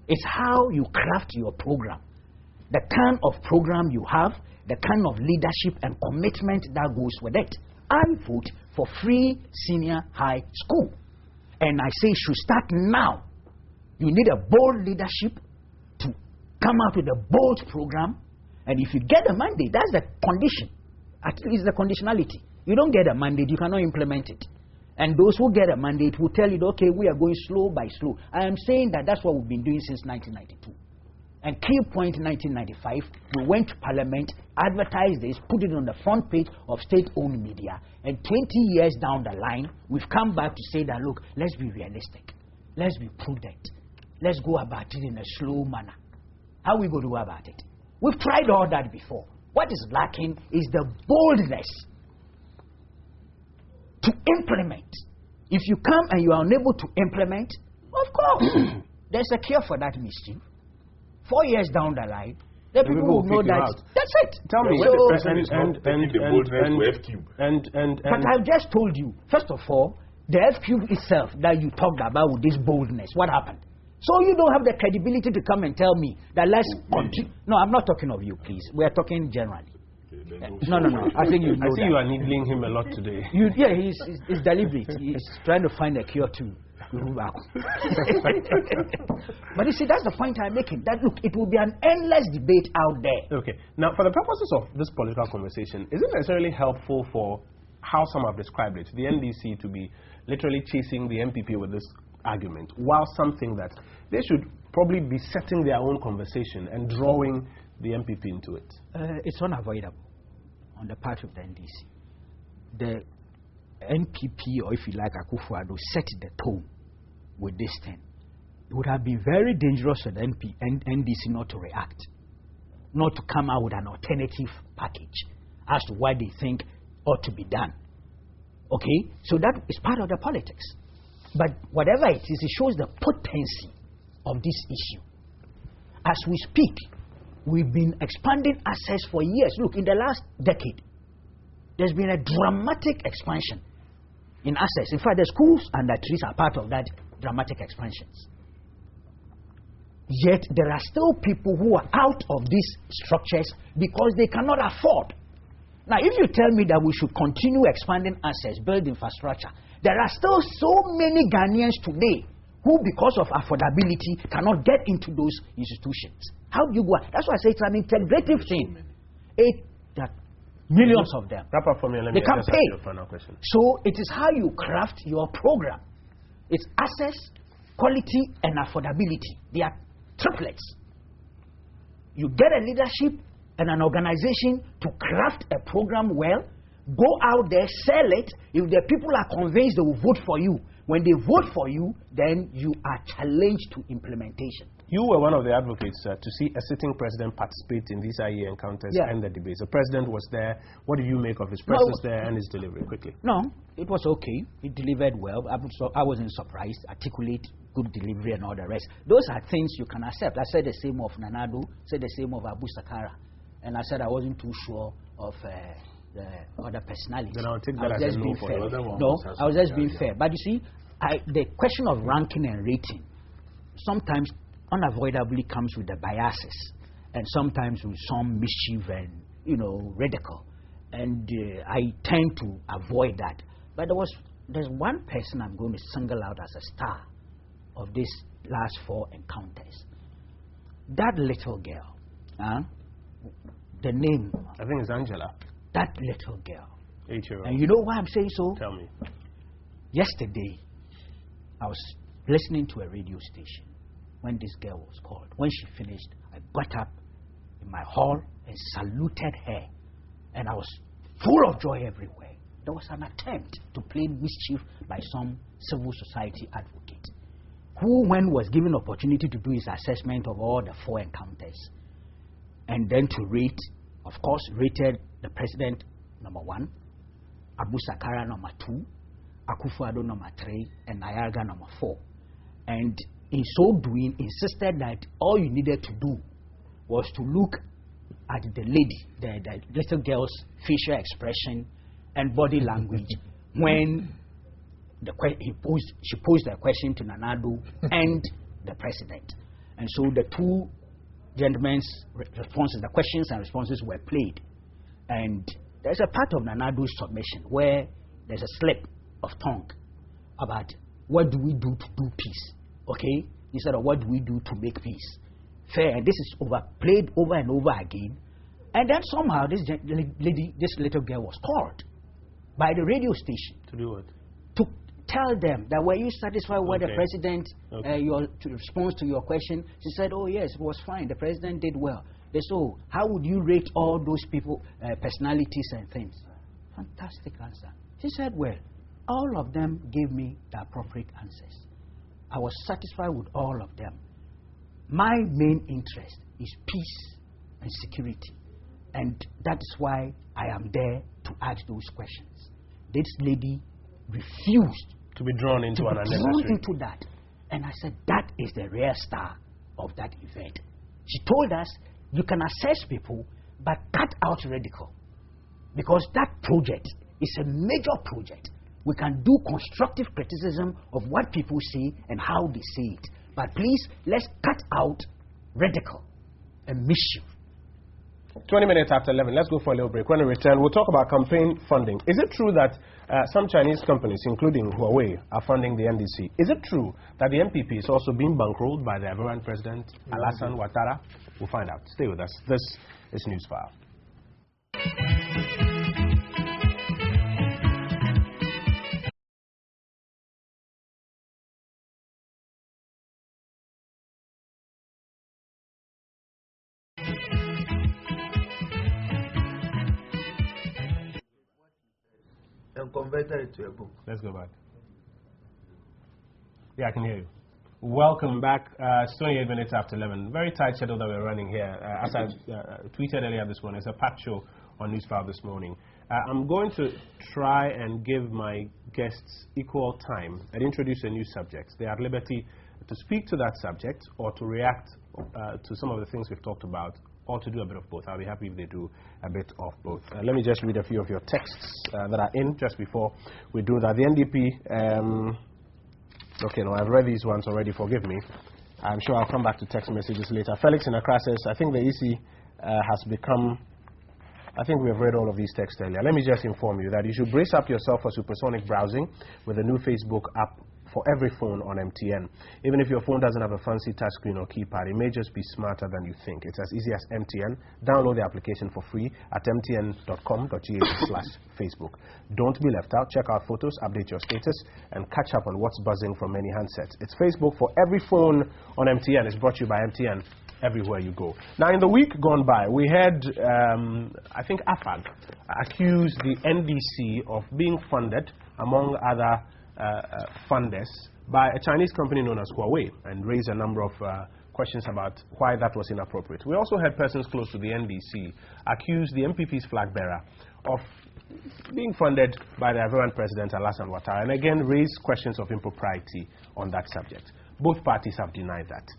It's how you craft your program, the kind of program you have, the kind of leadership and commitment that goes with it. I vote for free senior high school, and I say it should start now. You need a bold leadership to come out with a bold program. And if you get a mandate, that's the condition. At least the conditionality. You don't get a mandate, you cannot implement it. And those who get a mandate will tell you, okay, we are going slow by slow. I am saying that that's what we've been doing since 1992. And key point 1995, we went to Parliament, advertised this, put it on the front page of state-owned media. And 20 years down the line, we've come back to say that, look, let's be realistic. Let's be prudent. Let's go about it in a slow manner. How are we going to go about it? We've tried all that before. What is lacking is the boldness to implement. If you come and you are unable to implement, of course, there's a cure for that mischief. 4 years down the line, the people will know that. That's it. Tell me, but I've just told you, first of all, the F-cube itself that you talked about with this boldness, what happened? So you don't have the credibility to come and tell me that let's continue. No, I'm not talking of you, please. We are talking generally. No. I think you know I think you are needling him a lot today. Yeah, he's deliberate. He's trying to find a cure to back. But you see, that's the point I'm making. That look, it will be an endless debate out there. Okay. Now, for the purposes of this political conversation, is it necessarily helpful for how some have described it, the NDC to be literally chasing the MPP with this argument, while something that they should probably be setting their own conversation and drawing the MPP into it? It's unavoidable on the part of the NDC. The NPP, or if you like Akufo-Addo, set the tone with this thing. It would have been very dangerous for the NDC not to react, not to come out with an alternative package as to what they think ought to be done. Okay? So that is part of the politics. But whatever it is, it shows the potency of this issue. As we speak, we've been expanding access for years. Look, in the last decade, there's been a dramatic expansion in access. In fact, the schools and the trees are part of that dramatic expansions. Yet, there are still people who are out of these structures because they cannot afford. Now, if you tell me that we should continue expanding access, build infrastructure, there are still so many Ghanaians today who, because of affordability, cannot get into those institutions. How do you go? That's why I say it's an integrative thing. Millions of them. Wrap up for me and let me can't pay. Your final question. So it is how you craft your program. It's access, quality, and affordability. They are triplets. You get a leadership and an organization to craft a program well, go out there, sell it. If the people are convinced, they will vote for you. When they vote for you, then you are challenged to implementation. You were one of the advocates to see a sitting president participate in these IE encounters and the debates. The president was there. What do you make of his presence there and his delivery? Quickly. No, it was okay. He delivered well. I wasn't surprised. Articulate, good delivery and all the rest. Those are things you can accept. I said the same of Nanado, said the same of Abu Sakara. And I said I wasn't too sure of the other personalities. Then I'll take that as a no for fair. No, I was just being fair. But you see, the question of ranking and rating sometimes unavoidably comes with the biases, and sometimes with some mischief and ridicule. And I tend to avoid that. But there's one person I'm going to single out as a star of these last 4 encounters. That little girl, the name. I think it's Angela. That little girl. 8-year-old. And you know why I'm saying so? Tell me. Yesterday, I was listening to a radio station when this girl was called. When she finished, I got up in my hall and saluted her. And I was full of joy everywhere. There was an attempt to play mischief by some civil society advocate who, when was given opportunity to do his assessment of all the 4 encounters, and then to rate, of course, rated the president number 1, Abu Sakara number 2, Akufo-Addo number 3, and Nayarga number 4. And in so doing, insisted that all you needed to do was to look at the lady, the little girl's facial expression and body language when she posed the question to Nana-Addo and the president. And so the 2 gentlemen's responses, the questions and responses were played. And there's a part of Nana-Addo's submission where there's a slip of tongue about what do we do to do peace, okay? Instead of what do we do to make peace. Fair, and this is played over and over again. And then somehow this lady, this little girl was called by the radio station. To do what? To tell them that were you satisfied with the president, your response to your question? She said, oh yes, it was fine. The president did well. They said, oh, how would you rate all those people, personalities and things? Fantastic answer. She said, well, all of them gave me the appropriate answers. I was satisfied with all of them. My main interest is peace and security. And that is why I am there to ask those questions. This lady refused to be drawn into that. And I said, that is the real star of that event. She told us, you can assess people, but cut out radical. Because that project is a major project. We can do constructive criticism of what people say and how they say it. But please, let's cut out radical and mischief. 20 minutes after 11, let's go for a little break. When we return, we'll talk about campaign funding. Is it true that some Chinese companies, including Huawei, are funding the NDC? Is it true that the MPP is also being bankrolled by the Ivorian president, Alassane Ouattara? We'll find out. Stay with us. This is Newsfile. And converted it to a book. Let's go back. Yeah, I can hear you. Welcome back. It's 28 minutes after 11. Very tight schedule that we're running here. As I tweeted earlier this morning, it's a packed show on Newsfile this morning. I'm going to try and give my guests equal time and introduce a new subject. They are at liberty to speak to that subject or to react to some of the things we've talked about, or to do a bit of both. I'll be happy if they do a bit of both. Let me just read a few of your texts that are in just before we do that. The NDP, okay, no, I've read these ones already, forgive me. I'm sure I'll come back to text messages later. Felix in Accra says, I think the EC has become, I think we have read all of these texts earlier. Let me just inform you that you should brace up yourself for supersonic browsing with the new Facebook app for every phone on MTN. Even if your phone doesn't have a fancy touchscreen or keypad, it may just be smarter than you think. It's as easy as MTN. Download the application for free at mtn.com.gh/Facebook. Don't be left out. Check out photos, update your status, and catch up on what's buzzing from many handsets. It's Facebook for every phone on MTN. It's brought to you by MTN everywhere you go. Now, in the week gone by, we had, I think, AFAG accuse the NDC of being funded, among other funders, by a Chinese company known as Huawei, and raise a number of questions about why that was inappropriate. We also had persons close to the NDC accuse the MPP's flag bearer of being funded by the Ivorian president, Alassane Ouattara, and again raise questions of impropriety on that subject. Both parties have denied that.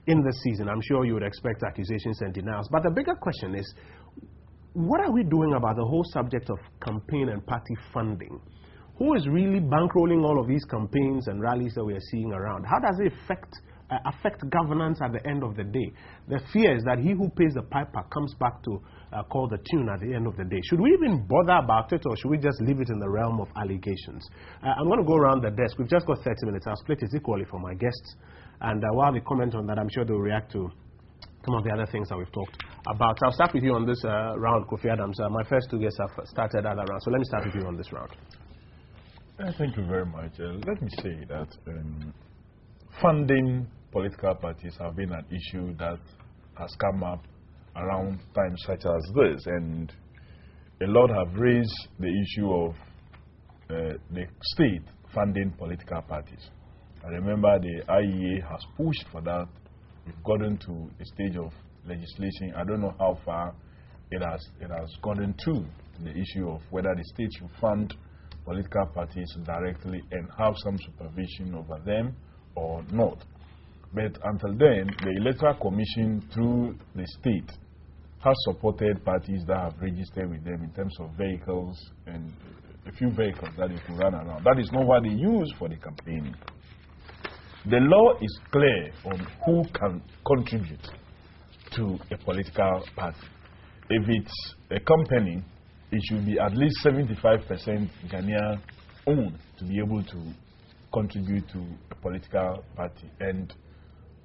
In this season, I'm sure you would expect accusations and denials, but the bigger question is, what are we doing about the whole subject of campaign and party funding? Who is really bankrolling all of these campaigns and rallies that we are seeing around? How does it affect governance at the end of the day? The fear is that he who pays the piper comes back to call the tune at the end of the day. Should we even bother about it, or should we just leave it in the realm of allegations? I'm going to go around the desk. We've just got 30 minutes. I'll split it equally for my guests. And while they comment on that, I'm sure they'll react to some of the other things that we've talked about. I'll start with you on this round, Kofi Adams. My first two guests have started other round, so let me start with you on this round. Thank you very much. Let me say that funding political parties have been an issue that has come up around times such as this, and a lot have raised the issue of the state funding political parties. I remember the IEA has pushed for that. We've gotten to a stage of legislation. I don't know how far it has gotten to the issue of whether the state should fund political parties directly and have some supervision over them or not. But until then, the Electoral Commission through the state has supported parties that have registered with them in terms of vehicles and a few vehicles that they can run around. That is not what they use for the campaigning. The law is clear on who can contribute to a political party. If it's a company, it should be at least 75% Ghanaian owned to be able to contribute to a political party. And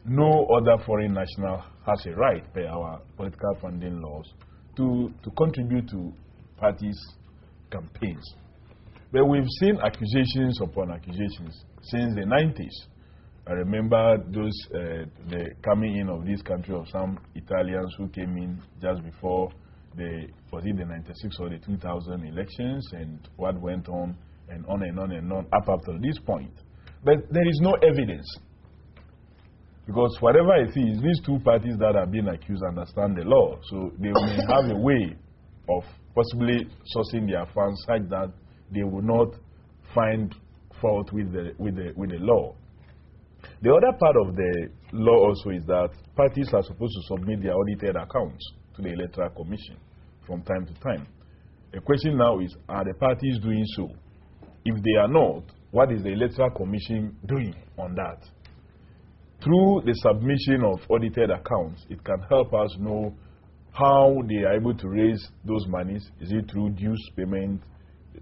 no other foreign national has a right, per our political funding laws, to contribute to parties' campaigns. But we've seen accusations upon accusations since the 90s. I remember the coming in of this country of some Italians who came in just before the 96 or the 2000 elections, and what went on and on and on and on up to this point. But there is no evidence. Because whatever it is, these two parties that are being accused understand the law, so they may have a way of possibly sourcing their funds such that they will not find fault with the law. The other part of the law also is that parties are supposed to submit their audited accounts to the Electoral Commission from time to time. The question now is, are the parties doing so? If they are not, what is the Electoral Commission doing on that? Through the submission of audited accounts, it can help us know how they are able to raise those monies. Is it through dues payment,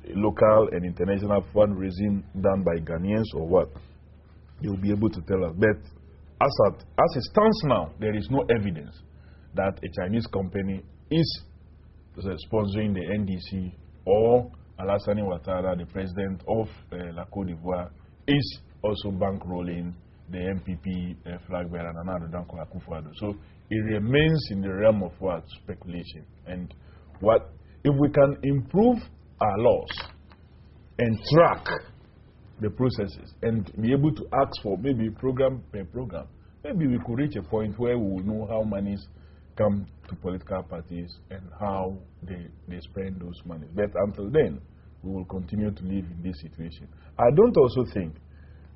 local and international fundraising done by Ghanaians, or what? You'll be able to tell us. But as it stands now, there is no evidence that a Chinese company is sponsoring the NDC, or Alassane Ouattara, the president of La Côte d'Ivoire, is also bankrolling the MPP flag bearer Nana Danko Akufo-Addo. So it remains in the realm of what? Speculation. And what if we can improve our laws and track the processes and be able to ask for maybe program per program, maybe we could reach a point where we will know how monies come to political parties and how they spend those monies. But until then, we will continue to live in this situation. I don't also think,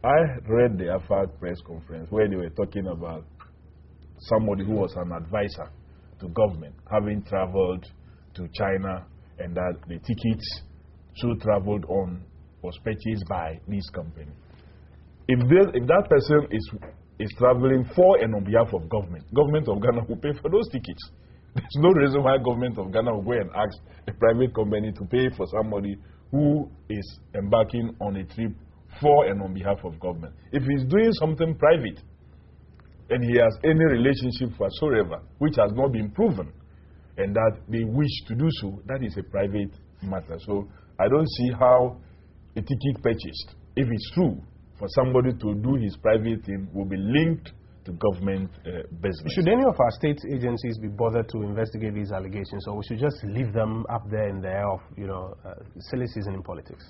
I read the AFAC press conference where they were talking about somebody who was an advisor to government having traveled to China, and that the tickets so traveled on was purchased by this company. If that person is traveling for and on behalf of government of Ghana will pay for those tickets. There's no reason why government of Ghana will go and ask a private company to pay for somebody who is embarking on a trip for and on behalf of government. If he's doing something private and he has any relationship whatsoever which has not been proven and that they wish to do so, that is a private matter. So I don't see how a ticket purchased, if it's true, for somebody to do his private thing, will be linked to government business. Should any of our state agencies be bothered to investigate these allegations, or we should just leave them up there in the air of, silly season in politics?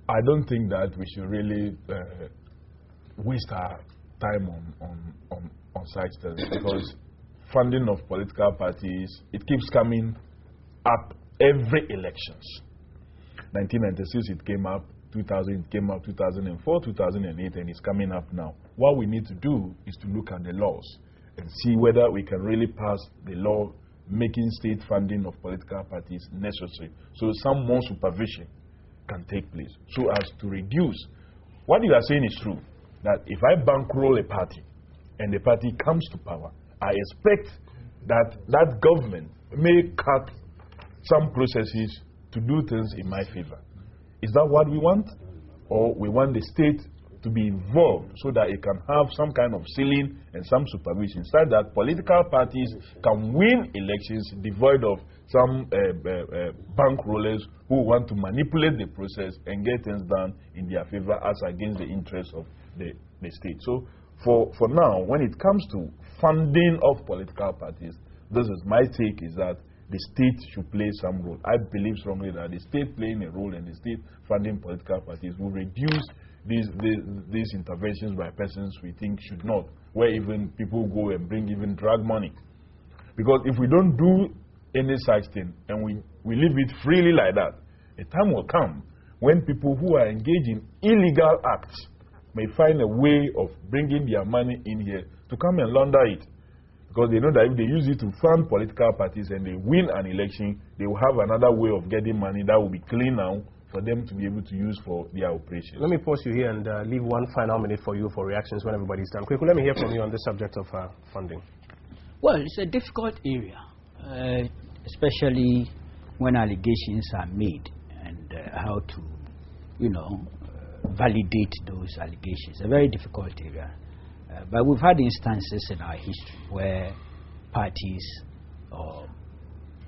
I don't think that we should really waste our time on such things, because funding of political parties, it keeps coming up every elections. 1996 it came up, 2000 it came up, 2004, 2008, and it's coming up now. What we need to do is to look at the laws and see whether we can really pass the law making state funding of political parties necessary, so some more supervision can take place, so as to reduce. What you are saying is true, that if I bankroll a party and the party comes to power, I expect that that government may cut some processes to do things in my favor. Is that what we want? Or we want the state to be involved so that it can have some kind of ceiling and some supervision, so that political parties can win elections devoid of some bankrollers who want to manipulate the process and get things done in their favor as against the interests of the state. So for now, when it comes to funding of political parties, this is my take, is that the state should play some role. I believe strongly that the state playing a role and the state funding political parties will reduce these interventions by persons we think should not, where even people go and bring even drug money. Because if we don't do any such thing and we leave it freely like that, a time will come when people who are engaged in illegal acts may find a way of bringing their money in here to come and launder it. Because they know that if they use it to fund political parties and they win an election, they will have another way of getting money that will be clean now for them to be able to use for their operations. Let me pause you here and leave 1 final minute for you for reactions when everybody's done. Quickly, let me hear from you on the subject of funding. Well, it's a difficult area, especially when allegations are made and how to, validate those allegations. A very difficult area. But we've had instances in our history where parties or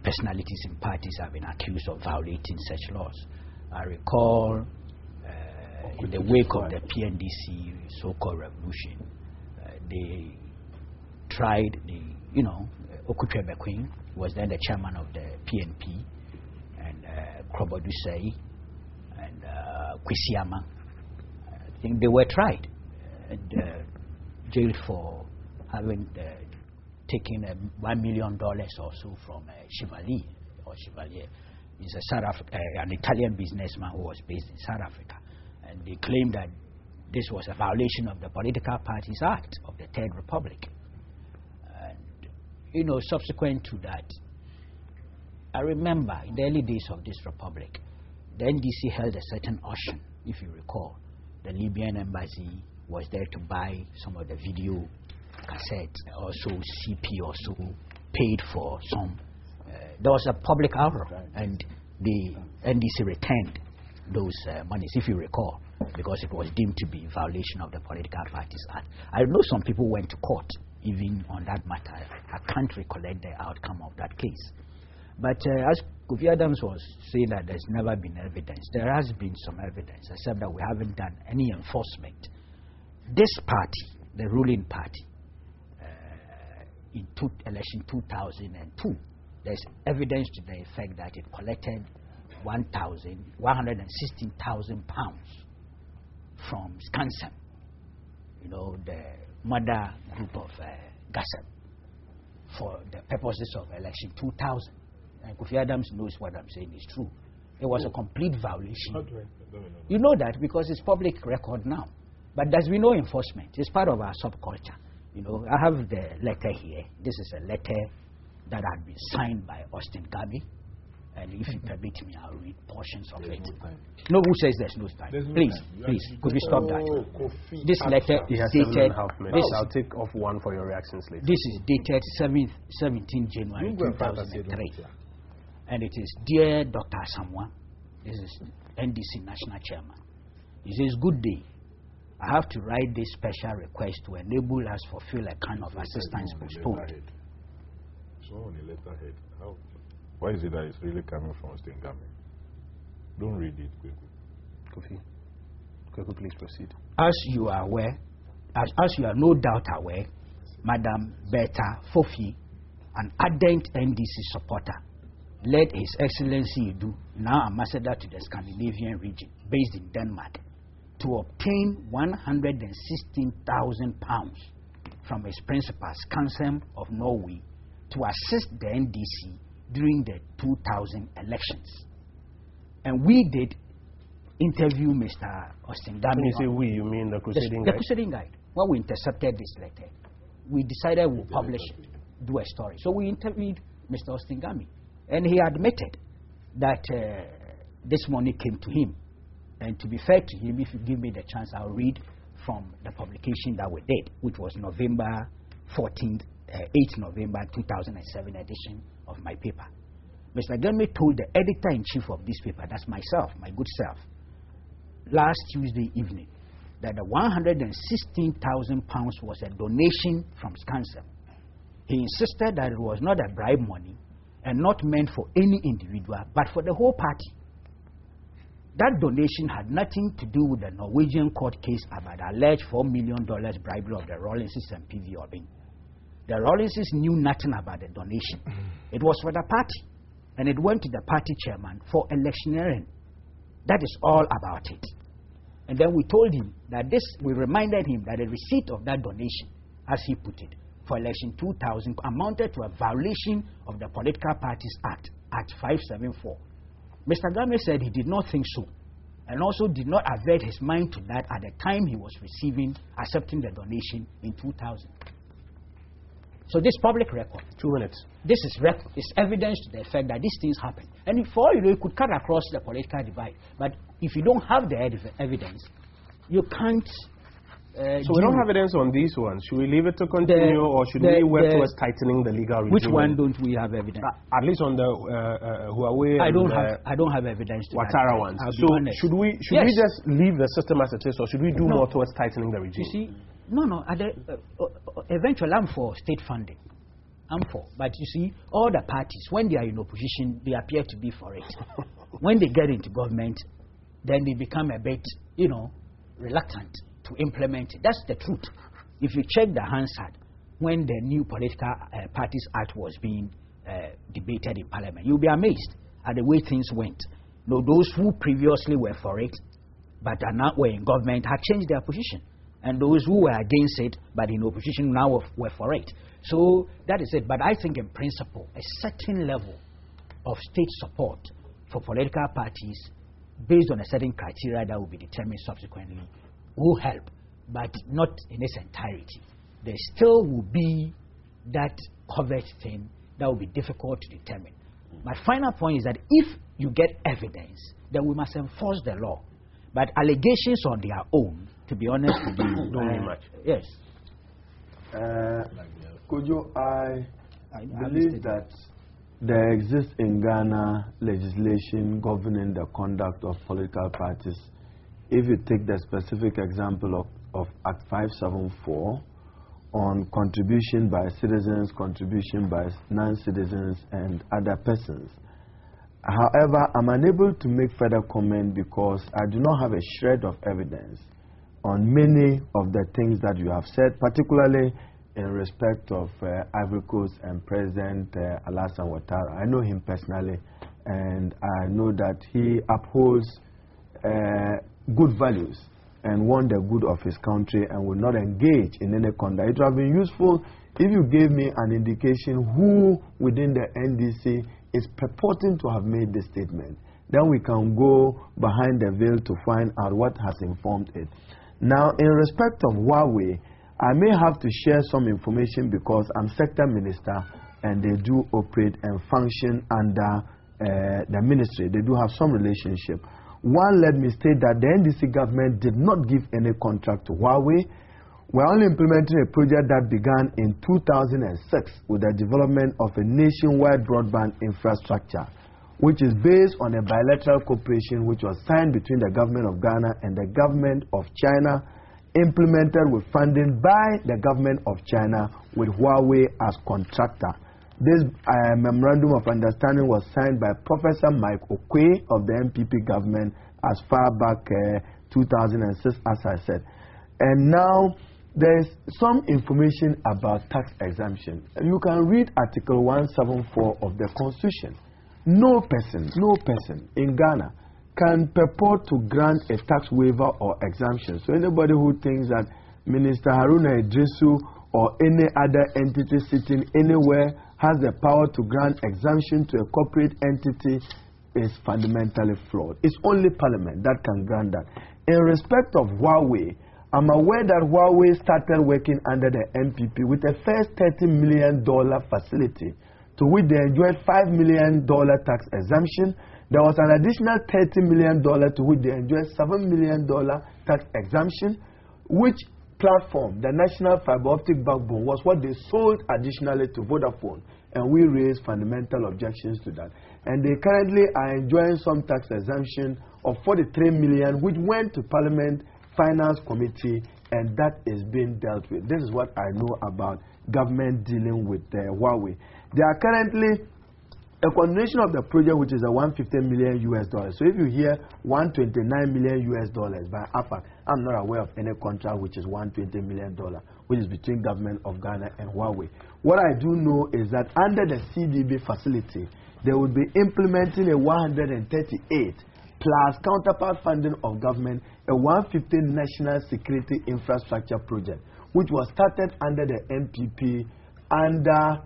personalities in parties have been accused of violating such laws. I recall in the wake of the PNDC so-called revolution, they tried Okutwe was then the chairman of the PNP, and Osei and Kwesiama. I think they were tried and jailed for having taken $1 million or so from Chevalier. He's an Italian businessman who was based in South Africa. And they claimed that this was a violation of the Political Parties Act of the Third Republic. And, subsequent to that, I remember in the early days of this republic, the NDC held a certain auction, if you recall. The Libyan embassy was there to buy some of the video cassettes, also CP also paid for some. There was a public outroar, and the NDC returned those monies, if you recall, because it was deemed to be violation of the Political Parties Act. I know some people went to court even on that matter. I can't recollect the outcome of that case. But as Kofi-Addo was saying that there's never been evidence, there has been some evidence, except that we haven't done any enforcement. This party, the ruling party, in election 2002, there's evidence to the effect that it collected 116,000 pounds from Scansem, the mother group of Gassam, for the purposes of election 2000. And Kofi-Addo knows what I'm saying is true. It was a complete violation. You know that because it's public record now. But there's been no enforcement. It's part of our subculture. I have the letter here. This is a letter that had been signed by Austin Gabi. And if you permit me, I'll read portions of it. No, who says there's no time? Please, could we stop that? This letter is dated. I'll take off one for your reactions later. This is dated 17 January 2003. And it is, Dear Dr. Asamoah, this is NDC National Chairman. He says, good day. I have to write this special request to enable us fulfill a kind of assistance postponed. So on the letterhead, why is it that it's really coming from Austin Gabi? Don't read it quickly. Kofi, please proceed. As you are aware, as you are no doubt aware, Madam Bertha Fofi, an ardent NDC supporter, led His Excellency Edu, now ambassador to the Scandinavian region, based in Denmark, to obtain 116,000 pounds from his principal, Scansem of Norway, to assist the NDC during the 2000 elections. And we did interview Mr. Austin Gabi. When you say we, you mean the Crusading Guide? The Crusading Guide. When we intercepted this letter, we decided we'll publish it, do a story. So we interviewed Mr. Austin Gabi. And he admitted that this money came to him. And to be fair to him, if you give me the chance, I'll read from the publication that we did, which was November 14th, 8th November 2007 edition of my paper. Mr. Gabi told the editor-in-chief of this paper, that's myself, my good self, last Tuesday evening, that the 116,000 pounds was a donation from Scansem. He insisted that it was not a bribe money and not meant for any individual, but for the whole party. that donation had nothing to do with the Norwegian court case about alleged $4 million bribery of the Rawlinses and P.V. Obin. The Rawlinses knew nothing about the donation. It was for the party, and it went to the party chairman for electioneering. That is all about it. And then we told him that we reminded him that the receipt of that donation, as he put it, for election 2000 amounted to a violation of the Political Parties Act, Act 574. Mr. Game said he did not think so, and also did not avert his mind to that at the time he was accepting the donation in 2000. So this public record, 2 minutes. This is evidence to the effect that these things happen. And for all you know, it could cut across the political divide. But if you don't have the evidence, you can't. So we don't have evidence on these ones. Should we leave it to continue, or should we work towards tightening the legal regime? Which one don't we have evidence? At least on the Huawei. I don't have evidence. To Watara ones. So should we just leave the system as it is, or should we do more towards tightening the regime? You see, no. Eventually, I'm for state funding. I'm for. But you see, all the parties, when they are in opposition, they appear to be for it. When they get into government, then they become a bit, reluctant to implement it. That's the truth. If you check the Hansard, when the new Political Parties Act was being debated in Parliament, you'll be amazed at the way things went. Those who previously were for it, but are now were in government, had changed their position. And those who were against it, but in opposition, now were for it. So that is it. But I think in principle, a certain level of state support for political parties, based on a certain criteria that will be determined subsequently, will help, but not in its entirety. There still will be that covert thing that will be difficult to determine. My final point is that if you get evidence, then we must enforce the law. But allegations on their own, to be honest with you, don't mean much. Yes. I believe that there exists in Ghana legislation governing the conduct of political parties. If you take the specific example of Act 574 on contribution by citizens, contribution by non-citizens and other persons. However, I'm unable to make further comment because I do not have a shred of evidence on many of the things that you have said, particularly in respect of Ivory Coast and President Alassane Ouattara. I know him personally, and I know that he upholds good values and want the good of his country and will not engage in any conduct. It would have been useful if you gave me an indication who within the NDC is purporting to have made this statement. Then we can go behind the veil to find out what has informed it. Now, in respect of Huawei, I may have to share some information because I'm sector minister and they do operate and function under the ministry. They do have some relationship. One, let me state that the NDC government did not give any contract to Huawei. We're only implementing a project that began in 2006 with the development of a nationwide broadband infrastructure, which is based on a bilateral cooperation which was signed between the government of Ghana and the government of China, implemented with funding by the government of China with Huawei as contractor. This memorandum of understanding was signed by Professor Mike Okwe of the MPP government as far back 2006, as I said. And now there's some information about tax exemption. You can read Article 174 of the Constitution. No person in Ghana can purport to grant a tax waiver or exemption. So anybody who thinks that Minister Haruna Idrisu or any other entity sitting anywhere has the power to grant exemption to a corporate entity is fundamentally flawed. It's only Parliament that can grant that. In respect of Huawei, I'm aware that Huawei started working under the MPP with a first $30 million facility, to which they enjoyed $5 million tax exemption. There was an additional $30 million to which they enjoyed $7 million tax exemption, which platform, the National Fiber Optic Backbone, was what they sold additionally to Vodafone, and we raised fundamental objections to that. And they currently are enjoying some tax exemption of $43 million, which went to Parliament Finance Committee, and that is being dealt with. This is what I know about government dealing with Huawei. They are currently a continuation of the project, which is a $150 million US. So if you hear $129 million US by AFAC, I'm not aware of any contract which is $120 million, which is between government of Ghana and Huawei. What I do know is that under the CDB facility, they would be implementing a 138 plus counterpart funding of government, a 150 national security infrastructure project, which was started under the MPP under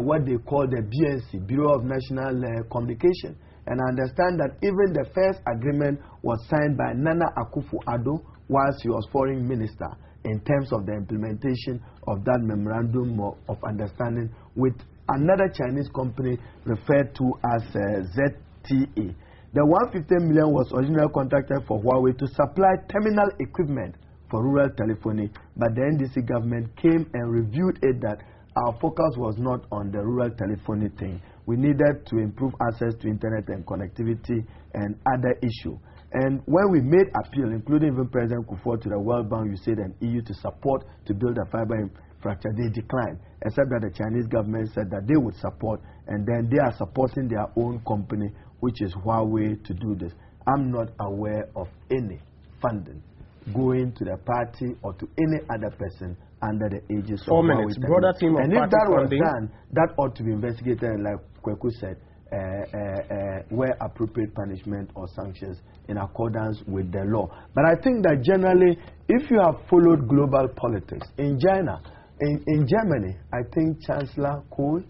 what they call the BNC, Bureau of National Communication. And I understand that even the first agreement was signed by Nana Akufo-Addo whilst he was foreign minister in terms of the implementation of that memorandum of understanding with another Chinese company referred to as ZTE. The 150 million was originally contracted for Huawei to supply terminal equipment for rural telephony, but the NDC government came and reviewed it that our focus was not on the rural telephony thing. We needed to improve access to internet and connectivity and other issues. And when we made appeal, including even President Akufo to the World Bank, USAID and EU to support to build a fiber infrastructure, they declined, except that the Chinese government said that they would support, and then they are supporting their own company, which is Huawei, to do this. I'm not aware of any funding going to the party or to any other person under the aegis of 4 minutes. Broader team of and if party that funding was done, that ought to be investigated, like Kweku said, where appropriate punishment or sanctions in accordance with the law. But I think that generally, if you have followed global politics, in China, in Germany, I think Chancellor Kohl,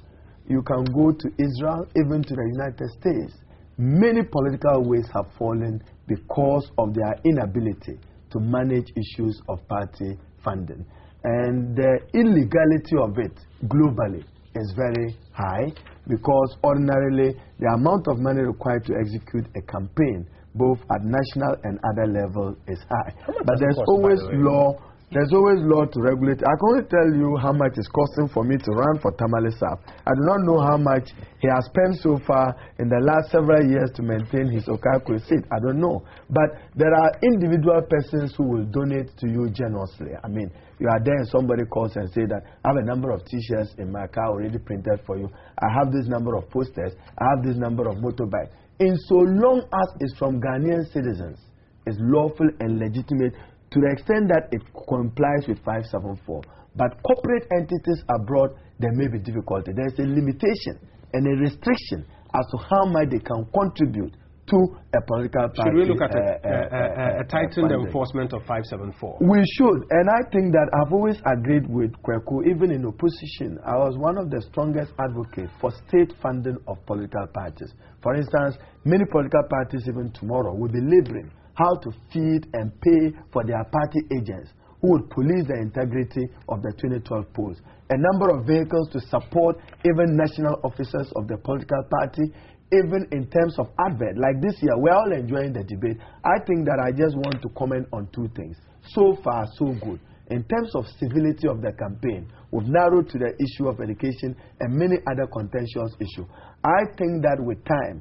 you can go to Israel, even to the United States. Many political ways have fallen because of their inability to manage issues of party funding. And the illegality of it globally is very high because ordinarily the amount of money required to execute a campaign both at national and other level is high. But there's always law. There's always law to regulate. I can only tell you how much it's costing for me to run for Tamale South. I do not know how much he has spent so far in the last several years to maintain his Okakwe seat. I don't know. But there are individual persons who will donate to you generously. I mean, you are there and somebody calls and say that I have a number of T-shirts in my car already printed for you. I have this number of posters. I have this number of motorbikes. In so long as it's from Ghanaian citizens, it's lawful and legitimate to the extent that it complies with 574. But corporate entities abroad, there may be difficulty. There is a limitation and a restriction as to how much they can contribute to a political party. Should we look at a tightened enforcement of 574? We should. And I think that I've always agreed with Kweku, even in opposition. I was one of the strongest advocates for state funding of political parties. For instance, many political parties, even tomorrow, will be laboring how to feed and pay for their party agents who would police the integrity of the 2012 polls. A number of vehicles to support even national officers of the political party, even in terms of advert. Like this year, we're all enjoying the debate. I think that I just want to comment on two things. So far, so good. In terms of civility of the campaign, we've narrowed to the issue of education and many other contentious issues. I think that with time,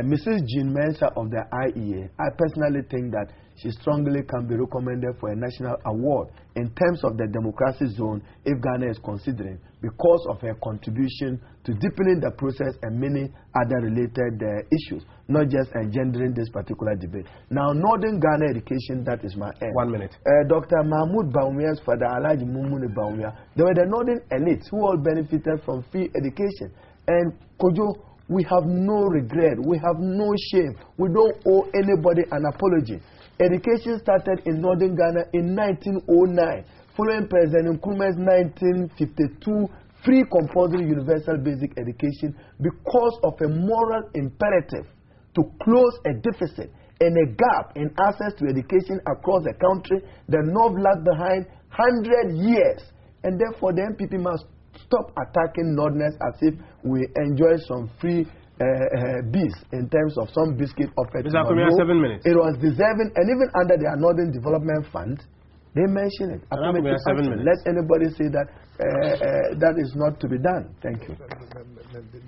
Mrs. Jean Mensah of the IEA, I personally think that she strongly can be recommended for a national award in terms of the democracy zone if Ghana is considering, because of her contribution to deepening the process and many other related issues, not just engendering this particular debate. Now, Northern Ghana education, that is my end. 1 minute. Dr. Mahmoud Baumia's father, Alhaji Mumuni Baumia, they were the Northern elites who all benefited from free education. And Kojo, we have no regret. We have no shame. We don't owe anybody an apology. Education started in Northern Ghana in 1909, following President Nkrumah's 1952 free compulsory universal basic education because of a moral imperative to close a deficit and a gap in access to education across the country. The North lagged behind 100 years, and therefore the MPP must stop attacking Northerners as if we enjoy some free bees in terms of some biscuit offered. 7 minutes. It was deserving, and even under their Northern Development Fund, they mention it. 7 minutes. Let anybody say that that is not to be done. Thank you.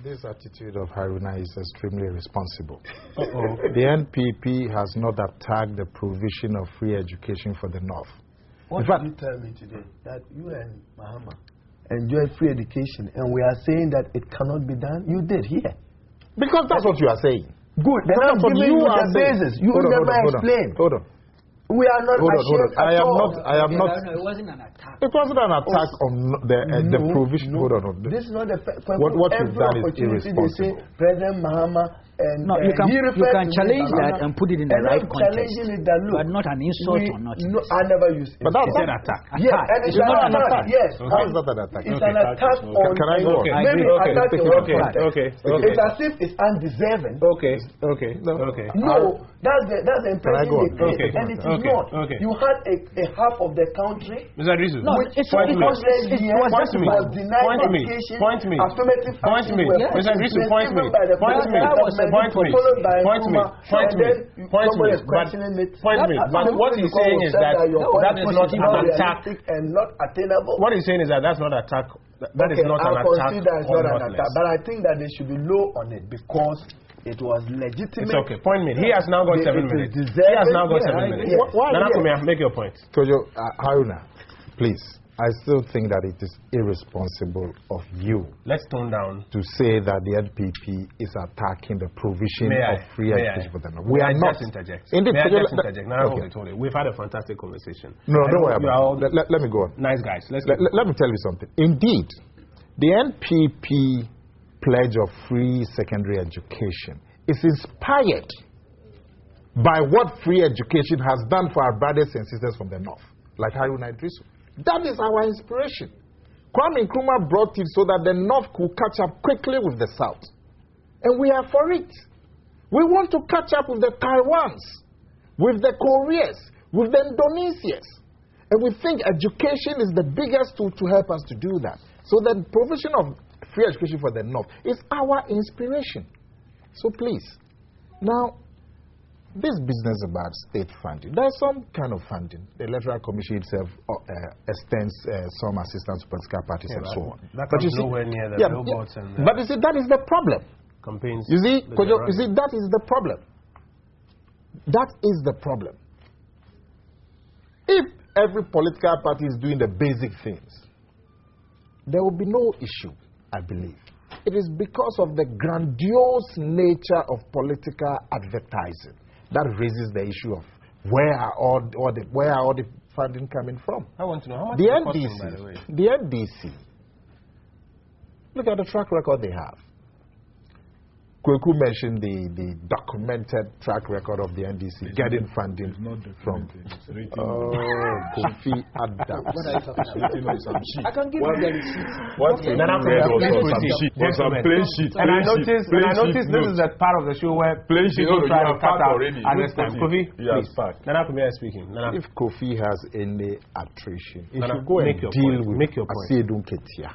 This attitude of Haruna is extremely irresponsible. The NPP has not attacked the provision of free education for the North. What did you tell me today? That you and Mahama enjoy free education, and we are saying that it cannot be done? You did here. Because that's what you are saying. Good. Then I'm giving you the basis. You never explain. Hold on. We are not ashamed at all. I am not. It wasn't an attack. It wasn't an attack on the provision. No. Hold on. This is not the what you've done is irresponsible. They say President Mahama and no, you can challenge that and put it in the right context. It that, look, but not an insult or not. No, I never use it. But that's an attack. Yes, and it's not an attack. Yes. How is that an attack? It's an attack on. Can I go? Maybe attack on. Okay. It's as if it's undeserving. Okay. No, that's the impression they create, and it is not. Okay. You had a half of the country. Mr. Adrisu, which was denied education. Point me. Affirmative action. Mr. Adrisu, point me. But what he's saying is that that is not an attack and not attainable. What he's saying is that that's not an attack. That is not an attack. I consider it's not an attack, but I think that they should be low on it because it was legitimate. It's okay. Point me. He has now got 7 minutes. He has now got 7 minutes. Nana, make your point. Kojo, Haruna, please. I still think that it is irresponsible of you. Let's tone down to say that the NPP is attacking the provision of free education for them. We are not. Interject. Indeed, We've had a fantastic conversation. No, don't worry about it. Let me go on. Nice guys. Let me tell you something. Indeed, the NPP pledge of free secondary education is inspired by what free education has done for our brothers and sisters from the north, like Haruna Idrisu. That is our inspiration. Kwame Nkrumah brought it so that the North could catch up quickly with the South. And we are for it. We want to catch up with the Taiwans, with the Koreas, with the Indonesians. And we think education is the biggest tool to help us to do that. So the provision of free education for the North is our inspiration. So please, now, this business about state funding, there's some kind of funding. The Electoral Commission itself extends some assistance to political parties and so on. That comes nowhere near the billboards and but you see, that is the problem. Campaigns. You see, that is the problem. That is the problem. If every political party is doing the basic things, there will be no issue, I believe. It is because of the grandiose nature of political advertising that raises the issue of where are all the funding coming from. I want to know how much the is costing, by the way. The NDC, look at the track record they have. Kweku mentioned the documented track record of the NDC getting funding from Akufo-Addo. I can give you the receipt. And I noticed this is a part of the show where people try to cut out understand. Kofi, please. Nana Kumia speaking. If Kofi has any attrition, he should go and deal with Asedun Ketia.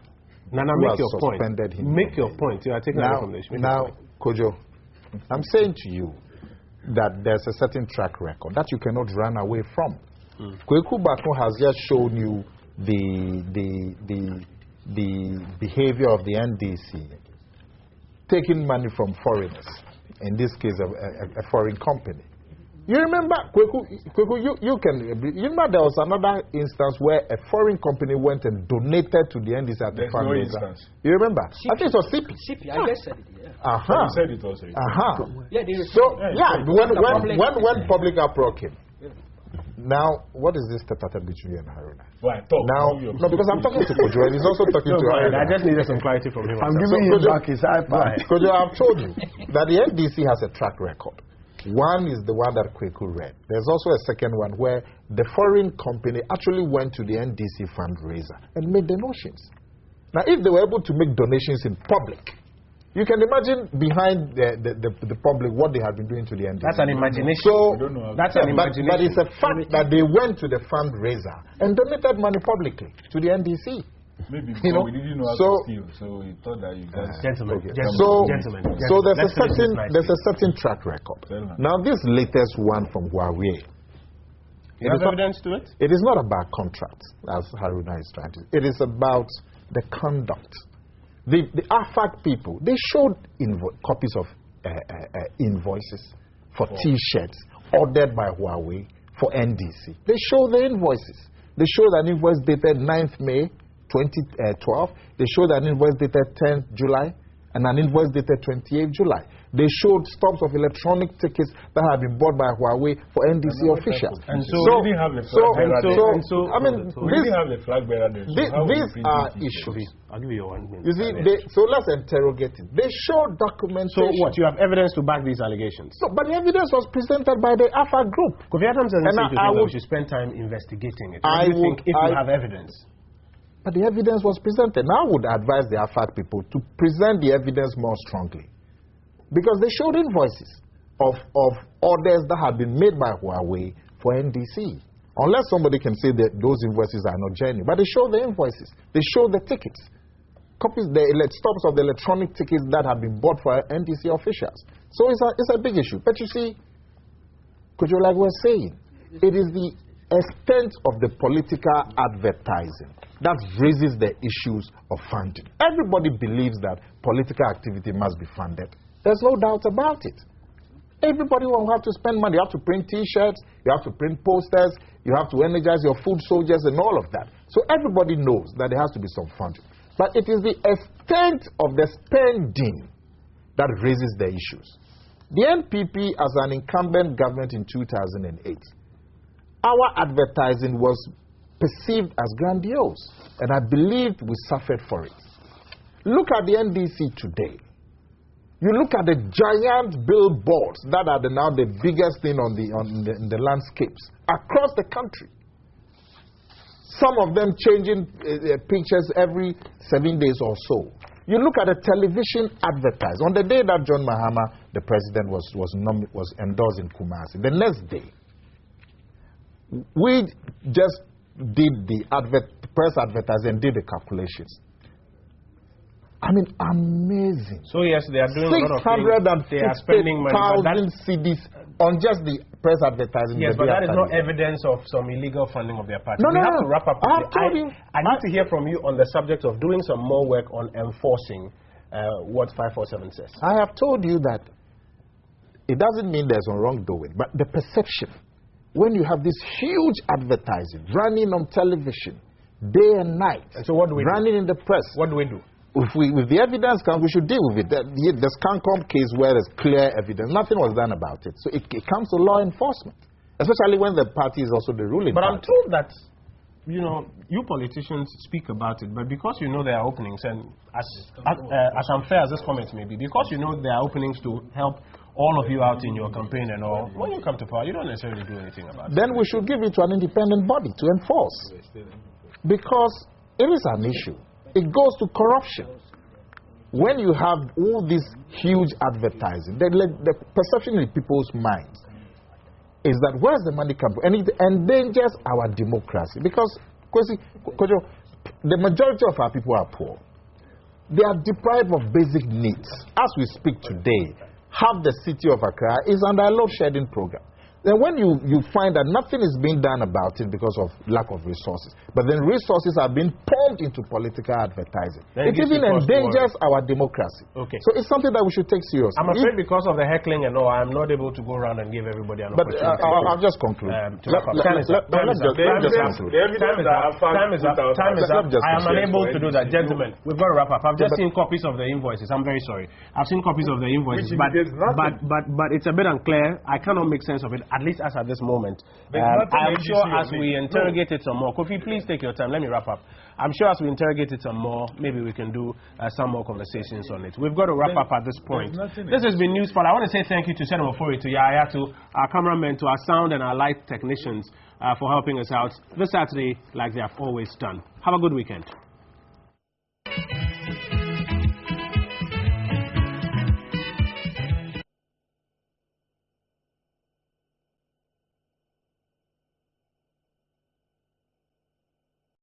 Nana, make your point. Make your point. You are taking away from this. Now, Kojo, I'm saying to you that there's a certain track record that you cannot run away from. Kweku Bako has just shown you the behavior of the NDC taking money from foreigners, in this case a foreign company. You remember, Kweku, you remember there was another instance where a foreign company went and donated to the NDC at the fundraiser. No, you remember? I think it was CP. I just said it, yeah. You said it also. Yeah, when public uproar came. Now, what is this tete between you and Haruna? No, because I'm talking to Kojo and he's also talking to Haruna. I just needed some clarity from him. I'm giving him back his iPad. Kojo, I've told you that the NDC has a track record. One is the one that Kweku read. There's also a second one where the foreign company actually went to the NDC fundraiser and made donations. Now, if they were able to make donations in public, you can imagine behind the public what they have been doing to the NDC. That's an imagination. So, that's an imagination. But it's a fact that they went to the fundraiser and donated money publicly to the NDC. Maybe we didn't know how to steal, so we thought that you guys... Gentlemen. So there's a certain track record. Now, this latest one from Huawei... You have evidence to it? It is not about contracts, as Haruna is trying to... It is about the conduct. The AFAC people, they showed copies of invoices for T-shirts ordered by Huawei for NDC. They show the invoices. They show an invoice dated 9th May 2012. They showed an invoice dated 10th July and an invoice dated 28th July. They showed stubs of electronic tickets that had been bought by Huawei for NDC officials. And so we didn't have the flag bearer we didn't have the flag bearer there. These are issues. I'll give you 1 minute. You see, so let's interrogate it. They showed documentation. So what? You have evidence to back these allegations? So, but the evidence was presented by the AFA group. Kofi-Addo doesn't seem to think that we should spend time investigating it. I think if you have evidence. But the evidence was presented. Now I would advise the AFAD people to present the evidence more strongly. Because they showed invoices of orders that had been made by Huawei for NDC. Unless somebody can say that those invoices are not genuine. But they show the invoices. They show the tickets. Copies, the stubs of the electronic tickets that have been bought for NDC officials. So it's a big issue. But you see, like we're saying, it is the extent of the political advertising that raises the issues of funding. Everybody believes that political activity must be funded. There's no doubt about it. Everybody will have to spend money. You have to print T-shirts, you have to print posters, you have to energize your food soldiers and all of that. So everybody knows that there has to be some funding. But it is the extent of the spending that raises the issues. The NPP, as an incumbent government in 2008, our advertising was perceived as grandiose, and I believed we suffered for it. Look at the NDC today. You look at the giant billboards that are now the biggest thing in the landscapes across the country. Some of them changing pictures every 7 days or so. You look at the television advertised. On the day that John Mahama, the president, was endorsed in Kumasi, the next day, we just did the press advertising and did the calculations. I mean, amazing. So yes, they are doing a lot of things. They are spending money. 650,000 CDs on just the press advertising. Yes, but that is not evidence of some illegal funding of their party. No, we have to wrap up. I need to hear from you on the subject of doing some more work on enforcing what 547 says. I have told you that it doesn't mean there's no wrongdoing, but the perception, when you have this huge advertising running on television day and night, and so what do we running in the press, what do we do? If the evidence comes, we should deal with it. The Scancom case where there's clear evidence, nothing was done about it. So it comes to law enforcement, especially when the party is also the ruling party. But I'm told that, you politicians speak about it, but because you know there are openings, and as unfair as this comment may be, because you know there are openings to help all of you out in your campaign and all, when you come to power, you don't necessarily do anything about it. Then we should give it to an independent body to enforce. Because it is an issue. It goes to corruption. When you have all this huge advertising, the perception in people's minds is that where's the money come from? And it endangers our democracy. Because, Kojo, the majority of our people are poor. They are deprived of basic needs. As we speak today, half the city of Accra is under a load shedding program. Then when you find that nothing is being done about it because of lack of resources, but then resources are being pumped into political advertising, it even endangers our democracy. Okay. So it's something that we should take seriously. I'm afraid because of the heckling and all, I'm not able to go around and give everybody an opportunity. But I'll just conclude. Time is up. Time is up. I am unable to do that. Gentlemen, we've got to wrap up. I've just seen copies of the invoices. I'm very sorry. I've seen copies of the invoices, but it's a bit unclear. I cannot make sense of it. At least as at this moment. I'm sure as we interrogate it some more. Kofi, please take your time. Let me wrap up. I'm sure as we interrogate it some more, maybe we can do some more conversations on it. We've got to wrap up at this point. This has been Newsfile. I want to say thank you to Senator Ofori, to Yaya, to our cameramen, to our sound and our light technicians for helping us out this Saturday like they have always done. Have a good weekend.